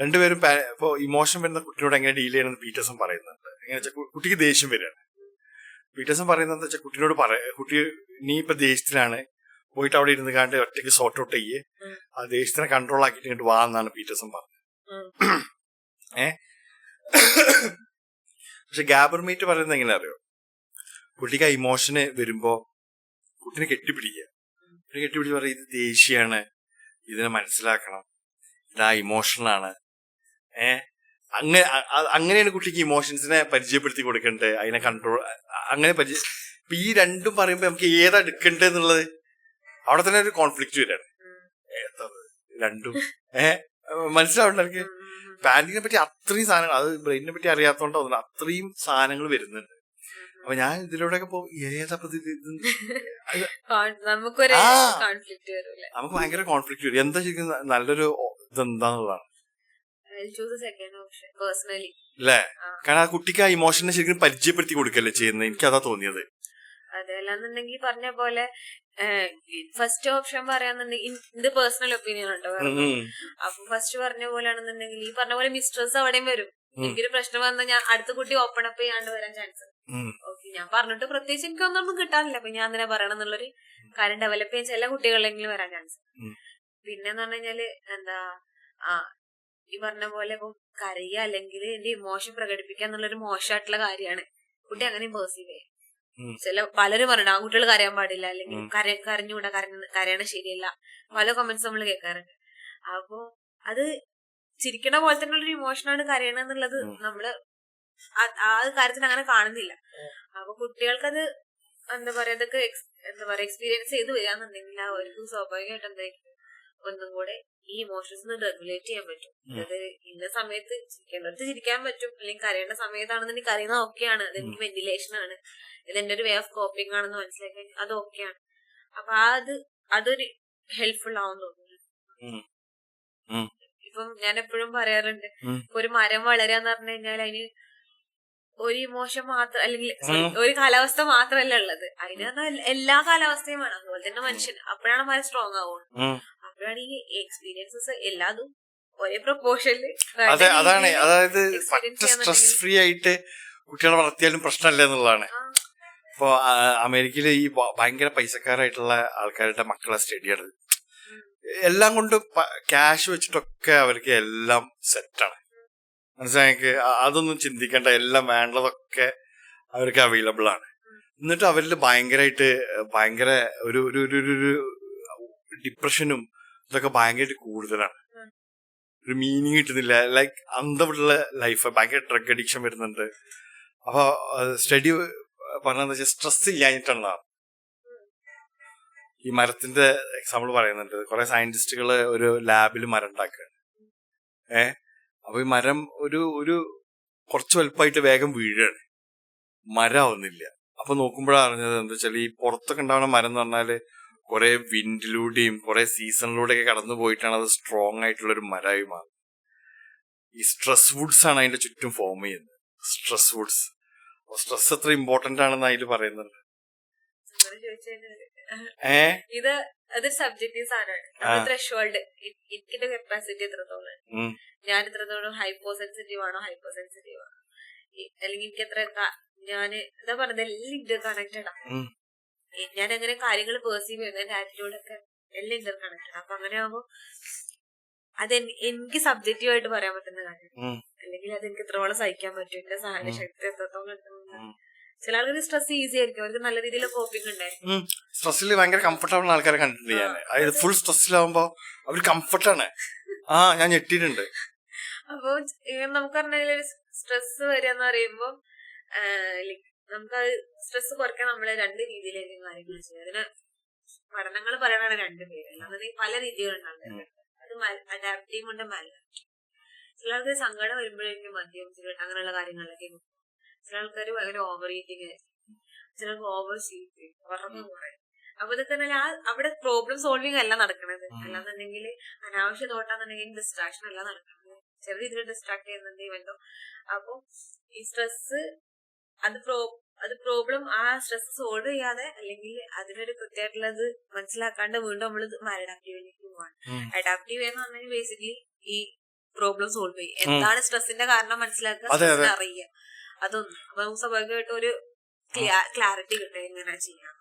രണ്ടുപേരും ഇപ്പൊ ഇമോഷൻ വരുന്ന കുട്ടിയോട് എങ്ങനെ ഡീൽ ചെയ്യണമെന്ന് പീറ്റേഴ്സും പറയുന്നുണ്ട്. എങ്ങനെ വെച്ചാൽ കുട്ടിക്ക് ദേഷ്യം വരികയാണ്. പീറ്റേഴ്സും പറയുന്നത് വെച്ചാൽ കുട്ടിയോട് കുട്ടി നീ ഇപ്പൊ ദേഷ്യത്തിലാണ്, പോയിട്ട് അവിടെ ഇരുന്ന് കാണ്ട് ഒറ്റയ്ക്ക് സോർട്ട് ഔട്ട് ചെയ്യേ, ആ ദേഷ്യത്തിനെ കൺട്രോൾ ആക്കിയിട്ട് ഇങ്ങോട്ട് വാ എന്നാണ് പീറ്റേഴ്സും പറഞ്ഞത്. പക്ഷെ ഗാബർമേറ്റ് പറയുന്നത് എങ്ങനെ അറിയോ, കുട്ടിക്ക് ആ ഇമോഷന് വരുമ്പോ കുട്ടിനെ കെട്ടിപ്പിടിക്കുക, കെട്ടിപ്പിടിച്ച് പറയും ഇത് ദേഷ്യാണ്, ഇതിനെ മനസ്സിലാക്കണം, ഇതാ ഇമോഷണലാണ്. അങ്ങനെയാണ് കുട്ടിക്ക് ഇമോഷൻസിനെ പരിചയപ്പെടുത്തി കൊടുക്കേണ്ടത്, അതിനെ കൺട്രോൾ അങ്ങനെ ഇപ്പൊ ഈ രണ്ടും പറയുമ്പോ നമുക്ക് ഏതാ എടുക്കണ്ടേ എന്നുള്ളത് അവിടെ തന്നെ ഒരു കോൺഫ്ലിക്റ്റ് വരാണ്. രണ്ടും മനസ്സിലാവണ്ട എനിക്ക്. പാരന്റിങ്ങിനെ പറ്റി അത്രയും സാധനങ്ങൾ, അത് ബ്രെയിനിനെ പറ്റി അറിയാത്തോണ്ട് തോന്നുന്നു അത്രയും സാധനങ്ങൾ വരുന്നുണ്ട്. അപ്പൊ ഞാൻ ഇതിലൂടെയൊക്കെ ഏതാ നമുക്ക് ഭയങ്കര കോൺഫ്ലിക്റ്റ് വരും. എന്താ ശരിക്കും നല്ലൊരു ഇതെന്താന്നുള്ളതാണ് അല്ലേ. കാരണം ആ കുട്ടിക്ക് ആ ഇമോഷനെ ശരിക്കും പരിചയപ്പെടുത്തി കൊടുക്കല്ലേ ചെയ്യുന്നത്. എനിക്ക് അതാ തോന്നിയത്. അതെ, അല്ലാന്നുണ്ടെങ്കിൽ പറഞ്ഞ പോലെ ഫസ്റ്റ് ഓപ്ഷൻ പറയാന്നുണ്ടെങ്കിൽ ഇത് പേഴ്സണൽ ഒപ്പീനിയൻ ഉണ്ടോ. അപ്പൊ ഫസ്റ്റ് പറഞ്ഞ പോലെയാണെന്നുണ്ടെങ്കിൽ ഈ പറഞ്ഞ പോലെ മിസ്ട്രസ് അവിടെയും വരും. എനിക്കൊരു പ്രശ്നം വന്നാൽ ഞാൻ അടുത്ത കുട്ടി ഓപ്പൺ അപ്പ് ചെയ്യാണ്ട് വരാൻ ചാൻസ്. ഓക്കെ, ഞാൻ പറഞ്ഞിട്ട് പ്രത്യേകിച്ച് എനിക്കൊന്നും കിട്ടാനില്ല, അപ്പൊ ഞാൻ തന്നെ പറയണം എന്നുള്ളൊരു കാര്യം ഡെവലപ്പ് ചെയ്യാൻ ചില കുട്ടികളിലെങ്കിലും വരാൻ ചാൻസ്. പിന്നെന്ന് പറഞ്ഞു കഴിഞ്ഞാല് എന്താ ഈ പറഞ്ഞ പോലെ ഇപ്പം കരയുക അല്ലെങ്കിൽ എന്റെ ഇമോഷൻ പ്രകടിപ്പിക്കുക എന്നുള്ളൊരു മോശമായിട്ടുള്ള കാര്യമാണ്. കുട്ടി അങ്ങനെയും പേഴ്സീവ് ചെയ്യും. പലരും പറയണം ആൺകുട്ടികൾ കരയാൻ പാടില്ല, അല്ലെങ്കിൽ കരഞ്ഞുകൂടാ, കരയണ ശരിയല്ല, പല കമന്റ്സ് നമ്മൾ കേൾക്കാറുണ്ട്. അപ്പൊ അത് ചിരിക്കണ പോലെ തന്നെ ഉള്ളൊരു ഇമോഷനാണ് കരയണെന്നുള്ളത് നമ്മള് ആ കാര്യത്തിന് അങ്ങനെ കാണുന്നില്ല. അപ്പൊ കുട്ടികൾക്കത് എന്താ പറയാ, അതൊക്കെ എന്താ പറയാ എക്സ്പീരിയൻസ് ചെയ്ത് വരികയാണെന്നുണ്ടെങ്കിൽ അവർക്ക് സ്വാഭാവികമായിട്ട് എന്തായിരിക്കും ഒന്നും കൂടെ ഈ ഇമോഷൻസ് റെഗുലേറ്റ് ചെയ്യാൻ പറ്റും. അതായത് ഇന്ന സമയത്ത് ചിരിക്കേണ്ടടുത്ത് ചിരിക്കാൻ പറ്റും, അല്ലെങ്കിൽ കരയേണ്ട സമയത്താണെന്നുണ്ടെങ്കിൽ കരയുന്നത് ഓക്കെയാണ്, അതെനിക്ക് വെന്റിലേഷൻ ആണ്, ഇതെന്റെ ഒരു വേ ഓഫ് കോപ്പിംഗ് ആണെന്ന് മനസ്സിലാക്കി അത് ഓക്കെയാണ്. അപ്പൊ അതൊരു ഹെൽപ്ഫുൾ ആവുമെന്ന് തോന്നുന്നു. ഇപ്പം ഞാൻ എപ്പോഴും പറയാറുണ്ട്, ഒരു മരം വളരാന്ന് പറഞ്ഞു കഴിഞ്ഞാൽ അതിന് ഒരു ഇമോഷൻ മാത്രം അല്ലെങ്കിൽ ഒരു കാലാവസ്ഥ മാത്രമല്ല ഉള്ളത്, അതിന് എല്ലാ കാലാവസ്ഥയും വേണം. അതുപോലെ തന്നെ മനുഷ്യന് അപ്പോഴാണ് മരം സ്ട്രോങ് ആവുള്ളൂ. അപ്പോഴാണ് ഈ എക്സ്പീരിയൻസസ് എല്ലാതും ഒരേ പ്രൊപ്പോർഷനില്. അതാണ്, അതായത് സ്ട്രെസ് ഫ്രീ ആയിട്ട് കുട്ടികളെ വളർത്തിയാലും പ്രശ്നമല്ല എന്നുള്ളതാണ്. ഇപ്പൊ അമേരിക്കയില് ഈ ഭയങ്കര പൈസക്കാരായിട്ടുള്ള ആൾക്കാരുടെ മക്കളെ സ്റ്റഡിയാണ്, എല്ലാം കൊണ്ട് ക്യാഷ് വെച്ചിട്ടൊക്കെ അവർക്ക് എല്ലാം സെറ്റാണ്. മനസ്സിലാക്കി അതൊന്നും ചിന്തിക്കേണ്ട, എല്ലാം വേണ്ടതൊക്കെ അവർക്ക് അവൈലബിൾ ആണ്. എന്നിട്ട് അവരിൽ ഭയങ്കര ഒരു ഡിപ്രഷനും ഇതൊക്കെ ഭയങ്കരമായിട്ട് കൂടുതലാണ്. ഒരു മീനിങ് കിട്ടുന്നില്ല, ലൈക്ക് അന്തമുള്ള ലൈഫ്, ഭയങ്കര ഡ്രഗ് അഡിക്ഷൻ വരുന്നുണ്ട്. അപ്പൊ സ്റ്റഡി പറഞ്ഞതെന്ന് വെച്ചാൽ സ്ട്രെസ് ഇല്ലാഞ്ഞിട്ടുള്ളതാണ്. ഈ മരത്തിന്റെ എക്സാമ്പിൾ പറയുന്നുണ്ട്. കുറെ സയന്റിസ്റ്റുകള് ഒരു ലാബിൽ മരം ഉണ്ടാക്കുകയാണ്. അപ്പൊ ഈ മരം ഒരു കുറച്ച് വലുപ്പമായിട്ട് വേഗം വീഴാണ്, മരം ആവുന്നില്ല. അപ്പൊ നോക്കുമ്പോഴാണ് അറിഞ്ഞത് എന്താ വെച്ചാൽ ഈ പുറത്തൊക്കെ ഉണ്ടാവുന്ന മരം എന്ന് പറഞ്ഞാല് കുറെ വിൻഡിലൂടെയും കുറെ സീസണിലൂടെയൊക്കെ കടന്നു പോയിട്ടാണ് അത് സ്ട്രോങ് ആയിട്ടുള്ള ഒരു മരമായി മാറുന്നത്. ഈ സ്ട്രെസ് വുഡ്സ് ആണ് അതിന്റെ ചുറ്റും ഫോം ചെയ്യുന്നത്, സ്ട്രെസ് വുഡ്സ്. സ്ട്രെസ് എത്ര ഇമ്പോർട്ടന്റ് ആണെന്ന് അതിൽ പറയുന്നുണ്ട്. ഇത് അതൊരു സബ്ജക്റ്റീവ് സാധനമാണ്. ത്രെഷോൾഡ്, എനിക്കിന്റെ കപ്പാസിറ്റി എത്രത്തോളം, ഞാൻ എത്രത്തോളം ഹൈപ്പോ സെൻസിറ്റീവ് ആണോ ഹൈപ്പർ സെൻസിറ്റീവ് ആണോ, അല്ലെങ്കിൽ എനിക്ക് എത്ര ഞാൻ എന്താ പറഞ്ഞത് എല്ലാം ഇന്റർ കണക്റ്റഡ് ആണ്. ഞാൻ എങ്ങനെ കാര്യങ്ങൾ പെർസീവ് ചെയ്യുന്നത്, എന്റെ ആറ്റിറ്റ്യൂഡൊക്കെ എല്ലാം ഇന്റർ കണക്റ്റഡ്. അപ്പൊ അങ്ങനെ ആകുമ്പോ അത് എനിക്ക് സബ്ജക്റ്റീവ് ആയിട്ട് പറയാൻ പറ്റുന്ന കാര്യം, അല്ലെങ്കിൽ അത് എനിക്ക് എത്രത്തോളം സഹിക്കാൻ പറ്റും, എന്റെ സഹന ശക്തി എത്രത്തോളം കിട്ടുന്ന. ചില ആൾക്കാർക്ക് സ്ട്രെസ് ഈസി ആയിരിക്കും, അവർക്ക് നല്ല രീതിയിൽ കോപ്പിംഗ് ഉണ്ടായിരിക്കും. സ്ട്രെസ്സിൽ ഭയങ്കര കംഫർട്ടബിൾ ആൾക്കാരെ കണ്ടിട്ടുണ്ട് ഞാൻ. അതായത് ഫുൾ സ്ട്രെസ്സിലാവുമ്പോ അവർ കംഫർട്ടാണ്. ഞാൻ ഞെട്ടിയിട്ടുണ്ട്. അപ്പൊ നമുക്ക് പറഞ്ഞാൽ സ്ട്രെസ് വരികയെന്ന് പറയുമ്പോ നമുക്കത് സ്ട്രെസ് കുറയ്ക്കാൻ നമ്മള് രണ്ട് രീതിയിലായിരിക്കും കാര്യങ്ങൾ ചെയ്യുക. അതിന് പഠനങ്ങൾ പറയണതാണ് രണ്ടുപേര്, അല്ലാതെ പല രീതികളുണ്ടാകും. അത് അഡാപ്റ്റീവ് കൊണ്ട് മല്ല. ചില ആൾക്കാർ സങ്കടം വരുമ്പോഴേക്കും മദ്യം സിഗരറ്റ് അങ്ങനെയുള്ള കാര്യങ്ങളിലൊക്കെ, ചില ആൾക്കാർ ഭയങ്കര ഓവർ ഈറ്റിംഗ് ആയിരിക്കും, ചിലർക്ക് ഓവർ സ്ലീപ്പ്, ഉറക്കം കുറയും. അപ്പൊ ഇതൊക്കെ അവിടെ പ്രോബ്ലം സോൾവിങ് അല്ല നടക്കണത്. അല്ലാന്നുണ്ടെങ്കിൽ അനാവശ്യ തോട്ടാന്നുണ്ടെങ്കിൽ ഡിസ്ട്രാക്ഷൻ അല്ല നടക്കുന്നത്, ചില രീതിയിൽ ഡിസ്ട്രാക്ട് ചെയ്യുന്നുണ്ട് ഇവന്റോ. അപ്പൊ ഈ സ്ട്രെസ് അത് പ്രോബ്ലം ആ സ്ട്രെസ് സോൾവ് ചെയ്യാതെ അല്ലെങ്കിൽ അതിനൊരു കൃത്യമായിട്ടുള്ളത് മനസ്സിലാക്കാണ്ട് വീണ്ടും നമ്മൾ അഡാപ്റ്റീവിലേക്ക് പോവാണ്. അഡാപ്റ്റീവ് എന്ന് പറഞ്ഞാൽ ബേസിക്കലി ഈ പ്രോബ്ലം സോൾവ് ചെയ്യും, എന്താണ് സ്ട്രെസ്സിന്റെ കാരണം മനസ്സിലാക്കുക, സ്ട്രെസ്സിനെ അറിയുക, അതൊന്നും. അപ്പൊ നമുക്ക് സ്വാഭാവികമായിട്ട് ഒരു ക്ലാരിറ്റി കിട്ടുക എങ്ങനെ ചെയ്യാം.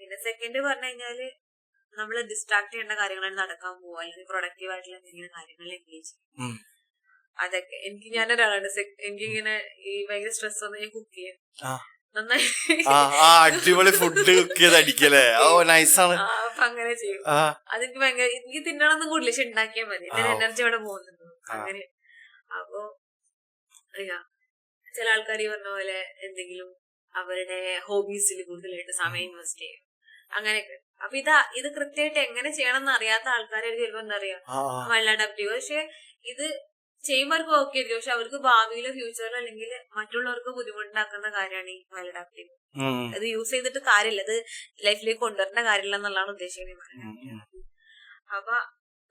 പിന്നെ സെക്കൻഡ് പറഞ്ഞു കഴിഞ്ഞാല് നമ്മള് ഡിസ്ട്രാക്ട് ചെയ്യേണ്ട കാര്യങ്ങളാണ് നടക്കാൻ പോവുക, അല്ലെങ്കിൽ പ്രൊഡക്റ്റീവ് ആയിട്ടുള്ള എന്തെങ്കിലും കാര്യങ്ങളിൽ എൻഗേജ് ചെയ്യും. അതൊക്കെ ഞാനൊരാളാണ്, എനിക്കിങ്ങനെ ഈ ഭയങ്കര സ്ട്രെസ് വന്ന് ഞാൻ കുക്ക് ചെയ്യും. നന്നായി അടിപൊളി ഫുഡ് കുക്ക് ചെയ്ത് അടിക്കല്ലേ. ഓ നൈസാണ്. അപ്പൊ അങ്ങനെ ചെയ്യും. അതെനിക്ക് ഭയങ്കര, എനിക്ക് തിന്നണമെന്നും കൂടില്ല, പക്ഷെ ഉണ്ടാക്കിയാൽ മതി, എന്റെ എനർജി അവിടെ പോകുന്നുണ്ട് അങ്ങനെ. അപ്പൊ ചില ആൾക്കാർ പറഞ്ഞ പോലെ എന്തെങ്കിലും അവരുടെ ഹോബീസിൽ കൂടുതലായിട്ട് സമയം ഇൻവെസ്റ്റ് ചെയ്യും അങ്ങനെയൊക്കെ. അപ്പൊ ഇത് കൃത്യമായിട്ട് എങ്ങനെ ചെയ്യണം എന്ന് അറിയാത്ത ആൾക്കാരെ ചിലപ്പോ എന്താ പറയാ മൈൽഡ് അഡാപ്റ്റീവ്. പക്ഷെ ഇത് ചെയ്യുമ്പോൾ അവർക്ക് ഓക്കെ ആയിരിക്കും, പക്ഷെ അവർക്ക് ഭാവിയിലോ ഫ്യൂച്ചറിലോ അല്ലെങ്കിൽ മറ്റുള്ളവർക്ക് ബുദ്ധിമുട്ടുണ്ടാക്കുന്ന കാര്യമാണ് ഈ മൈൽഡ് അഡാപ്റ്റീവ്. അത് യൂസ് ചെയ്തിട്ട് കാര്യമില്ല, അത് ലൈഫിലേക്ക് കൊണ്ടുവരേണ്ട കാര്യമില്ല എന്നുള്ളതാണ് ഉദ്ദേശിക്കുന്നത്. അപ്പൊ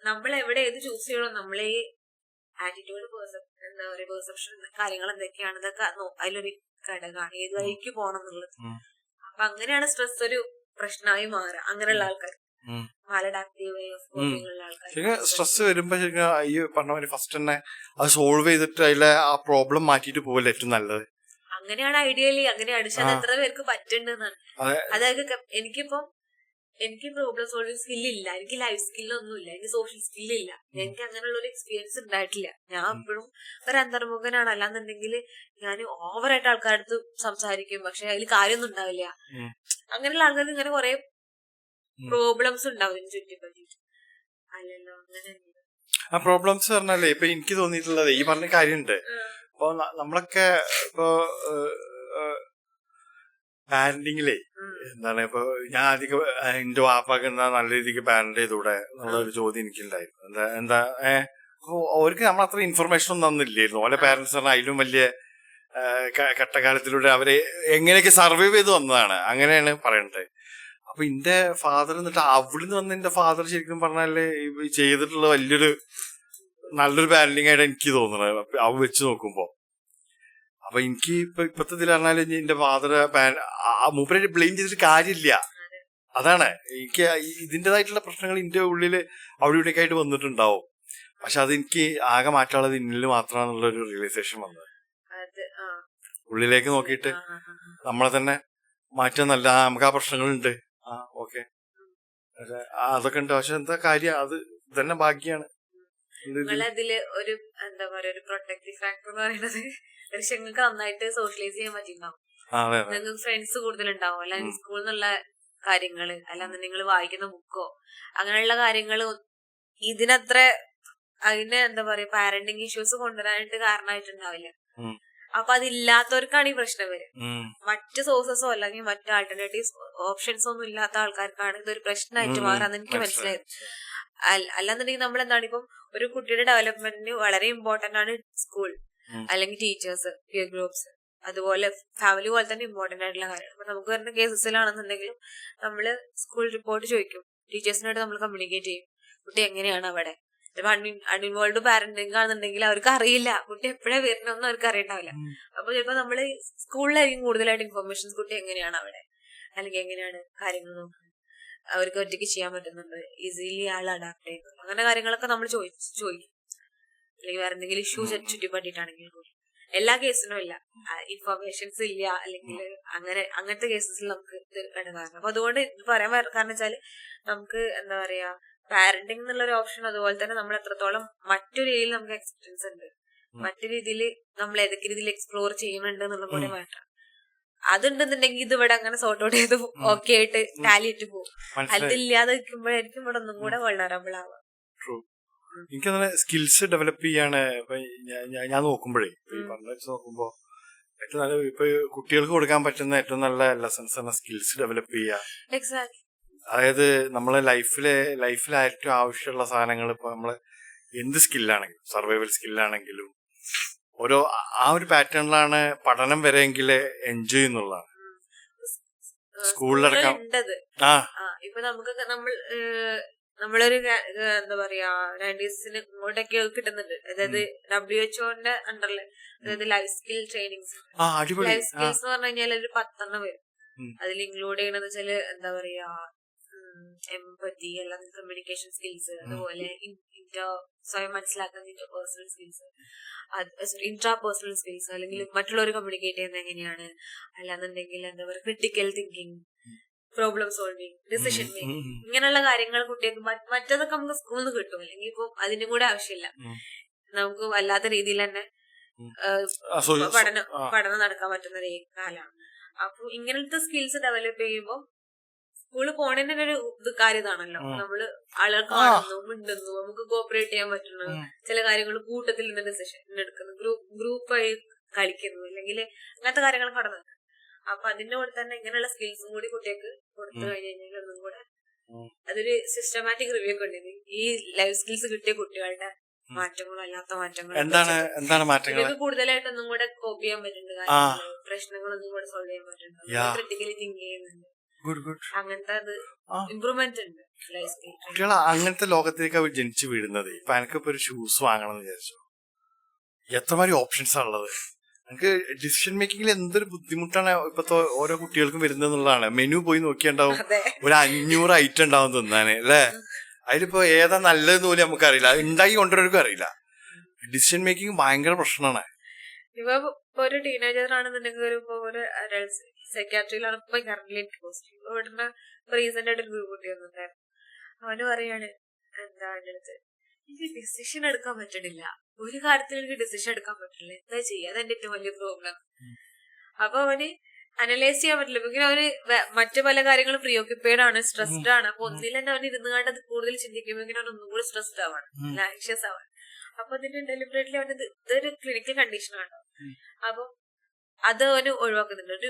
നമ്മൾ എവിടെ ഏത് ചൂസ് ചെയ്യണം, നമ്മളെ ഈ ആറ്റിറ്റ്യൂഡ് എന്താ പറയുക പെർസെപ്ഷൻ കാര്യങ്ങൾ എന്തൊക്കെയാണ്, ഇതൊക്കെ അതിലൊരു ഘടകമാണ് ഏത് വഴിക്ക് പോകണം എന്നുള്ളത്. അപ്പൊ അങ്ങനെയാണ് സ്ട്രെസ് ഒരു പ്രശ്നമായി മാറുക അങ്ങനെയുള്ള ആൾക്കാർ, മാലഡാക്റ്റീവ് വേ ഓഫ് കോപ്പിംഗ് ഉള്ള ആൾക്കാർ. സ്ട്രെസ് വരുമ്പോ ശരിക്കും ഈ പറഞ്ഞ പോലെ ഫസ്റ്റ് തന്നെ അത് സോൾവ് ചെയ്തിട്ട് അതിലെ ആ പ്രോബ്ലം മാറ്റിയിട്ട് പോകല്ലേ ഏറ്റവും നല്ലത്. അങ്ങനെയാണ് ഐഡിയലി, അങ്ങനെയാണ്. പക്ഷെ അത് എത്ര പേർക്ക് പറ്റുന്നുണ്ടെന്നാണ്. അതായത് എനിക്ക് പ്രോബ്ലം സോൾവിങ് സ്കില്ലില്ല, എനിക്ക് ലൈഫ് സ്കില്ലൊന്നുമില്ല, എനിക്ക് സോഷ്യൽ സ്കില്ലില്ല, എനിക്ക് അങ്ങനെയുള്ള ഒരു എക്സ്പീരിയൻസ് ഉണ്ടായിട്ടില്ല. ഞാൻ എപ്പോഴും ഒരു അന്തർമുഖനാണ്. അല്ലാന്നുണ്ടെങ്കിൽ ഞാൻ ഓവറായിട്ട് ആൾക്കാരുടെ അടുത്ത് സംസാരിക്കും, പക്ഷെ അതിൽ കാര്യമൊന്നും ഉണ്ടാവില്ല. അങ്ങനെയുള്ള ആൾക്കാർക്ക് ഇങ്ങനെ കുറെ പ്രോബ്ലംസ് ഉണ്ടാവും ഇതിന് ചുറ്റിപ്പറ്റിട്ട്. അല്ലല്ലോ, അങ്ങനെ ആ പ്രോബ്ലംസ് പറഞ്ഞാലേ ഇപ്പൊ എനിക്ക് തോന്നിയിട്ടുള്ളത് ഈ പറഞ്ഞ കാര്യമുണ്ട്. ഇപ്പൊ നമ്മളൊക്കെ ഇപ്പൊ പാരന്റിങ്ങിലേ എന്താണ് ഇപ്പൊ ഞാൻ അധികം എന്റെ വാപ്പാക്ക് എന്താ നല്ല രീതിക്ക് പാരന്റ് ചെയ്തൂടെ എന്നുള്ളൊരു ചോദ്യം എനിക്കുണ്ടായിരുന്നു. എന്താ അവർക്ക് നമ്മളത്ര ഇൻഫർമേഷൻ ഒന്നും തന്നില്ലായിരുന്നു. ഓലെ പാരന്റ്സ് പറഞ്ഞാൽ അതിലും വലിയ ഘട്ടകാലത്തിലൂടെ അവരെ എങ്ങനെയൊക്കെ സർവൈവ് ചെയ്ത് വന്നതാണ്, അങ്ങനെയാണ് പറയണ്ടത്. അപ്പൊ എന്റെ ഫാദർ എന്നിട്ട് അവിടുന്ന് വന്ന് എന്റെ ഫാദർ ശരിക്കും പറഞ്ഞാല് ചെയ്തിട്ടുള്ള വലിയൊരു നല്ലൊരു പാരന്റിങ് ആയിട്ട് എനിക്ക് തോന്നുന്നത് അവ വെച്ച് നോക്കുമ്പോ. അപ്പൊ എനിക്ക് ഇപ്പത്തെ ഇതിൽ പറഞ്ഞാല് എന്റെ ഫാദർ മൂപ്പരായിട്ട് ബ്ലെയിം ചെയ്തിട്ട് കാര്യമില്ല. അതാണ് എനിക്ക് ഇതിൻ്റെതായിട്ടുള്ള പ്രശ്നങ്ങൾ എന്റെ ഉള്ളില് അവിടെ ഇവിടെയൊക്കെ ആയിട്ട് വന്നിട്ടുണ്ടാവും. പക്ഷെ അതെനിക്ക് ആകെ മാറ്റാനുള്ളത് ഇന്നിൽ മാത്രമാണെന്നുള്ളൊരു റിയലൈസേഷൻ വന്നത്. ഉള്ളിലേക്ക് നോക്കിയിട്ട് നമ്മളെ തന്നെ മാറ്റാൻ നല്ല നമുക്ക് ആ പ്രശ്നങ്ങളുണ്ട്, ഓക്കെ അതൊക്കെ ഉണ്ട്. പക്ഷെ എന്താ കാര്യം, അത് തന്നെ ഭാഗ്യാണ്. നിങ്ങളതില് ഒരു എന്താ പറയാ ഒരു പ്രൊട്ടക്റ്റീവ് ഫാക്ടർ എന്ന് പറയുന്നത് പക്ഷെ നിങ്ങൾക്ക് നന്നായിട്ട് സോഷ്യലൈസ് ചെയ്യാൻ പറ്റിയിട്ടുണ്ടാവും. നിങ്ങൾക്ക് ഫ്രണ്ട്സ് കൂടുതലുണ്ടാവും, അല്ലെങ്കിൽ സ്കൂളിൽ നിന്നുള്ള കാര്യങ്ങള്, അല്ലാതെ നിങ്ങൾ വായിക്കുന്ന ബുക്കോ അങ്ങനെയുള്ള കാര്യങ്ങൾ ഇതിനത്ര അതിന് എന്താ പറയാ പാരന്റിങ് ഇഷ്യൂസ് കൊണ്ടുവരാനായിട്ട് കാരണമായിട്ടുണ്ടാവില്ല. അപ്പൊ അതില്ലാത്തവർക്കാണ് ഈ പ്രശ്നം വരും. മറ്റ് സോഴ്സസോ അല്ലെങ്കിൽ മറ്റ് ആൾട്ടർനേറ്റീവ് ഓപ്ഷൻസോ ഒന്നും ഇല്ലാത്ത ആൾക്കാർക്കാണ് ഇതൊരു പ്രശ്നമായിട്ട് മാറാന്ന് എനിക്ക് മനസ്സിലായത്. അല്ലാന്നുണ്ടെങ്കിൽ നമ്മൾ എന്താണ് ഇപ്പം ഒരു കുട്ടിയുടെ ഡെവലപ്മെന്റിന് വളരെ ഇമ്പോർട്ടന്റ് ആണ് സ്കൂൾ, അല്ലെങ്കിൽ ടീച്ചേഴ്സ്, പിയർ ഗ്രൂപ്പ്സ്, അതുപോലെ ഫാമിലി പോലെ തന്നെ ഇമ്പോർട്ടന്റ് ആയിട്ടുള്ള കാര്യമാണ്. അപ്പൊ നമുക്ക് വരുന്ന കേസസിലാണെന്നുണ്ടെങ്കിലും നമ്മള് സ്കൂൾ റിപ്പോർട്ട് ചോദിക്കും, ടീച്ചേഴ്സിനായിട്ട് നമ്മൾ കമ്മ്യൂണിക്കേറ്റ് ചെയ്യും കുട്ടി എങ്ങനെയാണ് അവിടെ. അൺഇൻവോൾവ് പാരന്റിങ് ആണെന്നുണ്ടെങ്കിൽ അവർക്ക് അറിയില്ല കുട്ടി എപ്പോഴാണ് വരുന്നതെന്ന് അവർക്ക് അറിയണ്ടാവില്ല. അപ്പൊ ചിലപ്പോ നമ്മള് സ്കൂളിലായിരിക്കും കൂടുതലായിട്ട് ഇൻഫോർമേഷൻസ് കുട്ടി എങ്ങനെയാണ് അവിടെ, അല്ലെങ്കിൽ എങ്ങനെയാണ് കാര്യങ്ങൾ നോക്കുന്നത്, അവർക്ക് ഒറ്റയ്ക്ക് ചെയ്യാൻ പറ്റുന്നുണ്ട്, ഈസിലി ആൾ അഡാപ്റ്റ് ചെയ്യുന്നു, അങ്ങനെ കാര്യങ്ങളൊക്കെ നമ്മൾ ചോദിക്കും. അല്ലെങ്കിൽ വേറെ എന്തെങ്കിലും ഇഷ്യൂസ് ചുറ്റിപ്പറ്റിയിട്ടാണെങ്കിൽ കൂടി. എല്ലാ കേസിനും ഇല്ല, ഇൻഫോർമേഷൻസ് ഇല്ല, അല്ലെങ്കിൽ അങ്ങനത്തെ കേസസിൽ നമുക്ക് ഘടകമാണ്. അപ്പൊ അതുകൊണ്ട് പറയാൻ കാരണം വെച്ചാല് നമുക്ക് എന്താ പറയാ പാരന്റിങ് എന്നുള്ളൊരു ഓപ്ഷൻ, അതുപോലെ തന്നെ നമ്മൾ എത്രത്തോളം മറ്റൊരു രീതിയിൽ നമുക്ക് എക്സ്പീരിയൻസ് ഉണ്ട്, മറ്റു രീതിയിൽ നമ്മൾ ഏതൊക്കെ രീതിയിൽ എക്സ്പ്ലോർ ചെയ്യുന്നുണ്ട് എന്നുള്ള കൂടെ മാറ്റാം. അതുണ്ടെന്നുണ്ടെങ്കിൽ ഇത് ഇവിടെ അങ്ങനെ സോർട്ട് ഔട്ട് ചെയ്ത് ഓക്കെ ആയിട്ട് ടാലി ഇട്ട് പോകും. അതില്ലാതെ നിൽക്കുമ്പോഴായിരിക്കും ഇവിടെ ഒന്നും കൂടെ വൾണറബിൾ ആവാം. എനിക്കങ്ങനെ സ്കിൽസ് ഡെവലപ്പ് ചെയ്യാണ് ഞാൻ നോക്കുമ്പോഴേ നോക്കുമ്പോ ഏറ്റവും നല്ല ഇപ്പൊ കുട്ടികൾക്ക് കൊടുക്കാൻ പറ്റുന്ന ഏറ്റവും നല്ല ലെസൺസ് ആണ് സ്കിൽസ് ഡെവലപ്പ് ചെയ്യുക. അതായത് നമ്മളെ ലൈഫിലെ ഏറ്റവും ആവശ്യമുള്ള സാധനങ്ങൾ ഇപ്പൊ നമ്മള് എന്ത് സ്കില്ലാണെങ്കിലും, സർവൈവൽ സ്കില്ലാണെങ്കിലും ഓരോ ആ ഒരു പാറ്റേണിലാണ് പഠനം വരെയെങ്കില് എൻജോയ് ചെയ്യുന്നുള്ളതാണ്. സ്കൂളിലടക്കം ഇപ്പൊ നമുക്ക് നമ്മളൊരു എന്താ പറയാ 90s ഇങ്ങോട്ടൊക്കെ കിട്ടുന്നുണ്ട്. അതായത് WHO അണ്ടറില്, അതായത് life skill trainings. Life skills എന്ന് പറഞ്ഞു കഴിഞ്ഞാൽ ഒരു 10 വരും. അതിൽ ഇൻക്ലൂഡ് ചെയ്യണമെന്ന് വെച്ചാല് എന്താ പറയാ എംപതി, അല്ലെങ്കിൽ കമ്മ്യൂണിക്കേഷൻ സ്കിൽസ്, അതുപോലെ സ്വയം മനസ്സിലാക്കുന്ന ഇന്റർപേഴ്സണൽ സ്കിൽസ്, ഇൻട്രാപേഴ്സണൽ സ്കിൽസ്, അല്ലെങ്കിൽ മറ്റുള്ളവർ കമ്മ്യൂണിക്കേറ്റ് ചെയ്യുന്നത് എങ്ങനെയാണ്, അല്ലാന്നുണ്ടെങ്കിൽ എന്താ പറയുക critical thinking, problem solving, decision making, ഇങ്ങനെയുള്ള കാര്യങ്ങൾ കുട്ടികൾക്ക് മറ്റതൊക്കെ നമുക്ക് സ്കൂളിൽ നിന്ന് കിട്ടും. അല്ലെങ്കിൽ ഇപ്പൊ അതിനും കൂടെ ആവശ്യമില്ല, നമുക്ക് വല്ലാത്ത രീതിയിൽ തന്നെ പഠനം നടക്കാൻ പറ്റുന്ന ഒരു കാലമാണ്. അപ്പൊ ഇങ്ങനത്തെ സ്കിൽസ് ഡെവലപ്പ് ചെയ്യുമ്പോൾ സ്കൂളിൽ പോണേന്റെ ഒരു കാര്യം ഇതാണല്ലോ, നമ്മള് ആളുകൾ കാണുന്നു, മിണ്ടുന്നു, നമുക്ക് കോപ്പറേറ്റ് ചെയ്യാൻ പറ്റുന്നു, ചില കാര്യങ്ങൾ കൂട്ടത്തിൽ നിന്ന് ഡിസിഷൻ എടുക്കുന്നു, ഗ്രൂപ്പായി കളിക്കുന്നു, അല്ലെങ്കിൽ അങ്ങനത്തെ കാര്യങ്ങൾ കടന്നു. അപ്പൊ അതിന്റെ കൂടെ തന്നെ ഇങ്ങനെയുള്ള സ്കിൽസും കൂടി കുട്ടികൾക്ക് കൊടുത്തു കഴിഞ്ഞു കഴിഞ്ഞാൽ ഒന്നും കൂടെ അതൊരു സിസ്റ്റമാറ്റിക് റിവ്യൂ ഒക്കെ ഉണ്ട്. ഈ ലൈഫ് സ്കിൽസ് കിട്ടിയ കുട്ടികളുടെ മാറ്റങ്ങളും അല്ലാത്ത മാറ്റങ്ങളും എന്താണ് മാറ്റങ്ങൾ ഇവർക്ക് കൂടുതലായിട്ട് ഒന്നും കൂടെ കോപ്പ് ചെയ്യാൻ പറ്റുന്നുണ്ട്, പ്രശ്നങ്ങളൊന്നും കൂടെ സോൾവ് ചെയ്യാൻ പറ്റുന്നുണ്ട്, ക്രിട്ടിക്കലി തിങ്ക് ചെയ്യുന്നുണ്ട്, അങ്ങനത്തെ അത് ഇമ്പ്രൂവ്മെന്റ് ഉണ്ട് ലൈഫ് സ്കിൽ. കുട്ടികൾ അങ്ങനത്തെ ലോകത്തേക്ക് അവർ ജനിച്ചു വീഴുന്നത്. ഇപ്പൊ എനിക്കിപ്പോ ഒരു ഷൂസ് വാങ്ങണം എന്ന് വിചാരിച്ചു, എത്രമാതിരി ഓപ്ഷൻസ് ആണുള്ളത്. എനിക്ക് ഡിസിഷൻ മേക്കിങ്ങിൽ എന്തൊരു ബുദ്ധിമുട്ടാണ് ഇപ്പത്തെ ഓരോ കുട്ടികൾക്കും വരുന്നതെന്നുള്ളതാണ്. മെനു പോയി നോക്കിയുണ്ടാവും, ഒരു 500 ഐറ്റം ഉണ്ടാവും തിന്നാന് അല്ലേ. അതിലിപ്പോ ഏതാ നല്ലതെന്ന് പോലും നമുക്കറിയില്ല, ഉണ്ടാക്കി കൊണ്ടുവരാനും അറിയില്ല. ഡിസിഷൻ മേക്കിങ് ഭയങ്കര പ്രശ്നമാണ്. ഇപ്പൊ ഒരു ടീനേജർ ആണെന്നുണ്ടെങ്കിൽ ഒരു അഡൾട്ട്സ് സൈക്യാട്രിയിലാണ് ഇപ്പൊ കറന്റ് പോസ്റ്റ്. ഇവിടുന്ന് റീസെന്റ് ആയിട്ട് ഒരു കുട്ടി വന്നിട്ടുണ്ടായിരുന്നു. അവന് പറയാണ്, എന്താ അടുത്ത് എനിക്ക് ഡിസിഷൻ എടുക്കാൻ പറ്റണില്ല, ഒരു കാര്യത്തിൽ എനിക്ക് ഡിസിഷൻ എടുക്കാൻ പറ്റില്ല, എന്താ ചെയ്യാ, അതെന്റെ ഏറ്റവും വലിയ പ്രോബ്ലം. അപ്പൊ അവന് അനലൈസ് ചെയ്യാൻ പറ്റില്ല. ഇങ്ങനെ അവന് മറ്റു പല കാര്യങ്ങളും പ്രിയോക്യുപ്പൈഡ് ആണ്, സ്ട്രെസ്ഡ് ആണ്. അപ്പൊ ഒന്നിൽ തന്നെ അവന് ഇരുന്ന് കണ്ട് അത് കൂടുതൽ ചിന്തിക്കുമ്പോൾ അവൻ ഒന്നും കൂടി സ്ട്രെസ്ഡ് ആവാണ്, ആങ്ഷ്യസ് ആവാണ്. അപ്പൊ അതിന്റെ ഡെലിബറേറ്റ്ലി അവന് ഇതൊരു ക്ലിനിക്കൽ കണ്ടീഷൻ ആണോ, അപ്പൊ അത് അവന് ഒഴിവാക്കുന്നുണ്ട്. ഒരു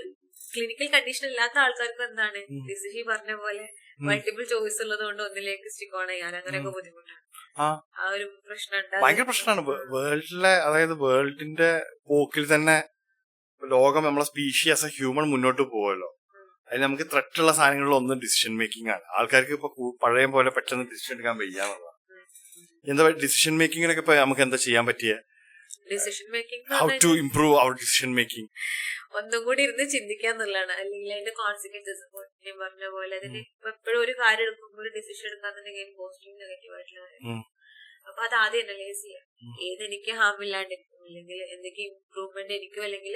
ക്ലിനിക്കൽ കണ്ടീഷൻ ഇല്ലാത്ത ആൾക്കാർക്ക് എന്താണ് ഡിസിഷി പറഞ്ഞ പോലെ മൾട്ടിപ്പിൾ ചോയ്സ് ഉള്ളത് കൊണ്ട് ഒന്നിലേക്ക് സ്റ്റിക്ക് ഓൺ ചെയ്യാൻ അങ്ങനെയൊക്കെ ബുദ്ധിമുട്ടാണ്. ആ ഒരു പ്രശ്നം ഭയങ്കര പ്രശ്നമാണ് വേൾഡിലെ. അതായത് വേൾഡിന്റെ പോക്കിൽ തന്നെ ലോകം നമ്മളെ സ്പീഷി ആസ് എ ഹ്യൂമൻ മുന്നോട്ട് പോവല്ലോ. അതിന് നമുക്ക് ത്രെട്ടുള്ള സാധനങ്ങളിലൊന്നും ഡിസിഷൻ മേക്കിംഗ് ആണ്. ആൾക്കാർക്ക് ഇപ്പൊ പഴയ പോലെ പെട്ടെന്ന് ഡിസിഷൻ എടുക്കാൻ വയ്യാന്നുള്ളതാണ്. എന്താ ഡിസിഷൻ മേക്കിങ്ങിനൊക്കെ ഇപ്പൊ നമുക്ക് എന്താ ചെയ്യാൻ പറ്റിയ decision making, how to improve our decision making? ഒന്നും കൂടി ഇരുന്ന് ചിന്തിക്കാന്നുള്ളതാണ്. അല്ലെങ്കിൽ അതിന്റെ കോൺസിക്വൻസസ് ഞാൻ പറഞ്ഞ പോലെ അതിന് ഇപ്പൊ എപ്പോഴും ഒരു കാര്യം എടുക്കുമ്പോൾ ഒരു ഡിസിഷൻ എടുക്കാന്നുണ്ടെങ്കിൽ പോസിറ്റീവ് നെഗറ്റീവ് ആയിട്ടുള്ള കാര്യം. അപ്പൊ അത് ആദ്യം അനലൈസ് ചെയ്യാം, ഏതെനിക്ക് ഹാം ഇല്ലാണ്ടിരിക്കും, അല്ലെങ്കിൽ എന്തൊക്കെ ഇംപ്രൂവ്മെന്റ് എനിക്കോ അല്ലെങ്കിൽ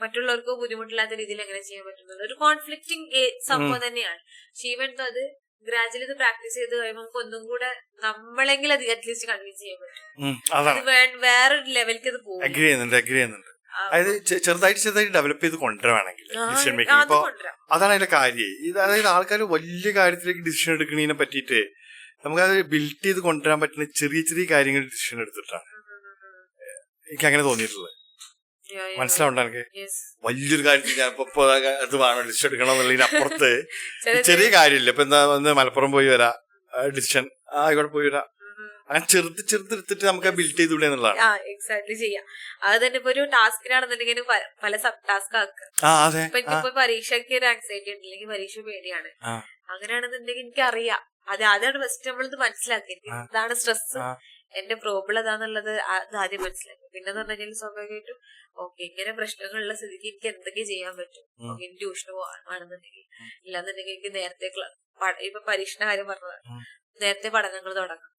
മറ്റുള്ളവർക്കോ ബുദ്ധിമുട്ടില്ലാത്ത രീതിയിൽ എങ്ങനെ ചെയ്യാൻ പറ്റുന്നത്. ഒരു കോൺഫ്ലിക്റ്റിംഗ് സംഭവം തന്നെയാണ്. ഈവൻ അത് ഗ്രാജുവലി ഇത് പ്രാക്ടീസ് ചെയ്ത് കഴിയുമ്പോൾ നമുക്ക് ഒന്നും കൂടെ നമ്മളെങ്കിലും അത് അറ്റ്ലീസ്റ്റ് കൺവിൻസ് ചെയ്യാൻ പറ്റും. വേറൊരു ലെവലിലേക്ക് അത് പോകും. അഗ്രി ചെയ്യുന്നുണ്ട്. അതായത് ചെറുതായിട്ട് ഡെവലപ്പ് ചെയ്ത് കൊണ്ടുവരാണെങ്കിൽ ഡിസിഷൻ മേക്കിംഗ് ഇപ്പൊ അതാണ് അതിന്റെ കാര്യം. അതായത് ആൾക്കാർ വലിയ കാര്യത്തിലേക്ക് ഡിസിഷൻ എടുക്കുന്നതിനെ പറ്റിയിട്ട് നമുക്കത് ബിൽഡ് ചെയ്ത് കൊണ്ടുവരാൻ പറ്റുന്ന ചെറിയ ചെറിയ കാര്യങ്ങൾ ഡിസിഷൻ എടുത്തിട്ടാണ് എനിക്ക് അങ്ങനെ തോന്നിയിട്ടുള്ളത്. മനസ്സിലാവുണ്ടോ എനിക്ക്? വലിയൊരു കാര്യത്തിൽ ഞാൻ ഇപ്പൊ അത് വേണം ഡിസിഷൻ എടുക്കണം എന്നുള്ളതിനപ്പുറത്ത് ചെറിയ കാര്യമില്ല. ഇപ്പൊ എന്താ ഒന്ന് മലപ്പുറം പോയി വരാ ഡിസിഷൻ, ആയിക്കോട്ടെ പോയി വരാ, അങ്ങനെ ചെറുതെടുത്തിട്ട് നമുക്ക് ബിൽഡ് ചെയ്തുകൂടെ എന്നുള്ളതാണ്. എക്സാക്ട്ലി ചെയ്യാം. അത് തന്നെ ഇപ്പൊ ഒരു ടാസ്കിനാണെന്നുണ്ടെങ്കിൽ പല സബ് ടാസ്ക് ആക്കുക. ഇപ്പൊ എനിക്കിപ്പോ പരീക്ഷയ്ക്ക് ഒരു ആങ്സൈറ്റി ഉണ്ട്, അല്ലെങ്കിൽ പരീക്ഷ പേടിയാണ്, അങ്ങനെയാണെന്നുണ്ടെങ്കിൽ എനിക്കറിയാം. അത് ആദ്യമാണ് ഫസ്റ്റ് നമ്മളിത് മനസ്സിലാക്കി ഇതാണ് സ്ട്രെസ്, എന്റെ പ്രോബ്ലം അതാന്നുള്ളത് ആദ്യം മനസ്സിലാക്കി. പിന്നെന്ന് പറഞ്ഞു കഴിഞ്ഞാൽ സ്വാഭാവികമായിട്ടും ഓക്കെ ഇങ്ങനെ പ്രശ്നങ്ങളുള്ള സ്ഥിതിക്ക് എനിക്ക് എന്തൊക്കെ ചെയ്യാൻ പറ്റും. എനിക്ക് ട്യൂഷന് പോകാണെന്നുണ്ടെങ്കിൽ, ഇല്ലാന്നുണ്ടെങ്കിൽ എനിക്ക് നേരത്തെ ഇപ്പൊ പരീക്ഷയുടെ കാര്യം പറഞ്ഞതാണ്, നേരത്തെ പഠനങ്ങൾ തുടങ്ങാം,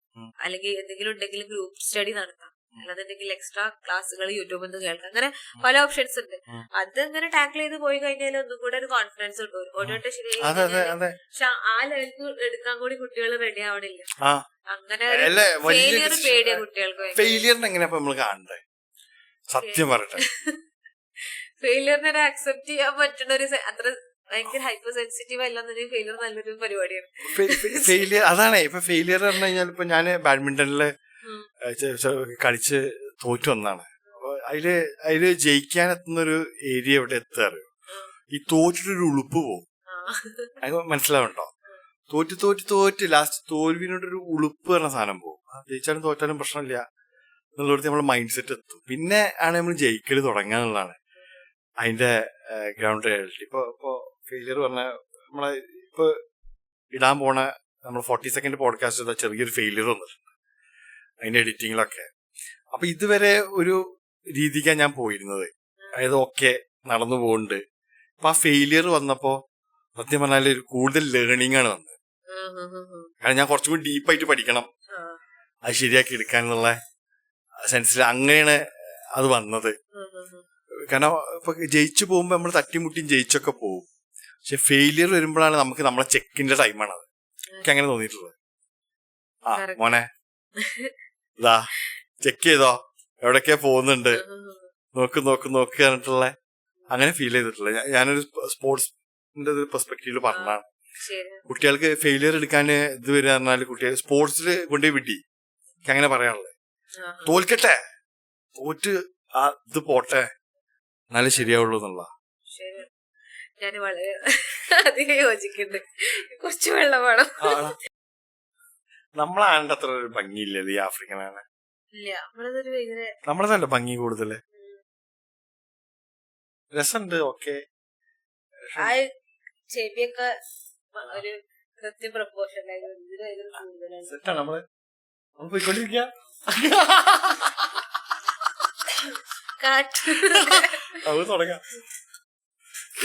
അല്ലെങ്കിൽ എന്തെങ്കിലും ഉണ്ടെങ്കിൽ ഗ്രൂപ്പ് സ്റ്റഡി നടത്താം, അല്ലാന്നുണ്ടെങ്കിൽ എക്സ്ട്രാ ക്ലാസ്സുകൾ യൂട്യൂബിൽ നിന്ന് കേൾക്കാം. അങ്ങനെ പല ഓപ്ഷൻസ് ഉണ്ട്. അത് അങ്ങനെ ടാക്കിൾ ചെയ്ത് പോയി കഴിഞ്ഞാൽ ഒന്നും കൂടെ ഒരു കോൺഫിഡൻസ് കിട്ടും. ഒരു വട്ടം ശരിയായി പക്ഷെ ആ ലെവലിൽ എടുക്കാൻ കൂടി കുട്ടികൾ റെഡി ആവണില്ല. അങ്ങനെ ഫെയിലിയർ പേടിയ കുട്ടികൾക്ക് ഫെയിലിയറിനെ എങ്ങനെയാ നമ്മൾ കാണണ്ടേ? സത്യം പറയട്ടെ, ഫെയിലിയറിനെ അക്സെപ്റ്റ് ചെയ്യാൻ പറ്റുന്ന ഒരു അത്ര ഭയങ്കര ഹൈപ്പർ സെൻസിറ്റീവ് അല്ലെന്നുണ്ടെങ്കിൽ ഫെയിലിയർ നല്ലൊരു പരിപാടിയാണ്. ഫെയിലിയർ അതാണ്. ഇപ്പൊ ഫെയിലിയർ പറഞ്ഞു കഴിഞ്ഞാൽ ഇപ്പൊ ഞാൻ ബാഡ്മിന്റണില് കളിച്ച് തോറ്റു വന്നാണ്. അപ്പൊ അതില് ജയിക്കാൻ എത്തുന്നൊരു ഏരിയ എവിടെ എത്താറ്, ഈ തോറ്റിട്ടൊരു ഉളുപ്പ് പോകും. അത് മനസ്സിലാവുണ്ടോ? തോറ്റ് ലാസ്റ്റ് തോൽവിനോടൊരു ഉളുപ്പ് പറഞ്ഞ സാധനം പോകും. ജയിച്ചാലും തോറ്റാലും പ്രശ്നമില്ല എന്നുള്ളടത്ത് നമ്മളെ മൈൻഡ് സെറ്റ് എത്തും. പിന്നെ ആണ് നമ്മൾ ജയിക്കല് തുടങ്ങുക എന്നുള്ളതാണ് അതിന്റെ ഗ്രൗണ്ട് റിയാലിറ്റി. ഇപ്പൊ ഫെയിലിയർ പറഞ്ഞ നമ്മളെ ഇപ്പൊ ഇടാൻ പോണ നമ്മൾ 40 സെക്കൻഡ് പോഡ്കാസ്റ്റ് ചെയ്താൽ ചെറിയൊരു ഫെയിലിയർ വന്നിട്ടുണ്ട് അതിന്റെ എഡിറ്റിങ്ങിലൊക്കെ. അപ്പൊ ഇതുവരെ ഒരു രീതിക്കാണ് ഞാൻ പോയിരുന്നത്, അതായത് ഓക്കെ നടന്നു പോകുന്നുണ്ട്. അപ്പൊ ആ ഫെയിലിയർ വന്നപ്പോ സത്യം പറഞ്ഞാല് കൂടുതൽ ലേണിംഗ് ആണ് വന്നത്. കാരണം ഞാൻ കുറച്ചും കൂടി ഡീപ്പായിട്ട് പഠിക്കണം, അത് ശരിയാക്കി എടുക്കാന്നുള്ള സെൻസിൽ അങ്ങനെയാണ് അത് വന്നത്. കാരണം ഇപ്പൊ ജയിച്ചു പോകുമ്പോ നമ്മൾ തട്ടിമുട്ടിയും ജയിച്ചൊക്കെ പോകും. പക്ഷെ ഫെയിലിയർ വരുമ്പോഴാണ് നമുക്ക് നമ്മളെ ചെക്കിന്റെ ടൈമാണത്. എനിക്ക് അങ്ങനെ തോന്നിയിട്ടുള്ളത്. മോനെ ഇതാ ചെക്ക് ചെയ്തോ, എവിടൊക്കെയാ പോകുന്നുണ്ട്, നോക്ക് പറഞ്ഞിട്ടുള്ള അങ്ങനെ ഫീൽ ചെയ്തിട്ടില്ല. ഞാനൊരു സ്പോർട്സിന്റെ ഒരു പെർസ്പെക്റ്റീവില് പറഞ്ഞതാണ്. കുട്ടികൾക്ക് ഫെയിലിയർ എടുക്കാൻ ഇത് വരിക പറഞ്ഞാല് കുട്ടികൾ സ്പോർട്സിൽ കൊണ്ടുപോയി വിട്ടി എനിക്ക് അങ്ങനെ പറയാനുള്ളത്. തോൽക്കട്ടെ, തോറ്റ് ഇത് പോട്ടെ, എന്നാലും ശരിയാവുള്ളൂ എന്നുള്ള. ഞാൻ വളരെ അധികം യോജിക്കുന്നുണ്ട്. കുറച്ച് വെള്ളം വേണം. നമ്മളാണ്ട് അത്ര ഒരു ഭംഗിയില്ലത് ഈ ആഫ്രിക്കനാണ്. നമ്മളതല്ല ഭംഗി കൂടുതല്. രസമുണ്ട്, ഓക്കെ. ചെവിയൊക്കെ ഒരു കൃത്യ പ്രപ്പോർഷൻ സെറ്റാണ്. നമ്മള് പോയിക്കൊണ്ടിരിക്കുക. അത് തുടങ്ങാം.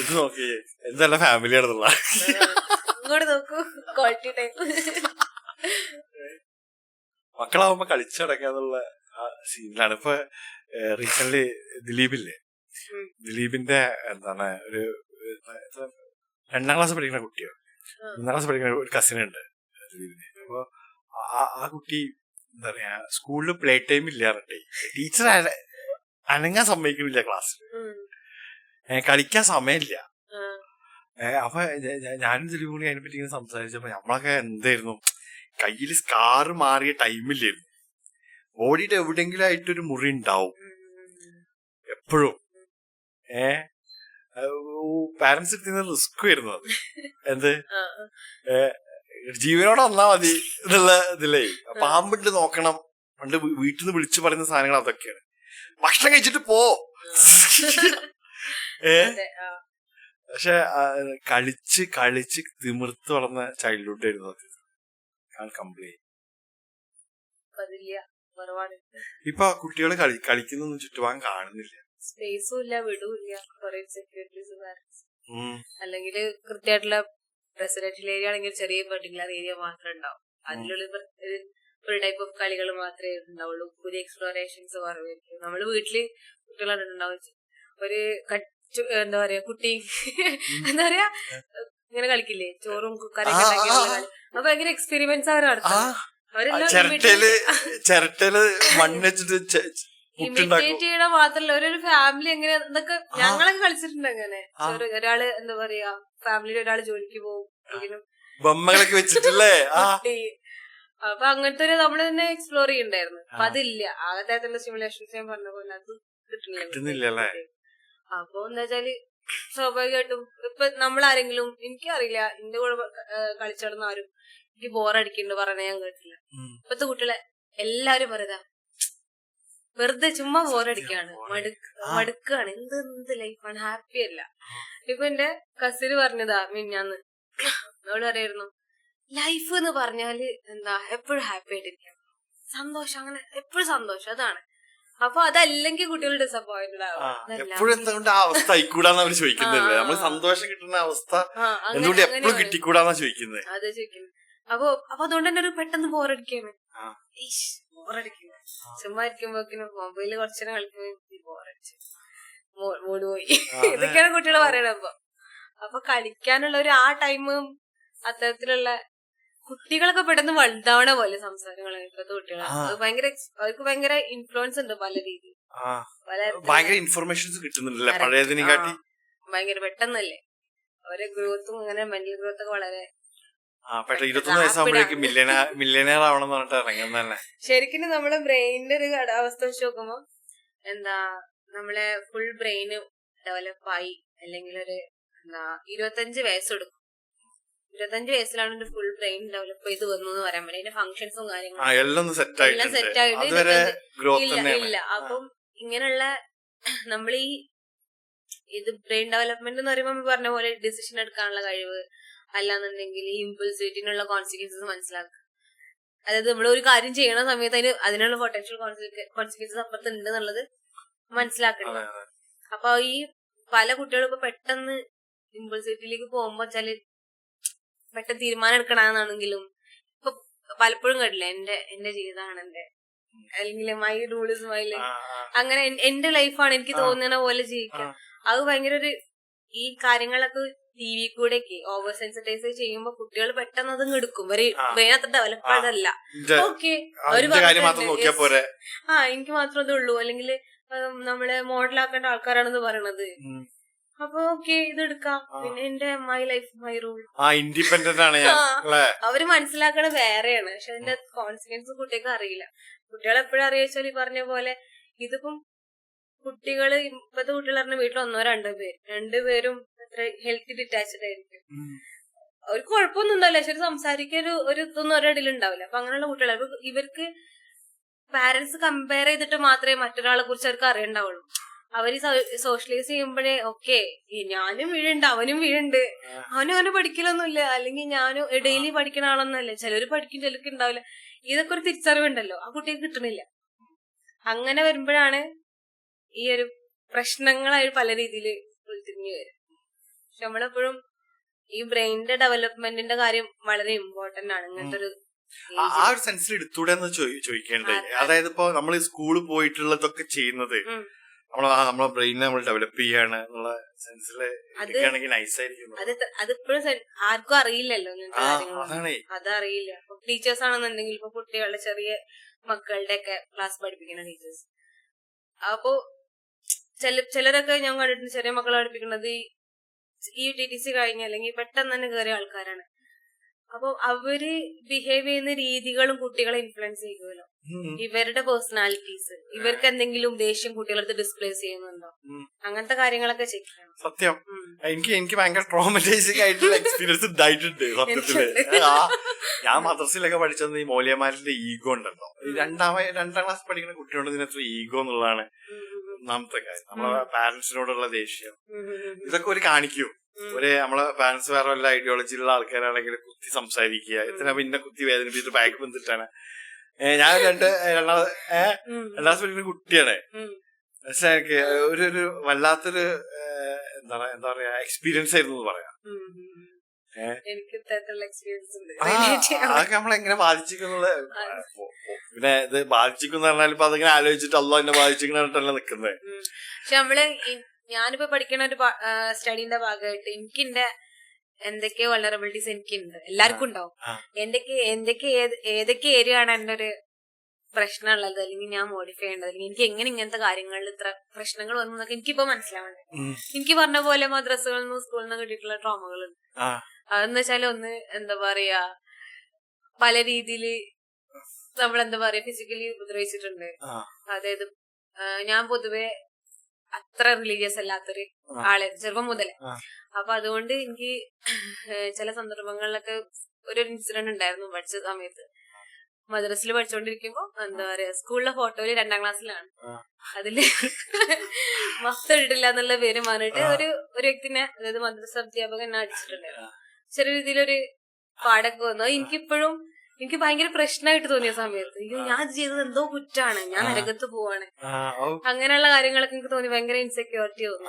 ഇത് നോക്കിയേ എന്തല്ല ഫാമിലി ആണെന്നുള്ള. ഇങ്ങോട്ട് നോക്കൂ, ക്വാളിറ്റി ടൈപ്പ്. മക്കളാവുമ്പോ കളിച്ചടക്കാന്നുള്ള സീനിലാണ്. ഇപ്പൊ റീസെന്റ് ദിലീപിന്റെ എന്താണ് ഒരു 2ാം ക്ലാസ് പഠിക്കുന്ന കുട്ടിയോ 3ാം ക്ലാസ് പഠിക്കുന്ന ഒരു കസിനുണ്ട് ദിലീപിന്. അപ്പൊ ആ കുട്ടി എന്താ പറയാ സ്കൂളിൽ പ്ലേ ടൈം ഇല്ല പറഞ്ഞിട്ടേ ടീച്ചർ അനങ്ങാൻ സമ്മതിക്കുന്നില്ല ക്ലാസ്സിൽ, കളിക്കാൻ സമയമില്ല. അപ്പൊ ഞാനും ദിലീപും കൂടി അതിനെപ്പറ്റി ഇങ്ങനെ സംസാരിച്ചപ്പോ നമ്മളൊക്കെ എന്തായിരുന്നു, കയ്യില് സ്കാറ് മാറിയ ടൈമില്ലായിരുന്നു. ബോഡിയുടെ എവിടെയെങ്കിലും ആയിട്ടൊരു മുറി ഉണ്ടാവും എപ്പോഴും. പാരന്റ്സ് എടുക്കുന്ന റിസ്ക് വരുന്നു അത്. എന്ത് ജീവനോടെ വന്നാ മതി എന്നുള്ള ഇതിലേ പാമ്പിട്ട് നോക്കണം. പണ്ട് വീട്ടിൽ നിന്ന് വിളിച്ചു പറയുന്ന സാധനങ്ങൾ അതൊക്കെയാണ്. ഭക്ഷണം കഴിച്ചിട്ട് പോ. പക്ഷെ കളിച്ച് തിമിർത്ത് വളർന്ന ചൈൽഡ്ഹുഡ് ആയിരുന്നു അത്. കംപ്ലീറ്റ് ഇപ്പൊ കുട്ടികള് കളിക്കുന്നൊന്നും ചുറ്റുപാൻ കാണുന്നില്ല. സ്പേസും ഇല്ല, വിടൂല്ല. കുറെ സെക്യൂരിറ്റീസ് അല്ലെങ്കിൽ കൃത്യമായിട്ടുള്ള റെസിഡൻഷ്യൽ ഏരിയ ആണെങ്കിൽ ചെറിയ പെർട്ടിക്കുലർ ഏരിയ മാത്രമേ ഉണ്ടാവും. അതിനുള്ളിൽ ഒരു ടൈപ്പ് ഓഫ് കളികൾ മാത്രമേ ഉണ്ടാവുള്ളൂ. പുതിയ എക്സ്പ്ലോറേഷൻസ് കുറവായിരിക്കും. നമ്മള് വീട്ടില് കുട്ടികളാണ് ഉണ്ടാവും. ഒരു എന്താ പറയാ കുട്ടി എന്താ പറയാ ഇങ്ങനെ കളിക്കില്ലേ, ചോറും കറിയൊക്കെ ഉണ്ടാക്കിയുള്ള കളി. അപ്പൊ ഭയങ്കര എക്സ്പെരിമെന്റ്സ് അവർ നടത്തും. ചിരട്ടയില് മണ്ണ് വെച്ചിട്ട് ഇമിറ്റേറ്റ് ചെയ്യണ മാത്രല്ല ഒരു ഫാമിലി എങ്ങനെ എന്തൊക്കെ ഞങ്ങളൊക്കെ കളിച്ചിട്ടുണ്ട്. അങ്ങനെ ഒരാള് എന്താ പറയാ ഫാമിലിയിൽ ഒരാള് ജോലിക്ക് പോകും, ബൊമ്മകളൊക്കെ വെച്ചിട്ടില്ലേ. അപ്പൊ അങ്ങനത്തെ ഒരു നമ്മള് തന്നെ എക്സ്പ്ലോർ ചെയ്യണ്ടായിരുന്നു. അപ്പൊ അതില്ല. ആകത്തായിട്ടുള്ള സ്റ്റിമുലേഷൻസ് ഞാൻ പറഞ്ഞ പോലെ അത് കിട്ടുന്നില്ല. അപ്പൊ എന്താ വെച്ചാല് സ്വാഭാവികമായിട്ടും ഇപ്പൊ നമ്മളാരെങ്കിലും എനിക്കറിയില്ല എന്റെ കൂടെ കളിച്ചിടന്ന ആരും എനിക്ക് ബോറടിക്കുന്നുണ്ട് പറഞ്ഞ ഞാൻ കേട്ടില്ല. ഇപ്പത്തെ കുട്ടികളെ എല്ലാരും പറയുക വെറുതെ ചുമ്മാ ബോറടിക്കാണ്, മടുക്കാണ്, എന്ത് ലൈഫാണ്, ഹാപ്പി അല്ല. ഇപ്പൊ എന്റെ കസിന് പറഞ്ഞതാ മിന്നാന്ന്, അവള് പറയായിരുന്നു ലൈഫ് എന്ന് പറഞ്ഞാല് എന്താ എപ്പോഴും ഹാപ്പി ആയിട്ടിരിക്കണം, സന്തോഷം, അങ്ങനെ എപ്പോഴും സന്തോഷം, അതാണ്. അപ്പൊ അതല്ലെങ്കിൽ കുട്ടികൾ ഡിസപ്പോയിന്റഡ് ആവും. എപ്പോഴും എന്തുകൊണ്ട് ആ അവസ്ഥ ആയിക്കൂടാന്ന് അവര് ചോദിക്കുന്നില്ലേ. നമ്മള് സന്തോഷം കിട്ടുന്ന അവസ്ഥ എന്തുകൊണ്ട് എപ്പോഴും കിട്ടിക്കൂടാന്നാ ചോദിക്കുന്നത്. അത് ചോദിക്കുന്നത്. അപ്പൊ അതുകൊണ്ട് തന്നെ ഒരു പെട്ടെന്ന് ബോറടിക്കാണ്, ബോറടിക്കുന്നു. ചുമ്മാ ഇരിക്കുമ്പോക്കിനും മൊബൈലിൽ കുറച്ചു നേരം കളിക്കുമ്പോ ബോറടിച്ചു, മൂഡ് പോയി. ഇതൊക്കെയാണ് കുട്ടികൾ പറയണത്. അപ്പൊ കളിക്കാനുള്ള ഒരു ആ ടൈമും അത്തരത്തിലുള്ള കുട്ടികളൊക്കെ പെട്ടെന്ന് വലുതാവണ പോലെ സംസാരങ്ങളാണ് ഇപ്പത്തെ കുട്ടികൾ. ഭയങ്കര അവർക്ക് ഭയങ്കര ഇൻഫ്ലുവൻസ് ഉണ്ട് പല രീതിയിൽ, ഭയങ്കര ഇൻഫർമേഷൻസ് കിട്ടുന്നുണ്ടല്ലേ പഴയതിനെക്കാട്ടി. ഭയങ്കര പെട്ടെന്നല്ലേ അവരെ ഗ്രോത്തും അങ്ങനെ മെന്റൽ ഗ്രോത്ത് ഒക്കെ വളരെ 21 വയസ്സാകുമ്പോഴേക്കും മില്യനെയർ ആവണം എന്ന് പറഞ്ഞിട്ട് ഇറങ്ങുന്നല്ലേ. ശരിക്കും നമ്മളെ ബ്രെയിനിന്റെ ഒരു അവസ്ഥ വെച്ച് നോക്കുമ്പോ എന്താ നമ്മളെ ഫുൾ ബ്രെയിന് ഡെവലപ്പായി അല്ലെങ്കിൽ ഒരു എന്താ 25 വയസ്സെടുക്കും. 25 വയസ്സിലാണ് ഒരു ഫുൾ ബ്രെയിൻ ഡെവലപ്പ് ചെയ്ത് വന്നു എന്ന് പറയാൻ പറ്റും. അതിന്റെ ഫങ്ഷൻസും കാര്യങ്ങളും എല്ലാം സെറ്റ് ആയിട്ട് ഇല്ല. അപ്പം ഇങ്ങനെയുള്ള നമ്മൾ ഇത് ബ്രെയിൻ ഡെവലപ്മെന്റ് എന്ന് പറയുമ്പോൾ നമ്മൾ പറഞ്ഞ പോലെ ഡിസിഷൻ എടുക്കാനുള്ള കഴിവ്, അല്ലാന്നുണ്ടെങ്കിൽ ഇമ്പൾസിവിറ്റിനുള്ള കോൺസിക്വൻസസ് മനസ്സിലാക്കുക. അതായത് നമ്മൾ ഒരു കാര്യം ചെയ്യണ സമയത്ത് അതിനുള്ള പൊട്ടൻഷ്യൽ കോൺസിക്വൻസസ് അപ്പുറത്ത് ഉണ്ട് എന്നുള്ളത് മനസ്സിലാക്കണം. അപ്പൊ ഈ പല കുട്ടികളും ഇപ്പൊ പെട്ടെന്ന് ഇമ്പൾസിവിറ്റിയിലേക്ക് പോകുമ്പോ വെച്ചാല് പെട്ടെന്ന് തീരുമാനം എടുക്കണമെന്നാണെങ്കിലും ഇപ്പൊ പലപ്പോഴും കേട്ടില്ല എന്റെ ജീവിതമാണ് എന്റെ, അല്ലെങ്കിൽ my rule is my life, അങ്ങനെ എന്റെ ലൈഫാണ് എനിക്ക് തോന്നുന്ന പോലെ ജീവിക്കാം. അത് ഭയങ്കര ഒരു ഈ കാര്യങ്ങളൊക്കെ ടി വി കൂടെ ഓവർ സെൻസിറ്റൈസ് ചെയ്യുമ്പോ കുട്ടികൾ പെട്ടെന്ന് അത് എടുക്കും. ബ്രെയിൻ അത്ര ഡെവലപ്ഡ് അല്ല. ഓക്കെ അവര് എനിക്ക് മാത്രമേ ഇതുള്ളൂ, അല്ലെങ്കിൽ നമ്മളെ മോഡലാക്കേണ്ട ആൾക്കാരാണെന്ന് പറയണത്. അപ്പൊ ഓക്കെ ഇതെടുക്കാം. പിന്നെ എന്റെ my life my rule. Independent ആണ് ഞാൻ. അവര് മനസ്സിലാക്കണ വേറെയാണ്. പക്ഷെ അതിന്റെ കോൺസിക്വൻസ് കുട്ടികൾക്ക് അറിയില്ല. കുട്ടികളെ എപ്പോഴും അറിയിച്ചാൽ ഈ പറഞ്ഞ പോലെ ഇതിപ്പം കുട്ടികള് ഇപ്പത്തെ കുട്ടികൾ പറഞ്ഞ വീട്ടിൽ 1-2 പേര് 2 പേരും ഹെൽത്തി ഡിറ്റാച്ച്ഡ് ആയിരിക്കും. അവർക്ക് കുഴപ്പമൊന്നും ഉണ്ടാവില്ല. പക്ഷെ സംസാരിക്കാൻ ഒരു ഇതൊന്നും ഒരിടയിൽ ഉണ്ടാവില്ല. അപ്പൊ അങ്ങനെയുള്ള കുട്ടികൾ ഇവർക്ക് പാരന്റ്സ് കമ്പയർ ചെയ്തിട്ട് മാത്രമേ മറ്റൊരാളെ കുറിച്ച് അവർക്ക് അറിയണ്ടാവുള്ളൂ. അവര് സോഷ്യലൈസ് ചെയ്യുമ്പോഴേ ഓക്കെ ഞാനും വീഴുണ്ട് അവനും വീഴുണ്ട്, അവനും പഠിക്കലൊന്നുമില്ല, അല്ലെങ്കിൽ ഞാനും ഡെയിലി പഠിക്കണ ആളൊന്നുമല്ല, ചിലര് പഠിക്കും ചിലർക്ക് ഉണ്ടാവില്ല. ഇതൊക്കെ ഒരു തിരിച്ചറിവുണ്ടല്ലോ ആ കുട്ടിക്ക് കിട്ടണില്ല. അങ്ങനെ വരുമ്പോഴാണ് ഈ ഒരു പ്രശ്നങ്ങളായി പല രീതിയിൽ ഉൾത്തിരിഞ്ഞു വരും. പക്ഷെ നമ്മളെപ്പോഴും ഈ ബ്രെയിനിന്റെ ഡെവലപ്മെന്റിന്റെ കാര്യം വളരെ ഇമ്പോർട്ടന്റ് ആണ് ഇങ്ങനത്തെ ഒരു ആ ഒരു സെൻസിൽ എടുത്തൂടെ എന്ന് ചോദിക്കേണ്ടേ. അതായത് ഇപ്പൊ നമ്മൾ സ്കൂളിൽ പോയിട്ടുള്ളതൊക്കെ ചെയ്യുന്നത് നമ്മളെ ബ്രെയിനെ നമ്മൾ ഡെവലപ്പ് ചെയ്യാണ് എന്നുള്ള സെൻസില് എടുക്കുകയാണെങ്കിൽ നൈസായിരിക്കും. അതിപ്പോഴും ആർക്കും അറിയില്ലല്ലോ അതറിയില്ല. ഇപ്പൊ ടീച്ചേഴ്സ് ആണെന്നുണ്ടെങ്കിൽ ഇപ്പൊ കുട്ടികളുടെ ചെറിയ മക്കളുടെ ഒക്കെ ക്ലാസ് പഠിപ്പിക്കുന്ന ടീച്ചേഴ്സ്, അപ്പൊ ചിലരൊക്കെ ഞാൻ കണ്ടിട്ടുണ്ട് ചെറിയ മക്കളെ പഠിപ്പിക്കുന്നത് ഈ TTC കഴിഞ്ഞ അല്ലെങ്കിൽ പെട്ടെന്ന് തന്നെ കയറിയ ആൾക്കാരാണ്. അപ്പൊ അവര് ബിഹേവ് ചെയ്യുന്ന രീതികളും കുട്ടികളെ ഇൻഫ്ലുവൻസ് ചെയ്യുമല്ലോ. ഇവരുടെ പേഴ്സണാലിറ്റീസ്, ഇവർക്ക് എന്തെങ്കിലും ദേഷ്യം കുട്ടികളടുത്ത് ഡിസ്പ്ലേസ് ചെയ്യുന്നുണ്ടോ, അങ്ങനത്തെ കാര്യങ്ങളൊക്കെ ചെക്ക് ചെയ്യണം. സത്യം എനിക്ക് ഭയങ്കര ട്രോമറ്റൈസിംഗ് ആയിട്ടുള്ള എക്സ്പീരിയൻസ് ഉണ്ടായിട്ടുണ്ട് സത്യത്തില്. ഞാൻ മദ്രസയിലൊക്കെ പഠിച്ചത് ഈ മൗലിയമാരുടെ ഈഗോ ഉണ്ടല്ലോ. രണ്ടാം ക്ലാസ് പഠിക്കുന്ന കുട്ടികളുടെ ഇതിനകത്ത് ഈഗോ എന്നുള്ളതാണ് ഒന്നാമത്തെ കാര്യം. നമ്മളെ പാരന്റ്സിനോടുള്ള ദേഷ്യം ഇതൊക്കെ ഒരു കാണിക്കും. നമ്മളെ പാരന്റ്സ് വേറെ വല്ല ഐഡിയോളജിയിലുള്ള ആൾക്കാരാണെങ്കിൽ കുത്തി സംസാരിക്കുക, എത്ര പിന്നെ കുത്തി വേദനിപ്പിച്ചിട്ട് ബാക്ക് ബന്ധിട്ടാണ്. ഞാൻ രണ്ടാം ക്ലാസ് പഠിക്കുന്ന കുട്ടിയാണ്. പക്ഷെ എനിക്ക് ഒരു വല്ലാത്തൊരു എന്താ പറയാ എക്സ്പീരിയൻസ് ആയിരുന്നു എന്ന് പറയാം. അതൊക്കെ നമ്മളെങ്ങനെ ബാധിച്ചിരിക്കുന്നുള്ള പിന്നെ ഇത് ബാധിച്ചിരിക്കുന്ന പറഞ്ഞാൽ ഇപ്പൊ അതിങ്ങനെ ആലോചിച്ചിട്ട് അല്ലോ എന്നെ ബാധിച്ചിരിക്കണല്ലേ നിക്കുന്നത്. പക്ഷെ നമ്മള് ഞാനിപ്പോ പഠിക്കുന്ന ഒരു സ്റ്റഡീന്റെ ഭാഗമായിട്ട് എനിക്ക് എന്റെ എന്തൊക്കെ വൾണറബിലിറ്റീസ് എനിക്കുണ്ട്, എല്ലാവർക്കും ഉണ്ടാവും. ഏതൊക്കെ ഏരിയ ആണ് എന്റെ ഒരു പ്രശ്നം ഉള്ളത്, അല്ലെങ്കിൽ ഞാൻ മോഡിഫൈ ചെയ്യേണ്ടത്, അല്ലെങ്കിൽ എനിക്ക് എങ്ങനെ ഇങ്ങനത്തെ കാര്യങ്ങളിൽ ഇത്ര പ്രശ്നങ്ങൾ വന്നു എന്നൊക്കെ എനിക്കിപ്പോ മനസ്സിലാവുന്നുണ്ട്. എനിക്ക് പറഞ്ഞ പോലെ മദ്രസകളിൽ നിന്നും സ്കൂളിൽ നിന്ന് കിട്ടിയിട്ടുള്ള ട്രോമകളുണ്ട്. അതെന്ന് വെച്ചാൽ ഒന്ന് എന്താ പറയാ പല രീതിയില് നമ്മളെന്താ പറയാ ഫിസിക്കലി ഉപദ്രവിച്ചിട്ടുണ്ട്. അതായത് ഞാൻ പൊതുവെ അത്ര റിലീജിയസ് അല്ലാത്തൊരു ആളെ ചെറുപ്പം മുതലേ. അപ്പൊ അതുകൊണ്ട് എനിക്ക് ചില സന്ദർഭങ്ങളിലൊക്കെ ഒരു ഇൻസിഡന്റ് ഉണ്ടായിരുന്നു പഠിച്ച സമയത്ത്. മദ്രസിൽ പഠിച്ചോണ്ടിരിക്കുമ്പോ എന്താ പറയാ സ്കൂളിലെ ഫോട്ടോയില് 2ാം ക്ലാസ്സിലാണ്, അതില് മസ്ത് ഇട്ടില്ല എന്നുള്ള പേര് മാറിയിട്ട് ഒരു വ്യക്തിനെ, അതായത് മദ്രസ അധ്യാപകൻ എന്നെ അടിച്ചിട്ടുണ്ടായിരുന്നു. ചെറിയ രീതിയിലൊരു പാടൊക്കെ വന്നു. എനിക്കിപ്പോഴും എനിക്ക് ഭയങ്കര പ്രശ്നമായിട്ട് തോന്നിയ സമയത്ത് അയ്യോ ഞാൻ ഇത് ചെയ്തത് എന്തോ കുറ്റാണ്, ഞാൻ നരകത്ത് പോവാണ്, അങ്ങനെയുള്ള കാര്യങ്ങളൊക്കെ എനിക്ക് തോന്നി. ഭയങ്കര ഇൻസെക്യൂരിറ്റി തോന്നി.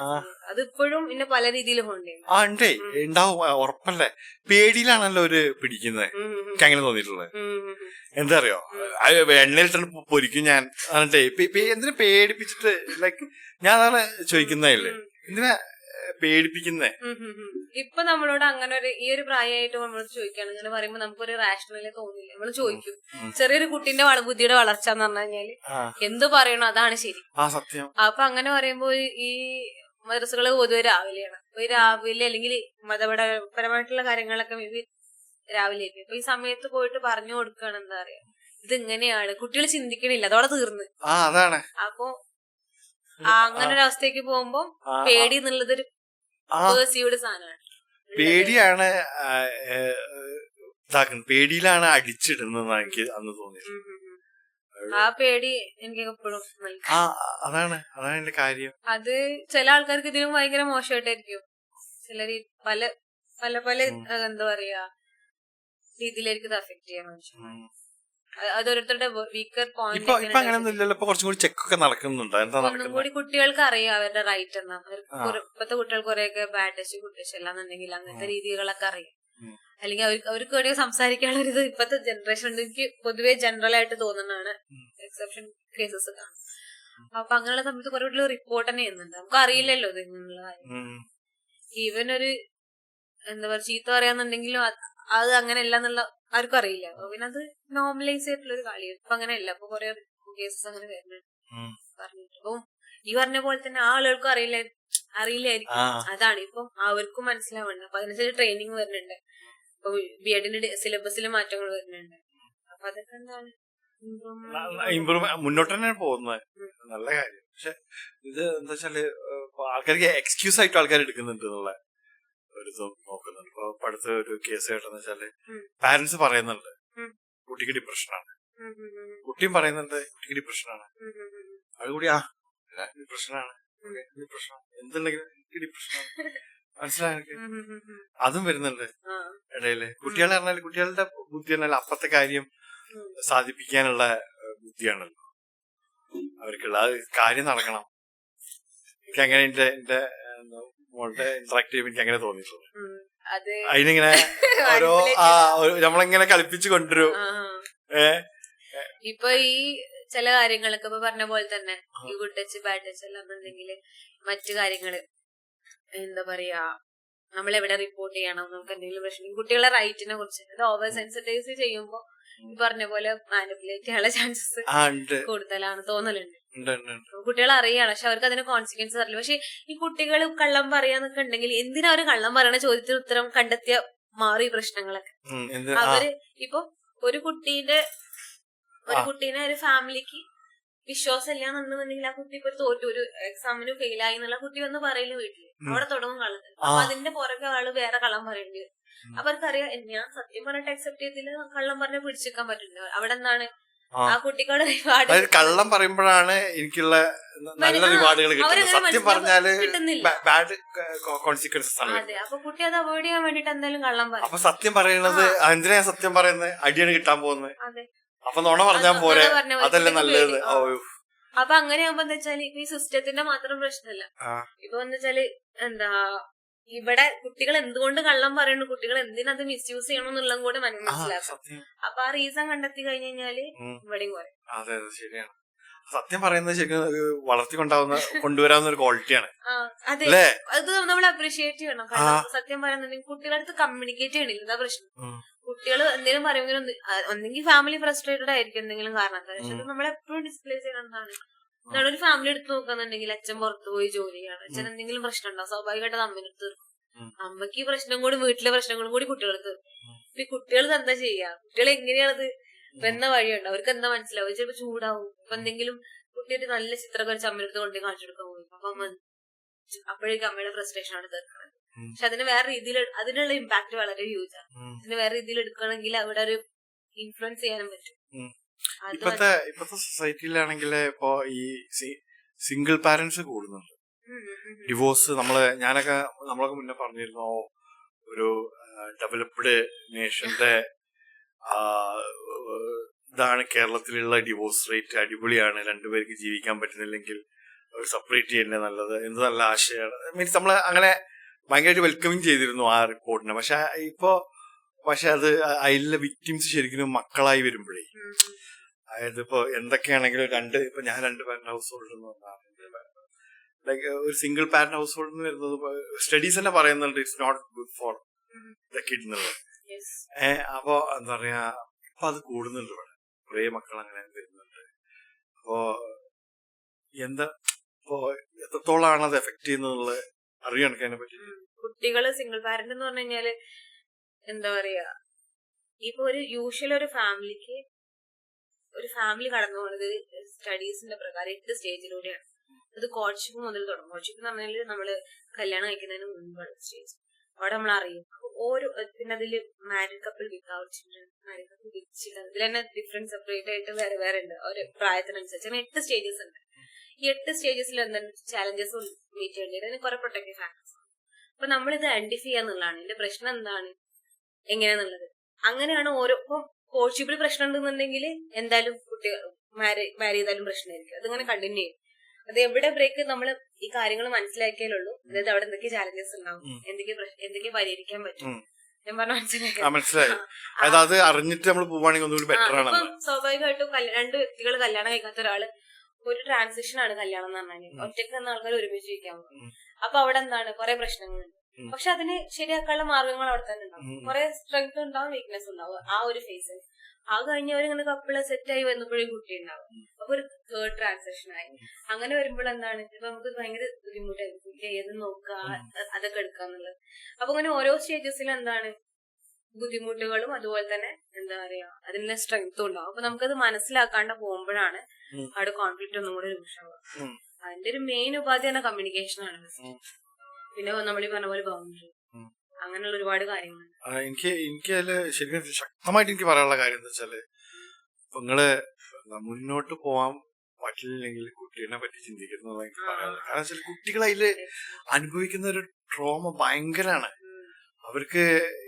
അതിപ്പോഴും എന്നെ പല രീതിയിലും ഉണ്ടാവും. ഉറപ്പല്ലേ, പേടിയിലാണല്ലോ ഒരു പിടിക്കുന്നത്. എനിക്ക് അങ്ങനെ തോന്നിയിട്ടുള്ളത്. എന്താ അറിയോ, എണ്ണയിലിട്ട് പൊരിക്കും ഞാൻ. എന്തിനാ പേടിപ്പിച്ചിട്ട്, ലൈക്ക് ഞാൻ അതാണ് ചോദിക്കുന്നതല്ലേ, എന്തിനാ പേടിപ്പിക്കുന്നേ? ഇപ്പൊ നമ്മളോട് അങ്ങനെ ഈ ഒരു പ്രായമായിട്ട് നമ്മളോട് ചോദിക്കാണ് ഇങ്ങനെ പറയുമ്പോ നമുക്കൊരു റാഷണലേ തോന്നില്ല. നമ്മള് ചോദിക്കും, ചെറിയൊരു കുട്ടീന്റെ ബുദ്ധിയുടെ വളർച്ച എന്ന് പറഞ്ഞു കഴിഞ്ഞാല് എന്ത് പറയണോ അതാണ് ശരി. അപ്പൊ അങ്ങനെ പറയുമ്പോ ഈ മദ്രസകള് പൊതുവെ രാവിലെയാണ്. അപ്പൊ ഈ രാവിലെ അല്ലെങ്കിൽ മതപരമായിട്ടുള്ള കാര്യങ്ങളൊക്കെ മേ ബി രാവിലെ ആയിരിക്കും. അപ്പൊ ഈ സമയത്ത് പോയിട്ട് പറഞ്ഞു കൊടുക്കുകയാണ് എന്താ പറയാ ഇതിങ്ങനെയാണ്, കുട്ടികൾ ചിന്തിക്കണില്ല, അതോടെ തീർന്ന്. അപ്പൊ അങ്ങനെ ഒരു അവസ്ഥയ്ക്ക് പോകുമ്പോ പേടി എന്നുള്ളതൊരു സാധനമാണ്. പേടിയാണ് പേടിയിലാണ് അടിച്ചിടുന്നത് എനിക്ക് അന്ന് തോന്നിയത്. ആ പേടി എനിക്ക് എപ്പോഴും അതാണ് എന്റെ കാര്യം. അത് ചില ആൾക്കാർക്ക് ഇതിനും ഭയങ്കര മോശമായിട്ടായിരിക്കും. ചിലര് പല പല പല എന്താ പറയാ രീതിയിലായിരിക്കും ഇത് അഫക്ട് ചെയ്യാൻ മനുഷ്യന്മാർ. അതോരോരുത്തരുടെ വീക്കർ പോയിന്റ്. കുറച്ചും കൂടി ചെക്കൊക്കെ നടക്കുന്നുണ്ട്. ഒന്നും കൂടി കുട്ടികൾക്ക് അറിയാം അവരുടെ റൈറ്റ് എന്നാ. ഇപ്പത്തെ കുട്ടികൾ കുറെയൊക്കെ ബാഡ് ടച്ച് ഗുഡ് ടച്ച് അല്ലാന്നുണ്ടെങ്കിൽ അങ്ങനത്തെ രീതികളൊക്കെ അറിയാം. അല്ലെങ്കിൽ അവർക്ക് വേണ്ടി സംസാരിക്കാനുള്ള ഒരു ഇപ്പത്തെ ജനറേഷൻ ഉണ്ട്. എനിക്ക് പൊതുവെ ജനറൽ ആയിട്ട് തോന്നുന്നതാണ്, എക്സെപ്ഷൻ കേസസ് കാണും. അപ്പൊ അങ്ങനെയുള്ള സമയത്ത് കുറെ കുട്ടികൾ റിപ്പോർട്ട് തന്നെ ചെയ്യുന്നുണ്ട്. നമുക്ക് അറിയില്ലല്ലോ ഇത് എന്നുള്ള കാര്യം. ഈവൻ ഒരു എന്താ പറയാ ചീത്ത പറയാന്നുണ്ടെങ്കിലും അത് അങ്ങനെയല്ല എന്നുള്ള ആർക്കും അറിയില്ല. അപ്പൊ പിന്നെ അത് നോർമലൈസ് ആയിട്ടുള്ള ഒരു കളിയാണ്. ഇപ്പൊ അങ്ങനെയല്ല. അപ്പൊ കുറെ കേസസ് അങ്ങനെ വരുന്നുണ്ട് പറഞ്ഞിട്ട്. അപ്പം ഈ പറഞ്ഞ പോലെ തന്നെ ആ ആളുകൾക്കും അറിയില്ലായിരിക്കും. അതാണ് ഇപ്പം അവർക്കും മനസ്സിലാവുന്നുണ്ട്. അപ്പൊ അതിനനുസരിച്ച് ട്രെയിനിങ് വരുന്നുണ്ട്. ഇപ്പൊ ബി.എഡിന്റെ സിലബസിൽ മാറ്റങ്ങൾ വരുന്നുണ്ട്. അപ്പൊ അതൊക്കെ എന്താണ് ഇമ്പ്രൂവ് മുന്നോട്ട് തന്നെ പോകുന്നത് നല്ല കാര്യം. പക്ഷെ ഇത് എന്താ വെച്ചാല് ആൾക്കാർക്ക് എക്സ്ക്യൂസ് ആയിട്ട് ആൾക്കാർ എടുക്കുന്നുണ്ട് എന്നുള്ള ഒരു ഇത് നോക്കുന്നുണ്ട്. ഇപ്പൊ അടുത്ത ഒരു കേസ് കേട്ടെന്ന് വെച്ചാല് പാരന്റ്സ് പറയുന്നുണ്ട് കുട്ടിക്ക് ഡിപ്രഷനാണ്, കുട്ടിയും പറയുന്നുണ്ട് കുട്ടിക്ക് ഡിപ്രഷനാണ്. അതുകൂടി ഡിപ്രഷനാണ് എന്തുണ്ടെങ്കിലും എനിക്ക് ഡിപ്രഷനാണ് മനസ്സിലായി. അതും വരുന്നുണ്ട് ഇടയില്. കുട്ടികളെ പറഞ്ഞാൽ കുട്ടികളുടെ ബുദ്ധി പറഞ്ഞാൽ അപ്പത്തെ കാര്യം സാധിപ്പിക്കാനുള്ള ബുദ്ധിയാണല്ലോ അവർക്കുള്ള. അത് കാര്യം നടക്കണം. എനിക്ക് അങ്ങനെ എന്റെ മോളുടെ ഇന്ററാക്ട് ചെയ്യുമ്പോൾ എനിക്ക് അങ്ങനെ തോന്നിയിട്ടുള്ളൂ. അതിനിങ്ങനെ ഓരോ നമ്മളിങ്ങനെ കളിപ്പിച്ചു കൊണ്ടുവരും. ഇപ്പൊ ഈ ചില കാര്യങ്ങളൊക്കെ ഇപ്പൊ പറഞ്ഞ പോലെ തന്നെ ഈ ഗുഡ് ടച്ച് ബാഡ് ടച്ച് എല്ലാം ഉണ്ടെങ്കിൽ മറ്റു കാര്യങ്ങള് എന്താ പറയാ നമ്മളെവിടെ റിപ്പോർട്ട് ചെയ്യണം, നമുക്ക് എന്തെങ്കിലും പ്രശ്നം കുട്ടികളെ റൈറ്റിനെ കുറിച്ച് അത് ഓവർ സെൻസിറ്റൈസ് ചെയ്യുമ്പോ ഈ പറഞ്ഞ പോലെ മാനിപ്പുലേറ്റ് ചെയ്യാനുള്ള ചാൻസസ് കൂടുതലാണ് തോന്നലുണ്ട്. കുട്ടികൾ അറിയാണ് പക്ഷെ അവർക്ക് അതിന് കോൺസിക്വൻസ് അറിയില്ല. പക്ഷെ ഈ കുട്ടികൾ കള്ളം പറയാന്നൊക്കെ ഉണ്ടെങ്കിൽ എന്തിനാ അവര് കള്ളം പറയണ ചോദ്യത്തിന് ഉത്തരം കണ്ടെത്തിയ മാറി പ്രശ്നങ്ങളൊക്കെ. അവര് ഇപ്പൊ ഒരു കുട്ടീനെ ഒരു ഫാമിലിക്ക് വിശ്വാസം ഇല്ലാന്നുണ്ടെന്നുണ്ടെങ്കിൽ ആ കുട്ടി ഇപ്പൊ തോറ്റു ഒരു എക്സാമിന് ഫെയിലായി എന്നുള്ള കുട്ടി വന്ന് പറയല് വീട്ടില് അവിടെ തുടങ്ങും കള്ളത്തിൽ. അപ്പൊ അതിന്റെ പുറകെ ആള് വേറെ കള്ളം പറയേണ്ടി വരും. അവർക്കറിയാം ഞാൻ സത്യം പറഞ്ഞിട്ട് അക്സെപ്റ്റ് ചെയ്തില്ല, കള്ളം പറഞ്ഞ് പിടിച്ചെടുക്കാൻ പറ്റില്ല. അവിടെ എന്താണ് ആ കുട്ടിക്കോട് റിവാർഡ് കള്ളം പറയുമ്പോഴാണ് എനിക്കുള്ള നല്ല റിവാർഡുകൾ കിട്ടുന്നത്. സത്യം പറഞ്ഞാല് ബാഡ് കോൺസിക്വൻസസ് ആണ്. അതെ, അപ്പൊ കുട്ടി അത് അവോയ്ഡ് ചെയ്യാൻ വേണ്ടിട്ട് എന്തായാലും കള്ളം പറയും. അപ്പൊ സത്യം പറയുന്നത് എന്തിനാ സത്യം പറയുന്നത്? അടിയാണ് കിട്ടാൻ പോകുന്നത്. അപ്പൊ നുണ പറഞ്ഞാൽ പോരെ, അതല്ലേ നല്ലത്. അപ്പൊ അങ്ങനെയാകുമ്പോ എന്താ വെച്ചാല് ഇപ്പൊ ഈ സിസ്റ്റത്തിന്റെ മാത്രം പ്രശ്നമല്ല. ഇപ്പൊ എന്താ വെച്ചാല് എന്താ ഇവിടെ കുട്ടികൾ എന്തുകൊണ്ട് കള്ളം പറയുന്നു, കുട്ടികൾ എന്തിനത് മിസ്യൂസ് ചെയ്യണം എന്നുള്ളതും കൂടെ മനസ്സിലാക്കാം. അപ്പൊ ആ റീസൺ കണ്ടെത്തി കഴിഞ്ഞു കഴിഞ്ഞാല് ഇവിടെയും കുറയും. അതെ ശരിയാണ്. സത്യം പറയുന്നത് ശരിക്കും കൊണ്ടുവരാവുന്ന ഒരു ക്വാളിറ്റിയാണ്. അതെ, അത് നമ്മൾ അപ്രീഷിയേറ്റ് ചെയ്യണം. സത്യം പറയുന്നുണ്ടെങ്കിൽ കുട്ടികളുടെ അടുത്ത് കമ്മ്യൂണിക്കേറ്റ് ചെയ്യണില്ല, എന്താ പ്രശ്നം. കുട്ടികൾ എന്തെങ്കിലും പറയുമെങ്കിലും ഒന്നെങ്കിൽ ഫാമിലി ഫ്രസ്ട്രേറ്റഡ് ആയിരിക്കും എന്തെങ്കിലും കാരണത്താൽ. പക്ഷെ അത് നമ്മളെപ്പോഴും ഡിസ്പ്ലേ ചെയ്യണമെന്നാണ്. എന്താണ് ഒരു ഫാമിലി എടുത്ത് നോക്കുന്നുണ്ടെങ്കിൽ അച്ഛൻ പുറത്തു പോയി ജോലി ചെയ്യാണ്, അച്ഛൻ എന്തെങ്കിലും പ്രശ്നം ഉണ്ടാവും, സ്വാഭാവികമായിട്ട് അമ്മനെടുത്ത് തീർക്കും. അമ്മക്ക് ഈ പ്രശ്നം കൂടി വീട്ടിലെ പ്രശ്നങ്ങളും കൂടി കുട്ടികൾക്ക് തീർക്കും. ഇപ്പൊ ഈ കുട്ടികൾ എന്താ ചെയ്യാ, കുട്ടികൾ എങ്ങനെയാണത് വന്ന വഴിയുണ്ട്, അവർക്ക് എന്താ മനസ്സിലാവും, ചിലപ്പോ ചൂടാവും. ഇപ്പൊ എന്തെങ്കിലും കുട്ടി ഒരു നല്ല ചിത്രം വരച്ച് അമ്മയുടെ കൊണ്ടേ കാണിച്ചു കൊടുക്കാൻ പോയി, അപ്പൊ അമ്മ അപ്പോഴേക്കും അമ്മയുടെ ഫ്രസ്ട്രേഷൻ ആണ് തീർക്കുന്നത്. പക്ഷെ അതിന് വേറെ രീതിയിൽ അതിനുള്ള ഇമ്പാക്ട് വളരെ ഹ്യൂജാണ്. അതിന് വേറെ രീതിയിൽ എടുക്കണമെങ്കിൽ അവിടെ ഒരു ഇൻഫ്ലുവൻസ് ചെയ്യാനും പറ്റും. ഇപ്പത്തെ സൊസൈറ്റിയിലാണെങ്കിൽ ഇപ്പൊ ഈ സിംഗിൾ പാരന്റ്സ് കൂടുന്നുണ്ട്. ഡിവോഴ്സ് നമ്മളൊക്കെ മുന്നേ പറഞ്ഞിരുന്നു ഒരു ഡെവലപ്ഡ് നേഷന്റെ ഇതാണ് കേരളത്തിലുള്ള ഡിവോഴ്സ് റേറ്റ് അടിപൊളിയാണ്, രണ്ടുപേർക്ക് ജീവിക്കാൻ പറ്റുന്നില്ലെങ്കിൽ സെപ്പറേറ്റ് ചെയ്യുന്നത് നല്ലത്, എന്ത് നല്ല ആശയമാണ്. മീൻസ് നമ്മൾ അങ്ങനെ ഭയങ്കരമായിട്ട് വെൽക്കമിങ് ചെയ്തിരുന്നു ആ റിപ്പോർട്ടിനെ. പക്ഷെ അത് അതിലെ വിക്ടിംസ് ശരിക്കും മക്കളായി വരുമ്പോഴേ, അതായത് ഇപ്പൊ എന്തൊക്കെയാണെങ്കിലും ഇപ്പൊ ഞാൻ 2 പാരന്റ് ഹൗസ് ഹോൾഡ് എന്ന് പറഞ്ഞാൽ ലൈക്ക് ഒരു സിംഗിൾ പാരന്റ് ഹൗസ് ഹോൾഡ് എന്ന് വരുന്നത് സ്റ്റഡീസ് തന്നെ പറയുന്നുണ്ട് it's not good for the kid എന്നുള്ളത്. അപ്പൊ എന്താ പറയാ ഇപ്പൊ അത് കൂടുന്നുണ്ട്, ഇവിടെ കുറെ മക്കൾ അങ്ങനെ വരുന്നുണ്ട്. അപ്പോ എത്രത്തോളാണ് അത് എഫക്ട് ചെയ്യുന്നത് അറിയണം അതിനെ പറ്റി. കുട്ടികള് സിംഗിൾ പാരന്റ് എന്ന് പറഞ്ഞു കഴിഞ്ഞാല് എന്താ പറയാ, ഇപ്പൊ ഒരു യൂഷ്വൽ ഒരു ഫാമിലി കടന്നു പോകുന്നത് സ്റ്റഡീസിന്റെ പ്രകാരം 8 സ്റ്റേജിലൂടെയാണ്. അത് കോഡ്ഷിപ്പ് മുതൽ തുടങ്ങും. കോഡ്ഷിപ്പ് എന്ന് പറഞ്ഞാൽ നമ്മള് കല്യാണം കഴിക്കുന്നതിന് മുൻപാണ് സ്റ്റേജ്. അവിടെ നമ്മൾ അറിയും ഓരോ, പിന്നെ അതില് married couple without children, married couple with children, ഇതിൽ തന്നെ ഡിഫറെന്റ് സെപ്പറേറ്റ് ആയിട്ട് വേറെ ഉണ്ട്. ഒരു പ്രായത്തിനനുസരിച്ച് അങ്ങനെ 8 സ്റ്റേജസ് ഉണ്ട്. ഈ 8 സ്റ്റേജസിൽ എന്താണ് ചാലഞ്ചസ് മീറ്റ് ചെയ്യേണ്ടി വരും. അതിന് കുറെ പ്രൊട്ടക്റ്റീവ് ഫാക്ടേഴ്സ്. അപ്പൊ നമ്മളിത് ഐഡന്റിഫൈ ചെയ്യാന്നുള്ളതാണ് ഇതിന്റെ പ്രശ്നം എന്താണ് എങ്ങനെയാന്നുള്ളത്. അങ്ങനെയാണ് ഓരോ, ഇപ്പൊ കോഡ്ഷിപ്പിൽ പ്രശ്നം ഉണ്ടെന്നുണ്ടെങ്കിൽ എന്തായാലും കുട്ടികൾ മാരി ചെയ്താലും പ്രശ്നമായിരിക്കും. അതിങ്ങനെ കണ്ടിന്യൂ ചെയ്യും. അത് എവിടെ ബ്രേക്ക് നമ്മൾ ഈ കാര്യങ്ങൾ മനസ്സിലാക്കിയാലുള്ളൂ. അതായത് അവിടെ എന്തൊക്കെ ചാലഞ്ചസ് ഉണ്ടാവും, എന്തൊക്കെ പരിഹരിക്കാൻ പറ്റും. ഞാൻ പറഞ്ഞ മനസ്സിലായി. അത് അറിഞ്ഞിട്ട് നമ്മൾ പോവാണെങ്കിൽ ഒന്നുകൂടി ബെറ്റർ ആണ്. സ്വാഭാവികമായിട്ടും 2 വ്യക്തികൾ കല്യാണം കഴിക്കാത്ത ഒരാള് ഒരു ട്രാൻസിഷൻ ആണ് കല്യാണം എന്ന് പറഞ്ഞാൽ. ഒറ്റയ്ക്ക് നിന്ന ആൾക്കാർ ഒരുമിച്ച് ജീവിക്കാൻ പോകും. അപ്പൊ അവിടെ എന്താണ് കുറെ പ്രശ്നങ്ങളുണ്ട്. പക്ഷെ അതിന് ശരിയാക്കാനുള്ള മാർഗങ്ങൾ അവിടെ തന്നെ ഉണ്ടാവും. കുറെ സ്ട്രെങ്ത് ഉണ്ടാവും, വീക്ക്നെസ് ഉണ്ടാവും ആ ഒരു ഫേസിൽ. ആ കഴിഞ്ഞവരിങ്ങനെ കപ്പിള് സെറ്റ് ആയി വന്നപ്പോഴും കുട്ടി ഉണ്ടാവും. അപ്പൊ ഒരു തേർഡ് ട്രാൻസാക്ഷൻ ആയി. അങ്ങനെ വരുമ്പോൾ എന്താണ്, ഇപ്പൊ നമുക്ക് ഭയങ്കര ബുദ്ധിമുട്ടായിരിക്കും ഏത് നോക്കുക അതൊക്കെ എടുക്കാന്നുള്ളത്. അപ്പൊ അങ്ങനെ ഓരോ സ്റ്റേജസിലും എന്താണ് ബുദ്ധിമുട്ടുകളും അതുപോലെ തന്നെ എന്താ പറയാ അതിന്റെ സ്ട്രെങ്ത്തും ഉണ്ടാവും. അപ്പൊ നമുക്കത് മനസ്സിലാക്കാണ്ട് പോകുമ്പോഴാണ് അവിടെ കോൺഫ്ലിക്റ്റ് ഒന്നും കൂടെ രൂക്ഷമാവുക. അതിന്റെ ഒരു മെയിൻ ഉപാധിയാണ് കമ്മ്യൂണിക്കേഷൻ ആണ്. പിന്നെ നമ്മൾ ഈ പറഞ്ഞ പോലെ ബൗണ്ടറി, അങ്ങനെയുള്ള ഒരുപാട് കാര്യങ്ങളുണ്ട്. എനിക്ക് അതില് ശരിക്കും ശക്തമായിട്ട് എനിക്ക് പറയാനുള്ള കാര്യം എന്താ വെച്ചാല്, ഇപ്പൊ നിങ്ങള് മുന്നോട്ട് പോവാൻ പറ്റില്ലെങ്കിൽ കുട്ടീനെ പറ്റി ചിന്തിക്കുന്നത് എനിക്ക് പറയാനുള്ളത്. കാരണം വെച്ചാൽ കുട്ടികൾ അതില് അനുഭവിക്കുന്ന ഒരു ട്രോമ ഭയങ്കരാണ്. അവർക്ക്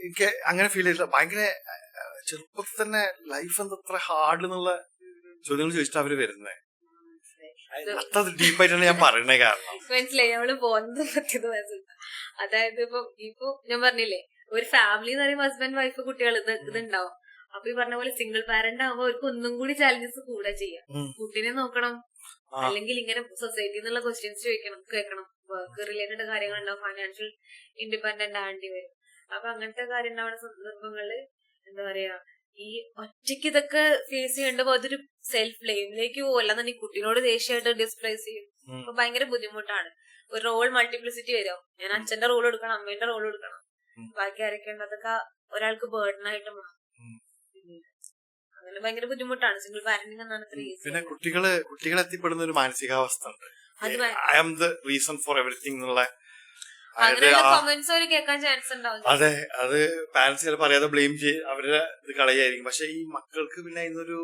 എനിക്ക് അങ്ങനെ ഫീൽ ചെയ്തില്ല. ഭയങ്കര ചെറുപ്പത്തിൽ തന്നെ ലൈഫ് എന്തത്ര ഹാർഡ് എന്നുള്ള ചോദ്യങ്ങൾ ചോദിച്ചിട്ട് അവര് വരുന്നത്. അത്ര ഡീപ്പായിട്ടാണ് ഞാൻ പറയണേ. കാരണം മനസ്സിലായി നമ്മള് പോകുന്നത് പറ്റിയത് മനസ്സിലായി. അതായത് ഇപ്പൊ ഞാൻ പറഞ്ഞില്ലേ, ഒരു ഫാമിലി എന്ന് പറയുമ്പോൾ ഹസ്ബൻഡ് വൈഫ് കുട്ടികൾ ഇതുണ്ടാവും. അപ്പൊ ഈ പറഞ്ഞ പോലെ സിംഗിൾ പാരന്റ് ആകുമ്പോ അവർക്ക് ഒന്നും കൂടി ചാലഞ്ചസ് കൂടെ ചെയ്യാം. കുട്ടീനെ നോക്കണം, അല്ലെങ്കിൽ ഇങ്ങനെ സൊസൈറ്റി എന്നുള്ള ക്വസ്റ്റ്യൻസ് കേൾക്കണം, വർക്ക് റിലേറ്റഡ് കാര്യങ്ങൾ ഉണ്ടാവും, ഫൈനാൻഷ്യൽ ഇൻഡിപെൻഡന്റ് ആവേണ്ടി വരും. അപ്പൊ അങ്ങനത്തെ കാര്യം ഉണ്ടാവുന്ന സന്ദർഭങ്ങളില് എന്താ പറയാ, ഈ ഒറ്റയ്ക്ക് ഇതൊക്കെ ഫേസ് ചെയ്യേണ്ടപ്പോ അതൊരു സെൽഫ് ബ്ലെയിമിലേക്ക് പോകും. അല്ലാന്നുണ്ടെങ്കിൽ കുട്ടീനോട് ദേഷ്യമായിട്ട് ഡിസ്പ്ലേസ് ചെയ്യും. അപ്പൊ ഭയങ്കര ബുദ്ധിമുട്ടാണ്. ഒരു റോൾ മൾട്ടിപ്ലിസിറ്റി വരും. ഞാൻ അച്ഛന്റെ റോൾ എടുക്കണം, അമ്മേന്റെ റോൾ എടുക്കണം, ബാക്കി ആരൊക്കെയുണ്ട് അതൊക്കെ ഒരാൾക്ക് ബേർഡൻ ആയിട്ട് മാറും. അങ്ങനെ ഭയങ്കര ബുദ്ധിമുട്ടാണ് സിംഗിൾ പാരന്റിംഗ് എന്നാണ്. പിന്നെ കുട്ടികൾ എത്തിപ്പെടുന്ന ഒരു മാനസികാവസ്ഥ ഉണ്ട്. I am the reason for everything എന്നുള്ള കേൾക്കാൻ ചാൻസ് ഉണ്ടാവും. അതെ, അത് പാരന്റ്സ് ചിലപ്പോൾ അറിയാതെ ബ്ലെയിം അവരുടെ ഇത് കളയായിരിക്കും. പക്ഷെ ഈ മക്കൾക്ക് പിന്നെ ഇന്നൊരു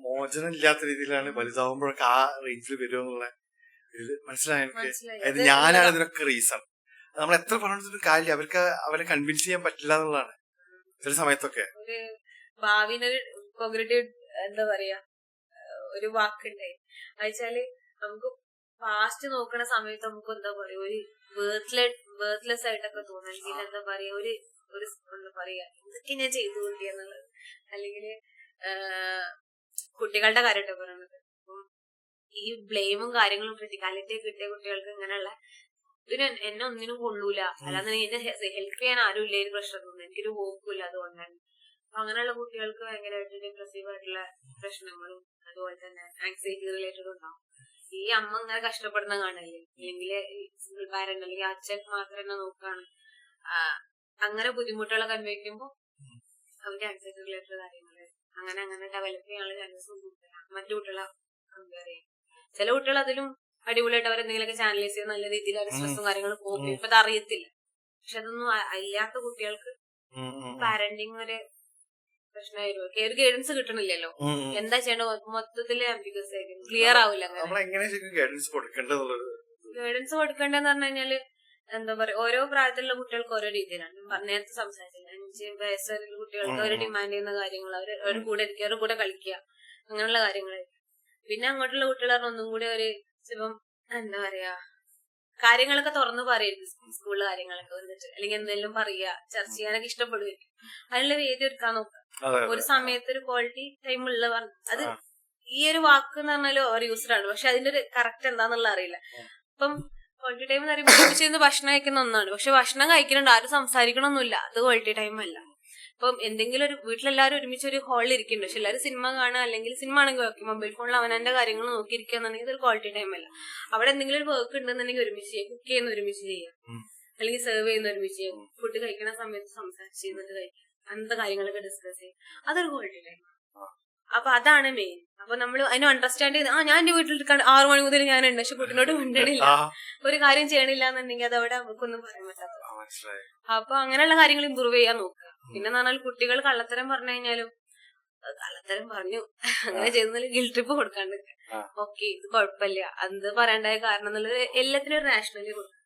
മോചനം ഇല്ലാത്ത രീതിയിലാണ് വലുതാവുമ്പോഴൊക്കെ ആ റേഞ്ചിൽ വരുമെന്നുള്ള ഇത് മനസ്സിലായ എനിക്ക്. അതായത് ഞാനാണ് ഇതിനൊക്കെ റീസൺ. നമ്മൾ എത്ര പറഞ്ഞിട്ടും കാര്യം അവരെ കൺവിൻസ് ചെയ്യാൻ പറ്റില്ല എന്നുള്ളതാണ് ചില സമയത്തൊക്കെ. ഒരു ഭാവിനൊരു കോൺക്രീറ്റ് എന്താ പറയാ ഒരു വാക്കുണ്ടായി. അയച്ചാല് നമുക്ക് പാസ്റ്റ് നോക്കണ സമയത്ത് നമുക്ക് എന്താ പറയാ ഒരു ബേർത്ത്ലെസ് ആയിട്ടൊക്കെ തോന്നും. അല്ലെങ്കിൽ എന്താ പറയാ ഒരു എന്താ പറയാ ഇതൊക്കെ ഞാൻ ചെയ്തു കൂട്ടിയെന്നുള്ളത്. അല്ലെങ്കിൽ കുട്ടികളുടെ കാര്യമായിട്ട് പറയുന്നത്, ഈ ബ്ലെയിമും കാര്യങ്ങളും ക്രിട്ടിക്കാലിറ്റി കിട്ടിയ കുട്ടികൾക്ക് ഇങ്ങനെയുള്ള ഇതിന് എന്നെ ഒന്നിനും കൊള്ളൂല, അല്ലാതെ എന്നെ ഹെൽപ്പ് ചെയ്യാൻ ആരും ഇല്ല, ഒരു പ്രശ്നം തോന്നുന്നു, എനിക്കൊരു ഹോപ്പില്ല, അതുകൊണ്ടാണ്. അപ്പൊ അങ്ങനെയുള്ള കുട്ടികൾക്ക് ഭയങ്കരമായിട്ട് ഡിപ്രസീവ് ആയിട്ടുള്ള പ്രശ്നങ്ങളും അതുപോലെ തന്നെ ആങ്സൈറ്റി റിലേറ്റഡ് ഉണ്ടാവും. ഈ അമ്മ ഇങ്ങനെ കഷ്ടപ്പെടുന്ന കാണല്ലേ, അല്ലെങ്കിൽ സിംഗിൾ പാരന്റ് അല്ലെങ്കിൽ അച്ഛൻ മാത്രം തന്നെ നോക്കാണ്, അങ്ങനെ ബുദ്ധിമുട്ടുകളൊക്കെ അനുഭവിക്കുമ്പോൾ അവർക്ക് ആങ്സൈറ്റി റിലേറ്റഡ് കാര്യങ്ങള് അങ്ങനെ ഡെവലപ്പ് ചെയ്യാനുള്ള ചാൻസസ് കൂടുതലാണ് മറ്റു കുട്ടികളെ കമ്പയർ ചെയ്യും. ചില കുട്ടികൾ അതിലും അടിപൊളിയായിട്ട് അവരെന്തെങ്കിലുമൊക്കെ ചാനലൈസ് ചെയ്ത് നല്ല രീതിയിൽ അവരുടെ സ്ട്രെസ്സും കാര്യങ്ങളും പോകും. ഇപ്പൊ അത് അറിയത്തില്ല. പക്ഷെ അതൊന്നും ഇല്ലാത്ത കുട്ടികൾക്ക് പാരന്റിങ് ഒരു പ്രശ്നമായിരുന്നു. ഒരു ഗൈഡൻസ് കിട്ടണില്ലല്ലോ, എന്താ ചെയ്യണ്ടോ മൊത്തത്തില് ആംബിഗസ് ആയിരിക്കും, ക്ലിയർ ആവില്ല. ഗൈഡൻസ് കൊടുക്കേണ്ടതെന്ന് പറഞ്ഞു കഴിഞ്ഞാല് എന്താ പറയാ, ഓരോ പ്രായത്തിലുള്ള കുട്ടികൾക്ക് ഓരോ രീതിയിലാണ്. നേരത്തെ സംസാരിച്ചില്ല, 5 വയസ്സുള്ള കുട്ടികൾക്ക് അവർ ഡിമാൻഡ് ചെയ്യുന്ന കാര്യങ്ങൾ, അവരുടെ കൂടെ ഇരിക്കുക, അവരുടെ കൂടെ കളിക്കുക, അങ്ങനെയുള്ള കാര്യങ്ങളായിരിക്കും. പിന്നെ അങ്ങോട്ടുള്ള കുട്ടികൾ ഒന്നും കൂടി ഒരു ഇപ്പം എന്താ പറയാ കാര്യങ്ങളൊക്കെ തുറന്നു പറയരുത്, സ്കൂളിലെ കാര്യങ്ങളൊക്കെ വന്നിട്ട് അല്ലെങ്കിൽ എന്തെങ്കിലും പറയുക, ചർച്ച ചെയ്യാനൊക്കെ ഇഷ്ടപ്പെടുമായിരിക്കും. അതിനുള്ള വേദി ഒരുക്കാൻ നോക്കുക. ഒരു സമയത്ത് ഒരു ക്വാളിറ്റി ടൈം ഉള്ള അത് ഈ ഒരു വാക്ക് എന്ന് പറഞ്ഞാൽ ഓവർ യൂസ്ഡ് ആണ്, പക്ഷെ അതിന്റെ ഒരു കറക്റ്റ് എന്താന്നുള്ള അറിയില്ല. അപ്പം ക്വാളിറ്റി ടൈം എന്ന് പറയുമ്പോൾ ഒരുമിച്ച് ഭക്ഷണം കഴിക്കുന്ന ഒന്നാണ്, പക്ഷെ ഭക്ഷണം കഴിക്കുന്നുണ്ട്, ആരും സംസാരിക്കണമൊന്നുമില്ല, അത് ക്വാളിറ്റി ടൈം അല്ല. ഇപ്പം എന്തെങ്കിലും ഒരു വീട്ടിലെല്ലാവരും ഒരുമിച്ച് ഒരു ഹാളിൽ ഇരിക്കുന്നുണ്ട്, പക്ഷെ എല്ലാവരും സിനിമ കാണുക, അല്ലെങ്കിൽ സിനിമ ആണെങ്കിൽ ഓക്കെ, മൊബൈൽ ഫോണിൽ അവനവന്റെ കാര്യങ്ങൾ നോക്കിയിരിക്കുക എന്നുണ്ടെങ്കിൽ അതൊരു ക്വാളിറ്റി ടൈം അല്ല. അവിടെ എന്തെങ്കിലും ഒരു വർക്ക് ഉണ്ടെന്നുണ്ടെങ്കിൽ ഒരുമിച്ച് ചെയ്യാം, കുക്ക് ചെയ്യുന്ന ഒരുമിച്ച് ചെയ്യാം, അല്ലെങ്കിൽ സെർവ് ചെയ്യുന്ന ഒരുമിച്ച് ചെയ്യാം, ഫുഡ് കഴിക്കുന്ന സമയത്ത് സംസാരിച്ച് ചെയ്യുന്നത് കഴിക്കാം, അങ്ങനത്തെ കാര്യങ്ങളൊക്കെ ഡിസ്കസ് ചെയ്യും, അതൊരു ക്വാളിറ്റി ടൈം. അപ്പൊ അതാണ് മെയിൻ. അപ്പൊ നമ്മൾ അതിനെ അണ്ടർസ്റ്റാൻഡ് ചെയ്ത് ഞാൻ എന്റെ വീട്ടിൽ 6 മണി മുതൽ ഞാനുണ്ട്, പക്ഷെ കുട്ടിനോട് മിണ്ടണില്ല, ഒരു കാര്യം ചെയ്യണില്ല എന്നുണ്ടെങ്കിൽ അതവിടെ നമുക്കൊന്നും പറയാൻ പറ്റാത്ത. അപ്പൊ അങ്ങനെയുള്ള കാര്യങ്ങൾ ഇമ്പ്രൂവ് ചെയ്യാൻ നോക്കുക. പിന്നെ പറഞ്ഞാൽ കുട്ടികൾ കള്ളത്തരം പറഞ്ഞു കഴിഞ്ഞാലും കള്ളത്തരം പറഞ്ഞു അങ്ങനെ ചെയ്തെന്നാലും ഗിൽറ്റ് ട്രിപ്പ് കൊടുക്കാണ്ട് ഓക്കെ ഇത് കുഴപ്പമില്ല, അത് പറയണ്ടായ കാരണം എന്നുള്ളത് എല്ലാത്തിനും ഒരു നാഷണലി കൊടുക്കും.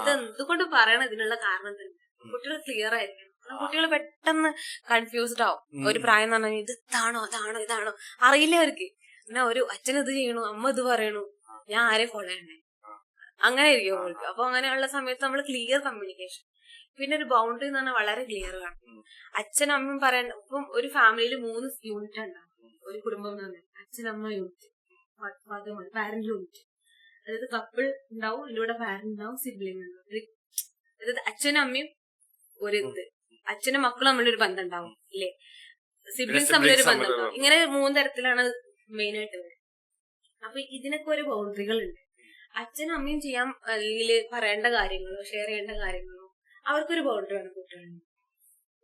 ഇത് എന്തുകൊണ്ട് പറയണം, ഇതിനുള്ള കാരണം തന്നെ കുട്ടികൾ ക്ലിയർ ആയിരിക്കണം. കുട്ടികൾ പെട്ടെന്ന് കൺഫ്യൂസ്ഡ് ആവും. ഒരു പ്രായം എന്ന് പറഞ്ഞാൽ ഇത് ഇതാണോ അറിയില്ല അവർക്ക്. പിന്നെ ഒരു അച്ഛൻ ഇത് ചെയ്യണു, അമ്മ ഇത് പറയണു, ഞാൻ ആരെ ഫോളോ ചെയ്യണേ, അങ്ങനെ ആയിരിക്കും അവർക്ക്. അപ്പൊ അങ്ങനെയുള്ള സമയത്ത് നമ്മൾ ക്ലിയർ കമ്മ്യൂണിക്കേഷൻ, പിന്നെ ഒരു ബൗണ്ടറി എന്ന് പറഞ്ഞാൽ വളരെ ക്ലിയർ കാണും. അച്ഛനും അമ്മയും പറയാൻ ഇപ്പം ഒരു ഫാമിലിയിൽ 3 യൂണിറ്റ് ഉണ്ടാവും. ഒരു കുടുംബം എന്ന് പറഞ്ഞാൽ അച്ഛനമ്മ യൂണിറ്റ്, പാരന്റ് യൂണിറ്റ്, അതായത് കപ്പിൾ ഉണ്ടാവും, അതിലൂടെ പാരന്റ് ഉണ്ടാവും, സിബ്ലിംഗ് ഉണ്ടാവും. അതായത് അച്ഛനും അമ്മയും ഒരു അച്ഛനും മക്കളും തമ്മിലൊരു ബന്ധം ഉണ്ടാവും, ഇല്ലേ, സിബ്ലിംഗ്സ് തമ്മിലൊരു ബന്ധം ഉണ്ടാവും. ഇങ്ങനെ 3 തരത്തിലാണ് മെയിൻ ആയിട്ട് വരും. അപ്പൊ ഇതിനൊക്കെ ഒരു ബൗണ്ടറികൾ ഉണ്ട്. അച്ഛനും അമ്മയും ചെയ്യാൻ അല്ലെങ്കിൽ പറയേണ്ട കാര്യങ്ങളോ ഷെയർ ചെയ്യേണ്ട കാര്യങ്ങളോ അവർക്കൊരു ബൗണ്ടറി ആണ് കുട്ടികളിൽ.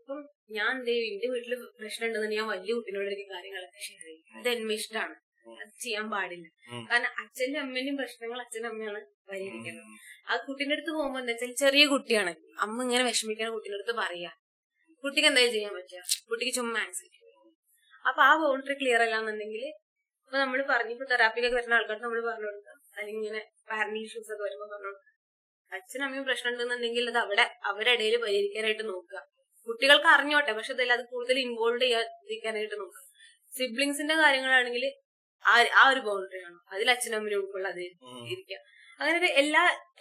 അപ്പം ഞാൻ എന്റെ വീട്ടില് പ്രശ്നം ഉണ്ടെന്ന് ഞാൻ വലിയ കുട്ടികളോട് എനിക്ക് കാര്യങ്ങളൊക്കെ ഷെയർ ചെയ്യും. അത് എന്നെ ഇഷ്ടമാണ്, അത് ചെയ്യാൻ പാടില്ല. കാരണം അച്ഛന്റെ അമ്മേന്റെയും പ്രശ്നങ്ങൾ അച്ഛനും അമ്മയാണ് പരിഹരിക്കുന്നത്. ആ കുട്ടീന്റെ അടുത്ത് പോകുമ്പോ എന്താ വെച്ചാൽ ചെറിയ കുട്ടിയാണ്, അമ്മ ഇങ്ങനെ വിഷമിക്കുന്ന കുട്ടീന്റെ അടുത്ത് പറയാ, കുട്ടിക്ക് എന്തായാലും ചെയ്യാൻ പറ്റുക, കുട്ടിക്ക് ചുമ്മാ ആൻസൈറ്റി. അപ്പൊ ആ ബൗണ്ടറി ക്ലിയർ അല്ലാന്നുണ്ടെങ്കിൽ ഇപ്പൊ നമ്മൾ പറഞ്ഞിപ്പോ തെറാപ്പിയിലേക്ക് വരുന്ന ആൾക്കാർക്ക് നമ്മൾ പറഞ്ഞു കൊടുക്കാം, അല്ലെങ്കിൽ ഇങ്ങനെ പാരന്റൽ ഇഷ്യൂസ് ഒക്കെ വരുമ്പോ പറഞ്ഞു കൊടുക്കാം. അച്ഛനും അമ്മയും പ്രശ്നം ഉണ്ടെന്നുണ്ടെങ്കിൽ അത് അവിടെ അവരിടയിൽ പരിഹരിക്കാനായിട്ട് നോക്കുക. കുട്ടികൾക്ക് അറിഞ്ഞോട്ടെ, പക്ഷെ അതിൽ അത് കൂടുതൽ ഇൻവോൾവ് ചെയ്യാതിരിക്കാനായിട്ട് നോക്കുക. സിബ്ലിങ്സിന്റെ കാര്യങ്ങളാണെങ്കിൽ ആ ഒരു ബൗണ്ടറി ആണ്, അതിൽ അച്ഛനും അമ്മയും ഉൾക്കൊള്ളാതെ ഇരിക്കുക. അങ്ങനെ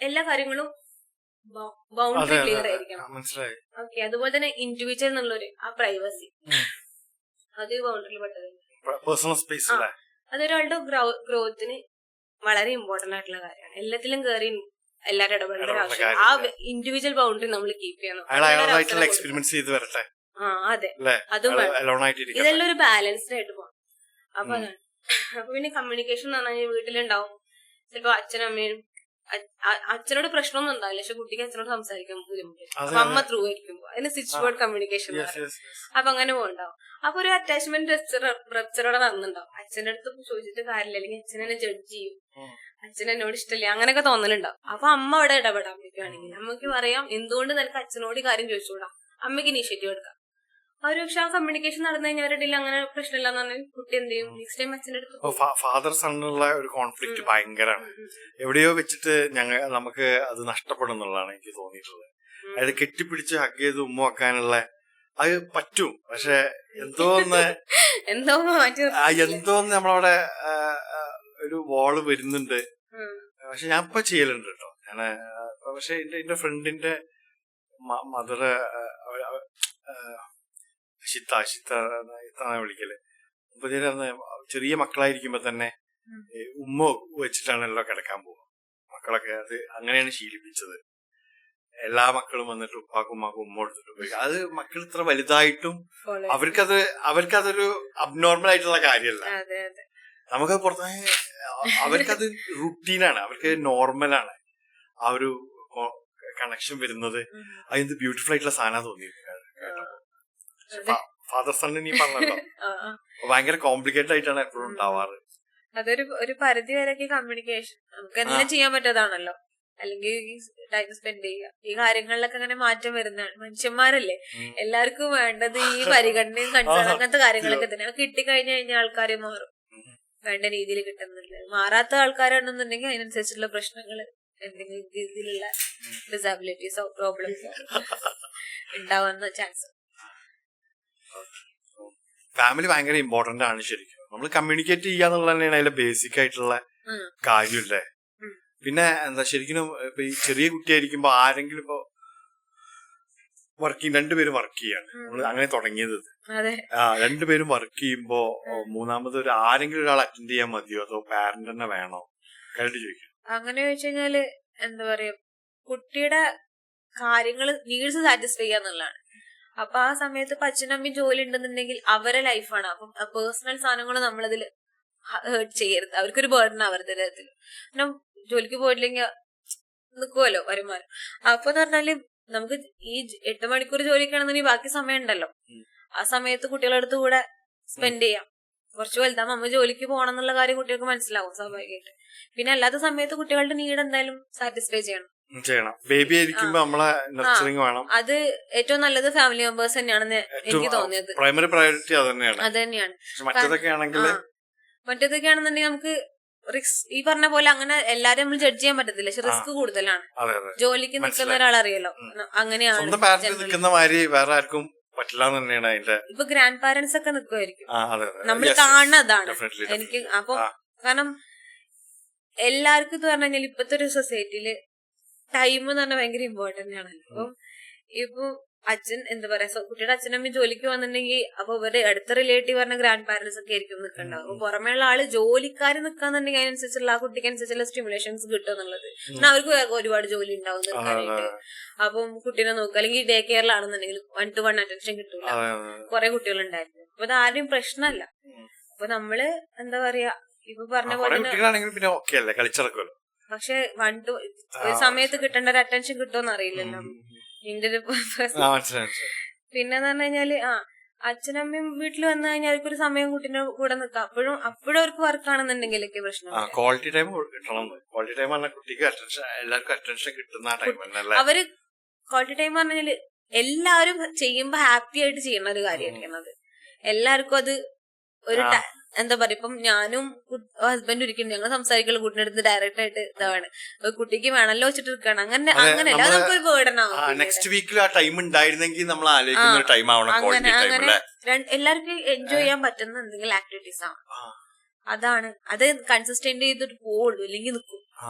എല്ലാ കാര്യങ്ങളും ബൗണ്ടറി ക്ലിയർ ആയിരിക്കണം. ഓക്കെ, അതുപോലെ തന്നെ ഇൻഡിവിജ്വൽ എന്നുള്ളൊരു ആ പ്രൈവസി, അതൊരു ബൗണ്ടറിയിൽ പെട്ടത്. അതൊരാളുടെ ഗ്രോത്തിന് വളരെ ഇമ്പോർട്ടന്റ് ആയിട്ടുള്ള കാര്യമാണ്. എല്ലാത്തിലും കയറി എല്ലാവരും ഇടപെടേണ്ട ആവശ്യം. ആ ഇൻഡിവിജ്വൽ ബൗണ്ടറി നമ്മൾ കീപ്പ് ചെയ്യണം. അതെ, അതും ഇതെല്ലാം ഒരു ബാലൻസ്ഡ് ആയിട്ട് പോകണം. അപ്പൊ അതാണ്. അപ്പൊ പിന്നെ കമ്മ്യൂണിക്കേഷൻ എന്ന് പറഞ്ഞാൽ വീട്ടിലുണ്ടാവും. ചിലപ്പോ അച്ഛനും അമ്മയും അച്ഛനോട് പ്രശ്നമൊന്നും ഉണ്ടാവില്ല, പക്ഷെ കുട്ടിക്ക് അച്ഛനോട് സംസാരിക്കാൻ ബുദ്ധിമുട്ട്. അപ്പൊ അമ്മ ത്രൂ ആയിരിക്കുമ്പോ അതിന് സ്വിച്ച് ബോർഡ് കമ്മ്യൂണിക്കേഷൻ. അപ്പൊ അങ്ങനെ പോകണ്ടാവും. അപ്പൊ ഒരു അറ്റാച്ച്മെന്റ് റപ്ചറോടെ നടന്നുണ്ടാവും. അച്ഛൻ്റെ അടുത്ത് ചോദിച്ചിട്ട് കാര്യമില്ല, അല്ലെങ്കിൽ അച്ഛൻ എന്നെ ജഡ്ജ് ചെയ്യും, അച്ഛൻ എന്നോട് ഇഷ്ടമില്ല, അങ്ങനെയൊക്കെ തോന്നലുണ്ടാവും. അപ്പൊ അമ്മ അവിടെ ഇടപെടാൻ പറ്റുവാണെങ്കിൽ അമ്മക്ക് പറയാം എന്തുകൊണ്ട് നിനക്ക് അച്ഛനോട് കാര്യം ചോദിച്ചുകൂടാ, അമ്മയ്ക്ക് ഇനീഷ്യേറ്റീവ് എടുക്കാം. പക്ഷെ ആ കമ്മ്യൂണിക്കേഷൻ നടന്നു കഴിഞ്ഞാൽ അവരുടെ അങ്ങനെ പ്രശ്നമില്ലാന്ന് പറഞ്ഞാൽ കുട്ടി എന്ത് ചെയ്യും, നെക്സ്റ്റ് ടൈം അച്ഛൻ്റെ അടുത്ത്. ഫാദർ സണ്ണുള്ള ഒരു കോൺഫ്ലിക്ട് ഭയങ്കരമാണ്. എവിടെയോ വെച്ചിട്ട് നമുക്ക് അത് നഷ്ടപ്പെടുന്നുള്ളതാണ് എനിക്ക് തോന്നിയിട്ടുള്ളത്. അതായത് കെട്ടിപ്പിടിച്ച് ഹഗ് ചെയ്ത് ഉമ്മ വെക്കാനുള്ള അത് പറ്റും, പക്ഷെ എന്തോന്ന് നമ്മളവിടെ ഒരു വാള് വരുന്നുണ്ട്. പക്ഷെ ഞാൻ ഇപ്പൊ ചെയ്യലുണ്ട് കേട്ടോ. ഞാന് പക്ഷെ എന്റെ ഫ്രണ്ടിന്റെ മദറ് ഇത്താണ് വിളിക്കല്. അപ്പൊ ചെറിയ മക്കളായിരിക്കുമ്പോ തന്നെ ഉമ്മ വെച്ചിട്ടാണല്ലോ കിടക്കാൻ പോകുക. മക്കളൊക്കെ അത് അങ്ങനെയാണ് ശീലിപ്പിച്ചത്. എല്ലാ മക്കളും വന്നിട്ട് ഉപ്പാക്കും ഉമ്മാക്കും ഉമ്മ കൊടുത്തിട്ട് പോയി. അത് മക്കൾ ഇത്ര വലുതായിട്ടും അവർക്കതൊരു അബ്നോർമൽ ആയിട്ടുള്ള കാര്യമല്ല. നമുക്ക് പുറത്ത് അവർക്കത് റുട്ടീനാണ്, അവർക്ക് നോർമലാണ്. ആ ഒരു കണക്ഷൻ വരുന്നത് അതിന് ബ്യൂട്ടിഫുൾ ആയിട്ടുള്ള സാധനം തോന്നിയിരുന്നു. ഫാദർ സണ്ണ് നീ പറഞ്ഞല്ലോ, ഭയങ്കര കോംപ്ലിക്കേറ്റഡ് ആയിട്ടാണ് എപ്പോഴും ഉണ്ടാവാറ്. അതൊരു പരിധി വരെയൊക്കെ കമ്മ്യൂണിക്കേഷൻ നമുക്ക് എല്ലാം ചെയ്യാൻ പറ്റാതാണല്ലോ, അല്ലെങ്കിൽ ടൈം സ്പെൻഡ് ചെയ്യുക, ഈ കാര്യങ്ങളിലൊക്കെ അങ്ങനെ മാറ്റം വരുന്നതാണ്. മനുഷ്യന്മാരല്ലേ, എല്ലാവർക്കും വേണ്ടത് ഈ പരിഗണനയും കൺസേൺ അങ്ങനത്തെ കാര്യങ്ങളൊക്കെ തന്നെ. കിട്ടിക്കഴിഞ്ഞു കഴിഞ്ഞാൽ ആൾക്കാർ മാറും, വേണ്ട രീതിയിൽ കിട്ടുന്നില്ല. മാറാത്ത ആൾക്കാരാണെന്നുണ്ടെങ്കിൽ അതിനനുസരിച്ചുള്ള പ്രശ്നങ്ങൾ, എന്തെങ്കിലും രീതിയിലുള്ള ഡിസാബിലിറ്റീസോ പ്രോബ്ലംസോ ഉണ്ടാവാനുള്ള ചാൻസ്. ഫാമിലി ഭയങ്കര ഇമ്പോർട്ടന്റ് ആണ് ശരിക്കും. നമ്മൾ കമ്മ്യൂണിക്കേറ്റ് ചെയ്യാന്നുള്ളത് തന്നെയാണ് അതിലെ ബേസിക് ആയിട്ടുള്ള കാര്യമല്ലേ. പിന്നെ എന്താ ശരിക്കും ഇപ്പൊ ഈ ചെറിയ കുട്ടിയായിരിക്കുമ്പോ ആരെങ്കിലും ഇപ്പൊ രണ്ടുപേരും വർക്ക് ചെയ്യാണ്, നമ്മള് അങ്ങനെ തുടങ്ങിയത്. രണ്ടുപേരും വർക്ക് ചെയ്യുമ്പോ മൂന്നാമത് ആരെങ്കിലും ഒരാൾ അറ്റൻഡ് ചെയ്യാൻ മതിയോ, അതോ പാരന്റ് തന്നെ വേണോ? കേട്ട് ചോദിക്കും. അങ്ങനെ ചോദിച്ചു കഴിഞ്ഞാല് എന്താ പറയാ, കുട്ടിയുടെ കാര്യങ്ങള് നീഡ്സ് സാറ്റിസ്ഫൈ ചെയ്യാന്നുള്ളതാണ്. അപ്പൊ ആ സമയത്ത് ഇപ്പൊ അച്ഛനും അമ്മയും ജോലി ഉണ്ടെന്നുണ്ടെങ്കിൽ അവരെ ലൈഫാണ്. അപ്പം പേഴ്സണൽ സാധനങ്ങൾ നമ്മളതിൽ ഹേർട്ട് ചെയ്യരുത്, അവർക്കൊരു ബേർഡൻ ആവരുത് തരത്തില്. കാരണം ജോലിക്ക് പോയില്ലെങ്കിൽ നിൽക്കുമല്ലോ വരുമാനം. അപ്പൊ എന്ന് പറഞ്ഞാല് നമുക്ക് ഈ 8 മണിക്കൂർ ജോലിക്കാണെന്നുണ്ടെങ്കിൽ ബാക്കി സമയം ഉണ്ടല്ലോ, ആ സമയത്ത് കുട്ടികളുടെ അടുത്ത് കൂടെ സ്പെൻഡ് ചെയ്യാം. കുറച്ച് വലുതാകുമ്പോ അമ്മ ജോലിക്ക് പോകണം എന്നുള്ള കാര്യം കുട്ടികൾക്ക് മനസ്സിലാവും സ്വാഭാവികമായിട്ട്. പിന്നെ അല്ലാത്ത സമയത്ത് കുട്ടികളുടെ നീഡ് എന്തായാലും സാറ്റിസ്ഫൈ ചെയ്യണം. ബേബി ആയിരിക്കുമ്പോ നമ്മളെ നർച്ചറിങ് വേണം. അത് ഏറ്റവും നല്ലത് ഫാമിലി മെമ്പേഴ്സ് തന്നെയാണെന്ന് എനിക്ക് തോന്നിയത്. പ്രൈമറി പ്രയോറിറ്റി അത് തന്നെയാണ്. മറ്റേതൊക്കെ ആണെന്നുണ്ടെങ്കിൽ നമുക്ക് ഈ പറഞ്ഞ പോലെ അങ്ങനെ എല്ലാരും നമ്മൾ ജഡ്ജ് ചെയ്യാൻ പറ്റത്തില്ല, പക്ഷെ റിസ്ക് കൂടുതലാണ്. ജോലിക്ക് നിൽക്കുന്ന ഒരാളറിയല്ലോ, അങ്ങനെയാണ് വേറെ ആർക്കും പറ്റില്ല തന്നെയാണ് അതിന്റെ. ഇപ്പൊ ഗ്രാൻഡ് പാരന്റ്സ് ഒക്കെ നിൽക്കുമായിരിക്കും, നമ്മൾ കാണുന്നതാണ് എനിക്ക്. അപ്പൊ കാരണം എല്ലാവർക്കും ഇത് പറഞ്ഞു കഴിഞ്ഞാൽ ഇപ്പത്തെ ഒരു സൊസൈറ്റിയില് ടൈം എന്ന് പറഞ്ഞാൽ ഭയങ്കര ഇമ്പോർട്ടന്റ് ആണ്. അപ്പം ഇപ്പൊ അച്ഛൻ എന്താ പറയാ, കുട്ടിയുടെ അച്ഛനമ്മ ജോലിക്ക് വന്നിട്ടുണ്ടെങ്കിൽ അപ്പൊ ഇവരുടെ അടുത്ത റിലേറ്റീവ് പറഞ്ഞ ഗ്രാൻഡ് പാരന്റ്സ് ഒക്കെ ആയിരിക്കും നിൽക്കണ്ടാവും. അപ്പൊ പുറമേയുള്ള ആള് ജോലിക്കാര് നിൽക്കാന്നുണ്ടെങ്കിൽ അതിനനുസരിച്ചുള്ള ആ കുട്ടിക്ക് അനുസരിച്ചുള്ള സ്റ്റിമുലേഷൻസ് കിട്ടും എന്നുള്ളത്. എന്നാൽ അവർക്ക് ഒരുപാട് ജോലി ഉണ്ടാവും നിൽക്കാനായിട്ട്. അപ്പം കുട്ടീനെ നോക്കുക, അല്ലെങ്കിൽ ഡേ കെയറിലാണെന്നുണ്ടെങ്കിൽ 1-to-1 അറ്റൻഷൻ കിട്ടൂല, കുറെ കുട്ടികളുണ്ടായിരുന്നു. അപ്പൊ അത് ആരും പ്രശ്നമല്ല. അപ്പൊ നമ്മള് എന്താ പറയാ ഇപ്പൊ പറഞ്ഞ പോലെ തന്നെ കുട്ടികളാണെങ്കിൽ പിന്നെ ഓക്കെ അല്ലേ, കളിച്ചിറക്കുമല്ലോ. പക്ഷെ ഒരു സമയത്ത് കിട്ടേണ്ട ഒരു അറ്റൻഷൻ കിട്ടുമെന്ന് അറിയില്ലല്ലോ നിന്റെ ഒരു പിന്നെന്ന് പറഞ്ഞു കഴിഞ്ഞാല് അച്ഛനമ്മയും വീട്ടിൽ വന്നു കഴിഞ്ഞാൽ അവർക്കൊരു സമയം കുട്ടീന്റെ കൂടെ നിൽക്കാം. അപ്പോഴും അവർക്ക് വർക്കാണെന്നുണ്ടെങ്കിലൊക്കെ പ്രശ്നം. ക്വാളിറ്റി ടൈം കിട്ടണം. ക്വാളിറ്റി ടൈം പറഞ്ഞാൽ കുട്ടിക്ക് അറ്റൻഷൻ, എല്ലാവർക്കും അറ്റൻഷൻ കിട്ടുന്ന ടൈം. അവര് ക്വാളിറ്റി ടൈം പറഞ്ഞാല് എല്ലാവരും ചെയ്യുമ്പോ ഹാപ്പി ആയിട്ട് ചെയ്യുന്ന ഒരു കാര്യമായിരിക്കണം അത്. എല്ലാവർക്കും അത് ഒരു എന്താ പറയാ, ഇപ്പം ഞാനും ഹസ്ബൻഡ് ഇരിക്കുന്നു, ഞങ്ങൾ സംസാരിക്കുള്ള കുട്ടിയുടെ അടുത്ത് ഡയറക്റ്റ് ആയിട്ട് ഇതാണ് കുട്ടിക്ക് വേണമല്ലോ വെച്ചിട്ട് നിൽക്കണം. അങ്ങനെയല്ല നമുക്കൊരു ബേർഡനാവും. നെക്സ്റ്റ് വീക്കിൽ ആ ടൈം ഉണ്ടായിരുന്നെങ്കിൽ നമ്മൾ ആലോചിക്കുന്ന ഒരു ടൈം ആവണം. അങ്ങനെ എല്ലാവർക്കും എൻജോയ് ചെയ്യാൻ പറ്റുന്ന എന്തെങ്കിലും ആക്ടിവിറ്റീസ് ആണ്. അതാണ് അത് കൺസിസ്റ്റന്റ് ചെയ്തിട്ട് പോവുള്ളൂ, ഇല്ലെങ്കിൽ നിൽക്കും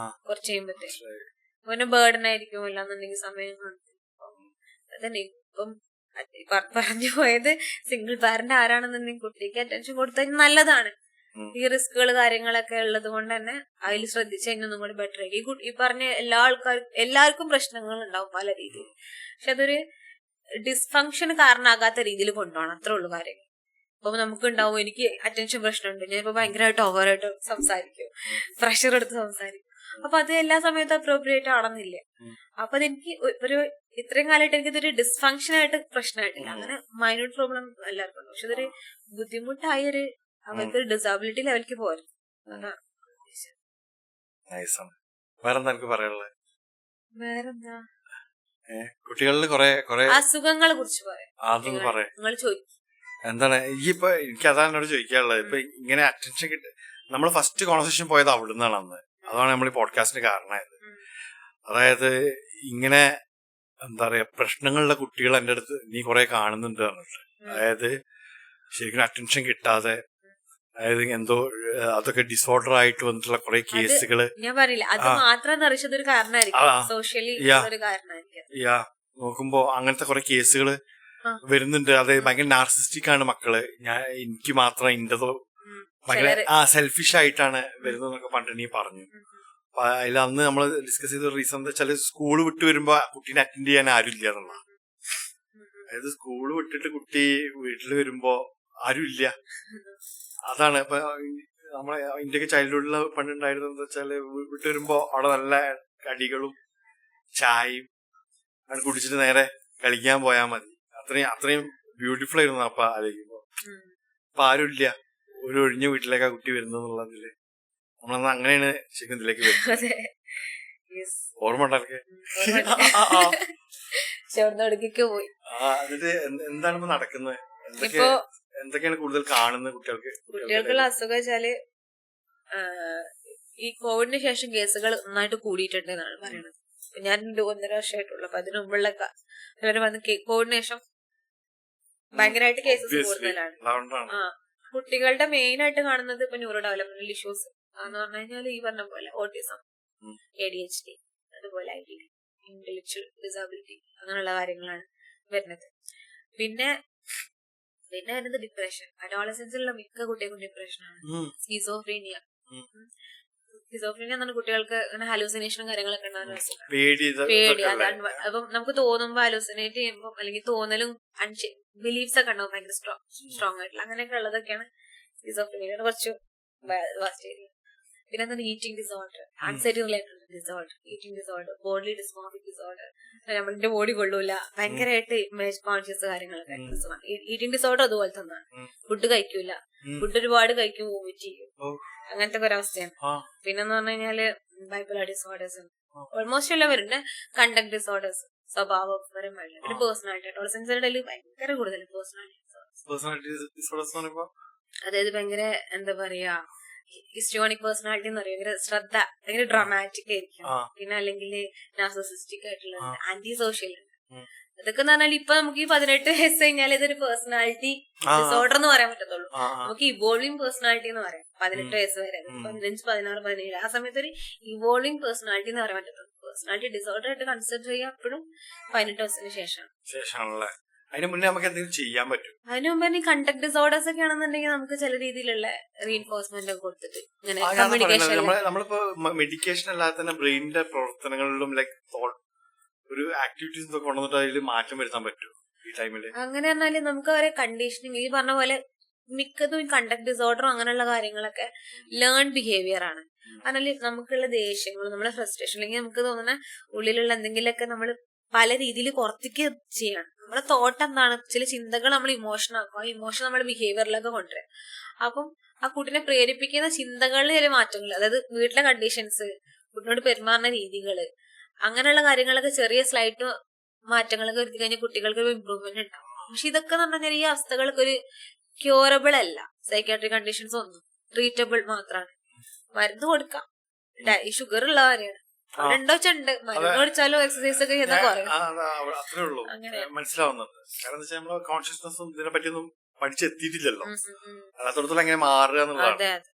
കുറച്ച് കഴിയുമ്പോഴത്തേക്ക്. പിന്നെ ബേർഡൻ ആയിരിക്കും അല്ലാന്നുണ്ടെങ്കിൽ സമയം. അതന്നെ ഇപ്പം പറഞ്ഞു പോയത് സിംഗിൾ പാരന്റ് ആരാണെന്നുണ്ടെങ്കിൽ കുട്ടിക്ക് അറ്റൻഷൻ കൊടുത്താൽ നല്ലതാണ്. ഈ റിസ്കുകൾ കാര്യങ്ങളൊക്കെ ഉള്ളത് കൊണ്ട് തന്നെ അതിൽ ശ്രദ്ധിച്ചു കഴിഞ്ഞാൽ ഒന്നും കൂടി ബെറ്റർ ആയിരിക്കും. ഈ പറഞ്ഞ എല്ലാവർക്കും പ്രശ്നങ്ങൾ ഉണ്ടാവും പല രീതിയിൽ. പക്ഷെ അതൊരു ഡിസ്ഫങ്ഷൻ കാരണമാകാത്ത രീതിയിൽ കൊണ്ടുപോകണം, അത്രേ ഉള്ളൂ കാര്യങ്ങൾ. അപ്പൊ നമുക്ക് ഉണ്ടാവും എനിക്ക് അറ്റൻഷൻ പ്രശ്നമുണ്ട്, ഞാനിപ്പോ ഭയങ്കരമായിട്ട് ഓവറായിട്ട് സംസാരിക്കും, പ്രഷർ എടുത്ത് സംസാരിക്കും. അപ്പൊ അത് എല്ലാ സമയത്തും അപ്രോപ്രിയേറ്റ് ആണെന്നില്ല. അപ്പൊ അതെനിക്ക് ഒരു ഇത്രയും കാലമായിട്ട് എനിക്കിതൊരു ഡിസ്ഫങ്ഷൻ ആയിട്ട് പ്രശ്നമായിട്ടില്ല. അങ്ങനെ മൈന്യൂട്ട് പ്രോബ്ലം എല്ലാവർക്കും ഉണ്ട്. പക്ഷെ ഇതൊരു ബുദ്ധിമുട്ടായൊരു അവർക്ക് ഡിസബിലിറ്റി ലെവലിലേക്ക് പോരും. വേറെന്താ കുട്ടികളിൽ കുറെ അസുഖങ്ങളെ കുറിച്ച് പറയാം. നിങ്ങൾ ചോദിക്കും എന്താണ് ഈ ഇപ്പൊ എനിക്ക് അതാണ് എന്നോട് ചോദിക്കാനുള്ളത്. ഇപ്പൊ ഇങ്ങനെ അറ്റൻഷൻ കിട്ടും. നമ്മൾ ഫസ്റ്റ് കോൺവെർസേഷൻ പോയത് അവിടെ നിന്നാണ് അന്ന്. അതാണ് നമ്മൾ ഈ പോഡ്കാസ്റ്റിന് കാരണമായത്. അതായത് ഇങ്ങനെ എന്താ പറയാ പ്രശ്നങ്ങളുള്ള കുട്ടികൾ എന്റെ അടുത്ത് നീ കുറെ കാണുന്നുണ്ട് പറഞ്ഞിട്ട്. അതായത് ശരിക്കും അറ്റൻഷൻ കിട്ടാതെ, അതായത് എന്തോ അതൊക്കെ ഡിസോർഡർ ആയിട്ട് വന്നിട്ടുള്ള കുറെ കേസുകള് ഞാൻ പറയില്ല. അത് മാത്രം ഒരു കാരണമായിരിക്കും, സോഷ്യലി ഒരു കാരണമായിരിക്കും. നോക്കുമ്പോ അങ്ങനത്തെ കുറെ കേസുകള് വരുന്നുണ്ട്. അത് ഭയങ്കര നാർസിസ്റ്റിക് ആണ് മക്കള്. എനിക്ക് മാത്രം ഇന്റതോ ഭയങ്കര സെൽഫിഷ് ആയിട്ടാണ് വരുന്നതെന്നൊക്കെ പണ്ട് നീ പറഞ്ഞു. അതിൽ അന്ന് നമ്മൾ ഡിസ്കസ് ചെയ്ത റീസൺ എന്താ വെച്ചാല് സ്കൂള് വിട്ട് വരുമ്പോ കുട്ടീനെ അറ്റൻഡ് ചെയ്യാൻ ആരും ഇല്ല എന്നുള്ള. അതായത് സ്കൂള് വിട്ടിട്ട് കുട്ടി വീട്ടിൽ വരുമ്പോ ആരും ഇല്ല. അതാണ് ഇപ്പൊ നമ്മളെ ഇന്ത്യക്ക് ചൈൽഡ്ഹുഡിൽ പണ്ടുണ്ടായിരുന്നത് എന്താ വെച്ചാല് വിട്ട് വരുമ്പോ അവിടെ നല്ല കടികളും ചായയും അത് കുടിച്ചിട്ട് നേരെ കളിക്കാൻ പോയാൽ മതി. അത്രയും ബ്യൂട്ടിഫുൾ ആയിരുന്നു അപ്പൊ ആലോചിക്കുമ്പോ. അപ്പൊ ആരും ഇല്ല, ഒരു ഒഴിഞ്ഞ വീട്ടിലേക്കാ കുട്ടി വരുന്നതില് നമ്മളന്ന് അങ്ങനെയാണ് ശരിക്കും ഇതിലേക്ക് വരുന്നത്. ഓർമ്മ ഉണ്ടാക്കി പോയി. എന്നിട്ട് എന്താണ് ഇപ്പൊ നടക്കുന്നത്? എന്തൊക്കെയാണ് കൂടുതൽ കാണുന്നത് കുട്ടികൾക്കുള്ള അസുഖം വെച്ചാല് ഈ കോവിഡിന് ശേഷം കേസുകൾ നന്നായിട്ട് കൂടിയിട്ടുണ്ട് എന്നാണ് പറയുന്നത്. ഞാൻ 1.5 വർഷമായിട്ടുള്ളൂ. അപ്പൊ അതിന് മുമ്പുള്ള കോവിഡിന് ശേഷം ഭയങ്കരമായിട്ട് കേസസ് കൂടുതലാണ്. കുട്ടികളുടെ മെയിൻ ആയിട്ട് കാണുന്നത് ഇപ്പൊ ന്യൂറോ ഡെവലപ്മെന്റൽ ഇഷ്യൂസ് എന്ന് പറഞ്ഞു കഴിഞ്ഞാൽ ഈ പറഞ്ഞ പോലെ ഓട്ടിസം, ADHD, അതുപോലെ IDD, ഇന്റലക്ച്വൽ ഡിസബിലിറ്റി, അങ്ങനെയുള്ള കാര്യങ്ങളാണ് വരുന്നത്. പിന്നെ വരുന്നത് ഡിപ്രഷൻ. അഡോളസൻസിലുള്ള മിക്ക കുട്ടികൾക്കും ഡിപ്രഷനാണ്. സ്കിസോഫ്രീനിയ എന്നാണ് കുട്ടികൾക്ക് അങ്ങനെ ഹലൂസിനേഷനും കാര്യങ്ങളൊക്കെ ഉണ്ടാകുന്ന പേടി. അതാണ്. അപ്പം നമുക്ക് തോന്നുമ്പോ ഹലൂസിനേറ്റ് ചെയ്യുമ്പോൾ അല്ലെങ്കിൽ തോന്നലും ബിലീഫ്സ് ഒക്കെ ഉണ്ടാവും ഭയങ്കര സ്ട്രോങ് ആയിട്ടുള്ള, അങ്ങനെയൊക്കെ ഉള്ളതൊക്കെയാണ് സ്കിസോഫ്രീനിയ കുറച്ച് വാസ്റ്റ് ഏരിയ. പിന്നെ എന്താണ് eating disorder, anxiety related disorder, eating disorder, body dysmorphic disorder, നമ്മളിന്റെ ബോഡി കൊള്ളൂല, ഭയങ്കരമായിട്ട് ഇമേജ് കോൺഷ്യസ് കാര്യങ്ങളൊക്കെ. ഈറ്റിംഗ് ഡിസോർഡർ അതുപോലെ തന്നെയാണ്. ഫുഡ് കഴിക്കൂല, ഫുഡ് ഒരുപാട് കഴിക്കും, വോമിറ്റ് ചെയ്യും, അങ്ങനത്തെ ഒരു അവസ്ഥയാണ്. പിന്നെന്ന് പറഞ്ഞു കഴിഞ്ഞാല് ബൈപ്പോളർ ഡിസോർഡേഴ്സ് ഓൾമോസ്റ്റ് എല്ലാവരുണ്ട്. കണ്ടക്ട് ഡിസോർഡേഴ്സ്, സ്വഭാവപരമായിട്ടുള്ള ഒരു പേഴ്സണാലിറ്റി അഡോളസൻസിന്റെ ഭയങ്കര കൂടുതൽ പേഴ്സണാലിറ്റി ഡിസോർഡേഴ്സ്. അതായത് ഭയങ്കര എന്താ പറയാ ഹിസ്ട്രിയോണിക് പേഴ്സണാലിറ്റി എന്ന് പറയും. ഭയങ്കര ശ്രദ്ധ, ഭയങ്കര ഡ്രാമാറ്റിക് ആയിരിക്കും. പിന്നെ അല്ലെങ്കിൽ നാർസിസിസ്റ്റിക് ആയിട്ടുള്ള, ആന്റി സോഷ്യൽ. അതൊക്കെ എന്ന് പറഞ്ഞാൽ ഇപ്പൊ നമുക്ക് ഈ 18 വയസ്സ് കഴിഞ്ഞാൽ ഇതൊരു പേഴ്സണാലിറ്റി ഡിസോർഡർ എന്ന് പറയാൻ പറ്റത്തുള്ളൂ. നമുക്ക് ഇവോൾവിംഗ് പേഴ്സണാലിറ്റി എന്ന് പറയാം 18 വയസ്സ് വരെ. 15, 16, 17 ആ സമയത്ത് ഒരു ഇവോൾവിംഗ് പേഴ്സണാലിറ്റി എന്ന് പറയാൻ പറ്റത്തുള്ളൂ. പേഴ്സണാലിറ്റി ഡിസോർഡർ ആയിട്ട് കൺസിഡർ ചെയ്യാൻ എപ്പോഴും 18 വയസ്സിന് ശേഷമാണ്. അതിന് മുന്നേ നമുക്ക് എന്തെങ്കിലും ചെയ്യാൻ പറ്റും. അതിന് മുമ്പ് ഈ കണ്ടക്ട് ഡിസോർഡേഴ്സ് ഒക്കെ ആണെന്നുണ്ടെങ്കിൽ നമുക്ക് ചില രീതിയിലുള്ള റീഇൻഫോഴ്സ്മെന്റ് ഒക്കെ കൊടുത്തിട്ട് ഇങ്ങനെ നമ്മളിപ്പോ മെഡിക്കേഷൻ അല്ലാതെ തന്നെ ബ്രെയിനിന്റെ പ്രവർത്തനങ്ങളിലും ലൈക് ഒരു ആക്ടിവിറ്റീസ് ഒക്കെ കൊണ്ടുവന്നിട്ട് അതിൽ മാറ്റം വരുത്താൻ പറ്റും ഈ ടൈമില്. അങ്ങനെ പറഞ്ഞാല് നമുക്ക് അവരെ കണ്ടീഷനിങ് ഈ പറഞ്ഞ പോലെ മിക്കതും കണ്ടക്ട് ഡിസോർഡറും അങ്ങനെയുള്ള കാര്യങ്ങളൊക്കെ ലേൺ ബിഹേവിയർ ആണ്. അതിനാൽ നമുക്കുള്ള ദേഷ്യങ്ങളും നമ്മളെ ഫ്രസ്ട്രേഷൻ അല്ലെങ്കിൽ നമുക്ക് തോന്നുന്ന ഉള്ളിലുള്ള എന്തെങ്കിലുമൊക്കെ നമ്മൾ പല രീതിയിൽ പുറത്തേക്ക് ചെയ്യണം. നമ്മളെ തോട്ട് എന്താണ്, ചില ചിന്തകൾ നമ്മൾ ഇമോഷൻ ആക്കും, ആ ഇമോഷൻ നമ്മുടെ ബിഹേവിയറിലൊക്കെ കൊണ്ടുവരാം. അപ്പം ആ കുട്ടിനെ പ്രേരിപ്പിക്കുന്ന ചിന്തകളിൽ ചില മാറ്റങ്ങൾ, അതായത് വീട്ടിലെ കണ്ടീഷൻസ്, കുട്ടിനോട് പെരുമാറുന്ന രീതികള്, അങ്ങനെയുള്ള കാര്യങ്ങളൊക്കെ ചെറിയ സ്ലൈറ്റ് മാറ്റങ്ങളൊക്കെ വരുത്തി കഴിഞ്ഞാൽ കുട്ടികൾക്ക് ഒരു ഇമ്പ്രൂവ്മെന്റ് ഉണ്ടാവും. പക്ഷെ ഇതൊക്കെ എന്ന് പറഞ്ഞാൽ ഈ അവസ്ഥകൾക്ക് ഒരു ക്യൂറബിൾ അല്ല. സൈക്കാട്രിക് കണ്ടീഷൻസ് ഒന്നും ട്രീറ്റബിൾ മാത്രമാണ്. മരുന്ന് കൊടുക്കാം, ഈ ഷുഗർ ഉള്ള കാര്യമാണ്, ഉണ്ടോ ചെണ്ട് മരുന്ന് കഴിച്ചാലും എക്സസൈസ് ഒക്കെ ചെയ്താൽ കുറയും. അത്രേ ഉള്ളൂ മനസ്സിലാവുന്നത്. കാരണം എന്താ വെച്ചാൽ നമ്മള് കോൺഷ്യസ്നസ്സും ഇതിനെ പറ്റിയൊന്നും പഠിച്ചെത്തിയിട്ടില്ലല്ലോ, അല്ലാത്തടത്തോളം എങ്ങനെ മാറുക എന്നുള്ളതാണ്. അതെ അതെ.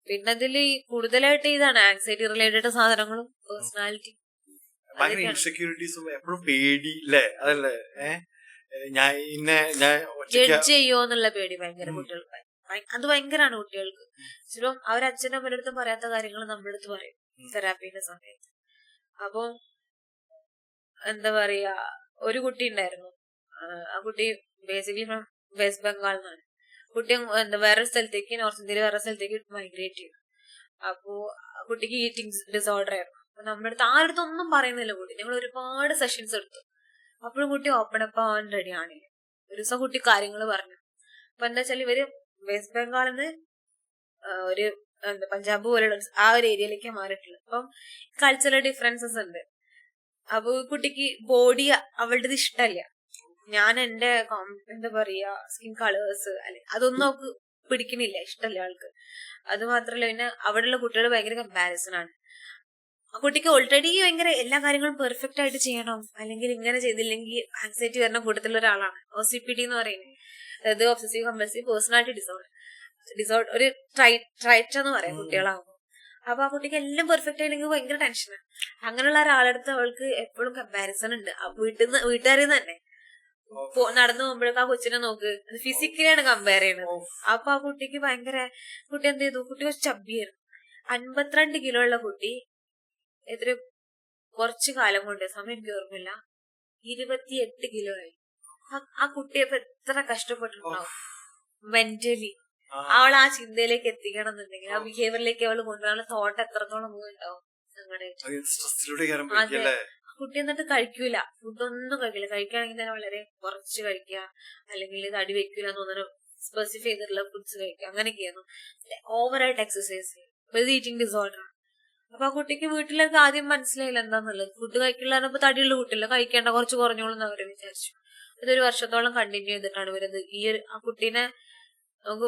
പിന്നെ അതില് കൂടുതലായിട്ട് ഇതാണ് ആങ്സൈറ്റി റിലേറ്റഡ് സാധനങ്ങളും പേഴ്സണാലിറ്റി, ഭയങ്കര ഇൻസെക്യൂരിറ്റീസും എപ്പോഴും പേടി അല്ലേ, അതല്ലേ ഞാൻ ജഡ്ജ് ചെയ്യോ എന്നുള്ള പേടി ഭയങ്കര കുട്ടികൾക്ക്, അത് ഭയങ്കരമാണ് കുട്ടികൾക്ക്. ചിലപ്പം അവരച്ഛനും അമ്മയുടെ അടുത്തും പറയാത്ത കാര്യങ്ങൾ നമ്മുടെ അടുത്ത് പറയും തെറാപ്പിന്റെ സമയത്ത്. അപ്പൊ എന്താ പറയാ, ഒരു കുട്ടി ഉണ്ടായിരുന്നു, ആ കുട്ടി ബേസിക്കലി ഫ്രം വെസ്റ്റ് ബംഗാളിൽ നിന്നാണ്. കുട്ടി വേറെ സ്ഥലത്തേക്ക്, നോർത്ത് ഇന്ത്യയിൽ വേറെ സ്ഥലത്തേക്ക് മൈഗ്രേറ്റ് ചെയ്തു. അപ്പോ ആ കുട്ടിക്ക് ഈറ്റിംഗ് ഡിസോർഡർ ആയിരുന്നു. അപ്പൊ നമ്മുടെ അടുത്ത് ആരുടെ ഒന്നും പറയുന്നില്ല കുട്ടി. ഞങ്ങൾ ഒരുപാട് സെഷൻസ് എടുത്തു. അപ്പോഴും കുട്ടി ഓപ്പൺ അപ്പ് ആവാൻ റെഡി ആണില്ല. ഒരു ദിവസം കുട്ടി കാര്യങ്ങൾ പറഞ്ഞു. അപ്പൊ എന്താ വെച്ചാൽ ഇവര് വെസ്റ്റ് ബംഗാളിൽ നിന്ന് ഒരു പഞ്ചാബ് പോലെയുള്ള ആ ഒരു ഏരിയയിലേക്ക് മാറിയിട്ടുള്ളത്. അപ്പം കൾച്ചറൽ ഡിഫറൻസസ് ഉണ്ട്. അപ്പൊ കുട്ടിക്ക് ബോഡി അവളുടെ ഇഷ്ടമല്ല. ഞാൻ എന്റെ എന്താ പറയാ സ്കിൻ കളേഴ്സ് അല്ലെ അതൊന്നും അവൾക്ക് പിടിക്കണില്ല, ഇഷ്ടമല്ല ആൾക്ക്. അത് മാത്രല്ല, പിന്നെ അവിടെയുള്ള കുട്ടികൾ ഭയങ്കര കമ്പാരിസൺ ആണ്. ആ കുട്ടിക്ക് ഓൾറെഡി ഭയങ്കര എല്ലാ കാര്യങ്ങളും പെർഫെക്റ്റ് ആയിട്ട് ചെയ്യണം, അല്ലെങ്കിൽ ഇങ്ങനെ ചെയ്തില്ലെങ്കിൽ ആങ്സൈറ്റി വരുന്ന കൂട്ടത്തിലുള്ള ഒരാളാണ്. OCPD എന്ന് പറയുന്നത്, അതായത് ഒബ്സസീവ് കമ്പൽസീവ് പേഴ്സണാലിറ്റി ഡിസോർഡർ ഒരു ട്രൈറ്റ് എന്ന് പറയാം കുട്ടികളാകുമ്പോൾ. അപ്പൊ ആ കുട്ടിക്ക് എല്ലാം പെർഫെക്റ്റ് ആയില്ലെങ്കിൽ ഭയങ്കര ടെൻഷനാണ്. അങ്ങനെയുള്ള ഒരാളടുത്ത് അവൾക്ക് എപ്പോഴും കമ്പാരിസൺ ഉണ്ട്. വീട്ടുകാരിൽ തന്നെ നടന്നു പോകുമ്പോഴേക്കും ആ കൊച്ചിനെ നോക്ക്, അത് ഫിസിക്കലിയാണ് കമ്പയർ ചെയ്യുന്നത്. അപ്പൊ ആ കുട്ടിക്ക് ഭയങ്കര, കുട്ടി എന്ത് ചെയ്തു, കുട്ടി കുറച്ച് ചബ്ബിയായിരുന്നു. 52 കിലോ ഉള്ള കുട്ടി എത്ര കുറച്ചു കാലം കൊണ്ട്, സമയം എനിക്ക് ഓർമ്മയില്ല, 28 കിലോ ആയി. ആ കുട്ടി അപ്പൊ എത്ര കഷ്ടപ്പെട്ടിട്ടുണ്ടാവും മെന്റലി. അവൾ ആ ചിന്തയിലേക്ക് എത്തിക്കണം എന്നുണ്ടെങ്കിൽ, ആ ബിഹേവിയറിലേക്ക് അവൾ കൊണ്ടുവരാനുള്ള തോട്ട് എത്രത്തോളം ഉണ്ടാവും അങ്ങനെ. അതെ, കുട്ടി എന്നിട്ട് കഴിക്കൂല, ഫുഡൊന്നും കഴിക്കില്ല. കഴിക്കുകയാണെങ്കിൽ തന്നെ വളരെ കുറച്ച് കഴിക്കുക, അല്ലെങ്കിൽ ഇത് അടി വെക്കൂല എന്ന് തോന്നുന്നു സ്പെസിഫൈ ചെയ്തിട്ടുള്ള ഫുഡ്സ് കഴിക്കുക, അങ്ങനെയൊക്കെയായിരുന്നു. ഓവറായിട്ട് എക്സസൈസ് ചെയ്യും. ഇത് ഈറ്റിംഗ് ഡിസോർഡർ ആണ്. അപ്പൊ ആ കുട്ടിക്ക് വീട്ടിലേക്ക് ആദ്യം മനസ്സിലായില്ല എന്താന്നുള്ളത്. ഫുഡ് കഴിക്കില്ലാന്നപ്പോ തടിയുള്ള കുട്ടിയല്ല, കഴിക്കേണ്ട, കുറച്ച് കുറഞ്ഞോളൂന്ന് അവര് വിചാരിച്ചു. ഇതൊരു വർഷത്തോളം കണ്ടിന്യൂ ചെയ്തിട്ടാണ് ഇവരത് ഈ ഒരു ആ കുട്ടീനെ നമുക്ക്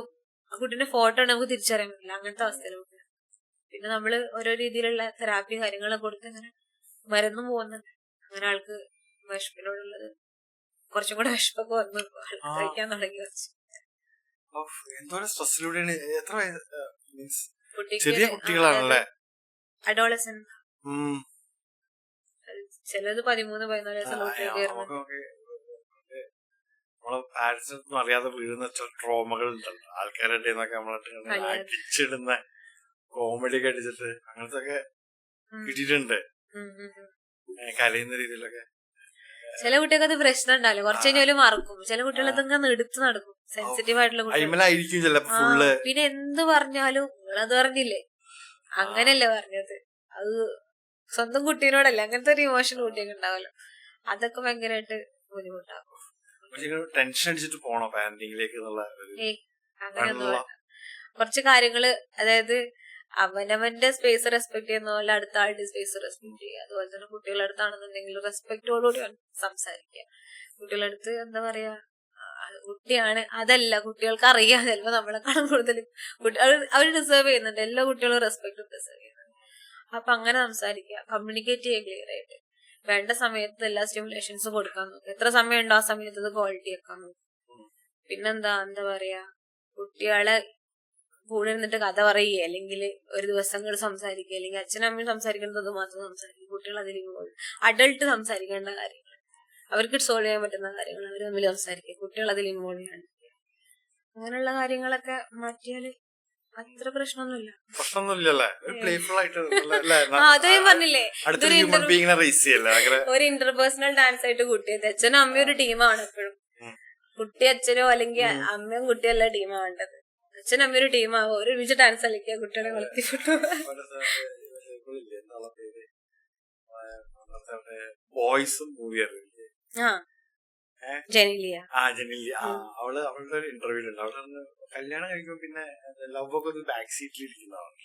ആ കുട്ടീന്റെ ഫോട്ടോ നമുക്ക് തിരിച്ചറിയാൻ പറ്റില്ല, അങ്ങനത്തെ അവസ്ഥയിലോട്ട്. പിന്നെ നമ്മള് ഓരോ രീതിയിലുള്ള തെറാപ്പി കാര്യങ്ങളൊക്കെ കൊടുത്ത് അങ്ങനെ മരുന്നും പോകുന്നുണ്ട്. അങ്ങനെ ആൾക്ക് വിഷപ്പിനോടുള്ളത് കുറച്ചും കൂടെ വിഷപ്പൊക്കെ വന്നു കഴിക്കാൻ തുടങ്ങി. കുട്ടികളാണല്ലേ അഡോളസെന്റ്, ചിലത് 13-14 വയസ്സുള്ള കുട്ടികൾക്ക്. നമ്മള് പാരന്റ്സിനൊന്നും അറിയാതെ വീഴുന്ന ട്രോമകൾ ഉണ്ടല്ലോ ആൾക്കാരുടെ നമ്മളെ അടിച്ചിടുന്ന കോമഡി ഒക്കെ അടിച്ചിട്ട് അങ്ങനത്തെ ഒക്കെ കിട്ടിയിട്ടുണ്ട് കരയുന്ന രീതിയിലൊക്കെ. ചില കുട്ടികൾക്ക് അത് പ്രശ്നം ഉണ്ടാവില്ല, കുറച്ച് കഴിഞ്ഞാൽ മറക്കും. ചില കുട്ടികൾ അതങ്ങനെ എടുത്ത് നടക്കും, സെൻസിറ്റീവ് ആയിട്ടുള്ള കുട്ടികൾ. പിന്നെ എന്ത് പറഞ്ഞാലും നിങ്ങളത് പറഞ്ഞില്ലേ, അങ്ങനെയല്ലേ പറഞ്ഞത്, അത് സ്വന്തം കുട്ടീനോടല്ല, അങ്ങനത്തെ ഒരു ഇമോഷൻ കുട്ടിയൊക്കെ ഉണ്ടാവല്ലോ. അതൊക്കെ ഭയങ്കരമായിട്ട് ബുദ്ധിമുട്ടാകും. ടെൻഷൻ അടിച്ചിട്ട് പോണോ പാരന്റിംഗിലേക്ക്? അങ്ങനെയൊന്നും കുറച്ച് കാര്യങ്ങള്, അതായത് അവനവന്റെ സ്പേസ് റെസ്പെക്ട് ചെയ്യുന്ന പോലെ അടുത്ത ആളുടെ സ്പേസ് റെസ്പെക്ട് ചെയ്യുക. അതുപോലെ തന്നെ കുട്ടികളുടെ അടുത്താണെന്നുണ്ടെങ്കിൽ റെസ്പെക്റ്റോടുകൂടി സംസാരിക്കുക. കുട്ടികളുടെ അടുത്ത് എന്താ പറയാ, കുട്ടിയാണ് അതല്ല, കുട്ടികൾക്ക് അറിയാം ചിലപ്പോ നമ്മളെക്കാളും കൂടുതൽ അവർ ഡിസേർവ് ചെയ്യുന്നുണ്ട്. എല്ലാ കുട്ടികളും റെസ്പെക്ട് ഡിസേർവ് ചെയ്യുന്നുണ്ട്. അപ്പൊ അങ്ങനെ സംസാരിക്കുക, കമ്മ്യൂണിക്കേറ്റ് ചെയ്യുക ക്ലിയർ ആയിട്ട്. വേണ്ട സമയത്ത് എല്ലാ സ്റ്റിമുലേഷൻസും കൊടുക്കാൻ നോക്കുക. എത്ര സമയം ഉണ്ടോ ആ സമയത്ത് അത് ക്വാളിറ്റി ആക്കാൻ നോക്കുക. പിന്നെന്താ പറയാ, കുട്ടികളെ കൂടെ ഇരുന്നിട്ട് കഥ പറയുക, അല്ലെങ്കിൽ ഒരു ദിവസങ്ങൾ സംസാരിക്കുക, അല്ലെങ്കിൽ അച്ഛനും അമ്മയും സംസാരിക്കുന്നത് മാത്രം സംസാരിക്കുക. കുട്ടികൾ അതിലേക്ക് പോകും. അഡൾട്ട് സംസാരിക്കേണ്ട കാര്യങ്ങൾ, അവർക്ക് സോൾവ് ചെയ്യാൻ പറ്റുന്ന കാര്യങ്ങൾ അവർ തമ്മിൽ സംസാരിക്കുക. കുട്ടികൾ അതിൽ ഇൻവോൾവ് ചെയ്യാൻ, അങ്ങനെയുള്ള കാര്യങ്ങളൊക്കെ മാറ്റിയാല് അത്ര പ്രശ്നമൊന്നുമില്ല. അതേ പറഞ്ഞില്ലേ, ഒരു ഇന്റർപേഴ്സണൽ ഡാൻസ് ആയിട്ട് കൂട്ടിയത്. അച്ഛനും അമ്മയും ഒരു ടീമാണ് എപ്പോഴും. കുട്ടി അച്ഛനോ അല്ലെങ്കിൽ അമ്മയും കുട്ടിയും അല്ല ടീമാ വേണ്ടത്. അച്ഛനും അമ്മയും ഒരു ടീമാവും, ഒരുമിച്ച് ഡാൻസ് കളിക്കുക, കുട്ടികളെ വളർത്തിക്കൊണ്ടു. ബോയ്സും മൂവി അറിയില്ലേ? ജനീലിയ. ജനീലിയ. അവളുടെ ഒരു ഇന്റർവ്യൂ ഉണ്ട്. അവിടെ കല്യാണം കഴിക്കുമ്പോ പിന്നെ ലവ് ഒക്കെ ഒന്ന് ബാക്ക് സീറ്റിൽ ഇരിക്കുന്നതാണ്.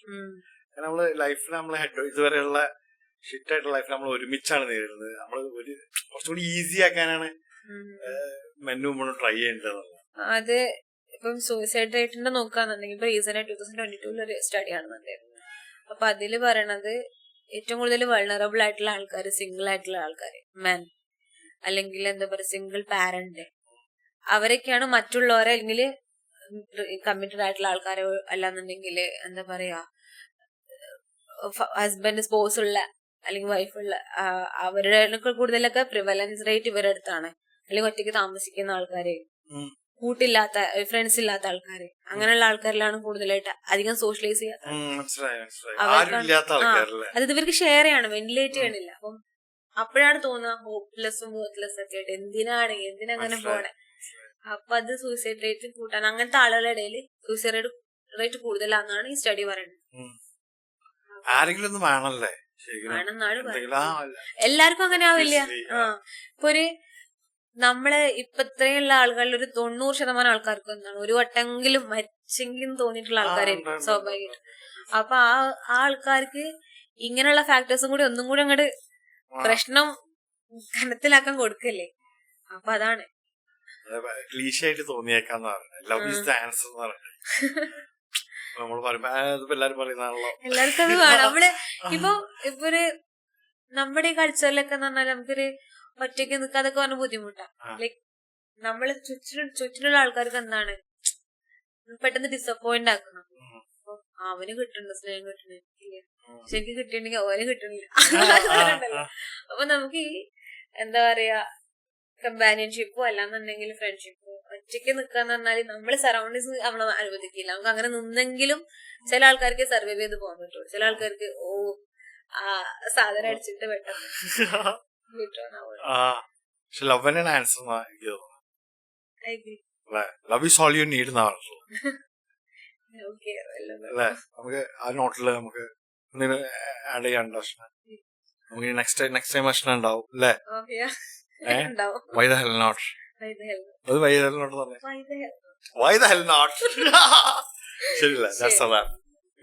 കാരണം നമ്മള് ലൈഫിൽ നമ്മള് ഇതുവരെയുള്ള ഷിറ്റായിട്ടുള്ള ലൈഫ് നമ്മൾ ഒരുമിച്ചാണ് നേരിടുന്നത്. നമ്മൾ കുറച്ചുകൂടി ഈസി ആക്കാനാണ് മെന്നു മുമ്പ് ട്രൈ ചെയ്യേണ്ടത്. അത് ഇപ്പം സൂയിസൈഡ് റേറ്റിന്റെ നോക്കാന്നുണ്ടെങ്കിൽ ഇപ്പൊ റീസെന്റ് 2022 ഒരു സ്റ്റഡി ആണെന്നുണ്ടായിരുന്നു. അപ്പൊ അതില് പറയണത് ഏറ്റവും കൂടുതൽ വൾണറബിൾ ആയിട്ടുള്ള ആൾക്കാർ സിംഗിൾ ആയിട്ടുള്ള ആൾക്കാര്, മെൻ, അല്ലെങ്കിൽ എന്താ പറയാ സിംഗിൾ പാരന്റ്, അവരൊക്കെയാണ് മറ്റുള്ളവരെ അല്ലെങ്കിൽ കമ്മിറ്റഡ് ആയിട്ടുള്ള ആൾക്കാരെ അല്ലാന്നുണ്ടെങ്കിൽ എന്താ പറയാ ഹസ്ബൻഡ് സ്പോസ് ഉള്ള അല്ലെങ്കിൽ വൈഫുള്ള അവരുടെ കൂടുതലൊക്കെ പ്രിവലൻസ് റേറ്റ് ഇവരുടെ അടുത്താണ്. അല്ലെങ്കിൽ ഒറ്റയ്ക്ക് താമസിക്കുന്ന ആൾക്കാര്, കൂട്ടില്ലാത്ത ഫ്രണ്ട്സ് ഇല്ലാത്ത ആൾക്കാര്, അങ്ങനെയുള്ള ആൾക്കാരിലാണ് കൂടുതലായിട്ട് അധികം സോഷ്യലൈസ് ചെയ്യാത്ത. അതായത് ഇവർക്ക് ഷെയർ ചെയ്യണം, വെന്റിലേറ്റ് ചെയ്യണില്ല. അപ്പം അപ്പോഴാണ് തോന്നുക ഹോപ്പ്ലെസ്സും വർത്ത്ലെസ്സും ഒക്കെ ആയിട്ട് എന്തിനങ്ങനെ പോണേ. അപ്പൊ അത് സൂയിസൈഡ് റേറ്റ് കൂട്ടാൻ അങ്ങനത്തെ ആളുകളുടെ ഇടയിൽ സൂയിസൈഡ് റേറ്റ് കൂടുതലാണെന്നാണ് ഈ സ്റ്റഡി പറയുന്നത്. ആരെങ്കിലും ഒന്നും വേണല്ലേ എല്ലാവർക്കും അങ്ങനെ ആവില്ല. ഇപ്പൊ ഒരു നമ്മള് ഇപ്പൊ ഇത്രയുള്ള ആളുകളിൽ ഒരു 90% ആൾക്കാർക്ക് എന്താണ് ഒരു വട്ടെങ്കിലും മരിച്ചെങ്കിലും തോന്നിയിട്ടുള്ള ആൾക്കാരായിരിക്കും സ്വാഭാവികമായിട്ട്. അപ്പൊ ആ ആൾക്കാർക്ക് ഇങ്ങനെയുള്ള ഫാക്ടേഴ്സും കൂടി ഒന്നും കൂടി അങ്ങോട്ട് പ്രശ്നം കനത്തിലാക്കാൻ കൊടുക്കല്ലേ. അപ്പൊ അതാണ് ക്ലീശയായിട്ട് തോന്നിയേക്കാന്ന് പറഞ്ഞത് ലവ് ഈസ് ദ ആൻസർ എന്ന് പറഞ്ഞത്. നമ്മൾ എല്ലാരും പറയുന്നതാണല്ലോ, എല്ലാവർക്കും അത് വേണം. നമ്മള് ഇപ്പൊ ഒരു നമ്മുടെ ഈ കൾച്ചറിലൊക്കെ എന്ന് പറഞ്ഞാൽ നമുക്കൊരു ഒറ്റയ്ക്ക് നിൽക്കാതൊക്കെ പറഞ്ഞ ബുദ്ധിമുട്ടാ. ലൈക് നമ്മള് ചുറ്റിനുള്ള ആൾക്കാർക്ക് എന്താണ് പെട്ടെന്ന് ഡിസപ്പോയിന്റ് ആക്കണം. അപ്പൊ അവന് കിട്ടുന്നുണ്ട്, സ്നേഹം കിട്ടണില്ല, പക്ഷെ എനിക്ക് കിട്ടിയിട്ടുണ്ടെങ്കിൽ അവന് കിട്ടണില്ല. അപ്പൊ നമുക്ക് ഈ എന്താ പറയാ കമ്പാനിയൻഷിപ്പോ അല്ലാന്നുണ്ടെങ്കിൽ ഫ്രണ്ട്ഷിപ്പോ ഒറ്റയ്ക്ക് നിക്കാന്ന് പറഞ്ഞാല് നമ്മള് സറൗണ്ടിങ്സ് നമ്മളെ അനുവദിക്കില്ല. നമുക്ക് അങ്ങനെ നിന്നെങ്കിലും ചില ആൾക്കാർക്ക് സർവൈവ് ചെയ്ത് പോകാൻ പറ്റുള്ളൂ. ചില ആൾക്കാർക്ക് ആ സാധനം അടിച്ചിട്ട് പെട്ടെന്ന് love is all you need എന്നാ പറഞ്ഞത്. അല്ലെ, നമുക്ക് ആ നോട്ടില് നമുക്ക് ആഡ് ചെയ്യാനുണ്ടോ? നമുക്ക് നെക്സ്റ്റ് ടൈം ഭക്ഷണം ഉണ്ടാവും അല്ലേ? Why the hell not? അത് why the hell not? Why the hell not? ശരിയല്ലേ? That's a wrap.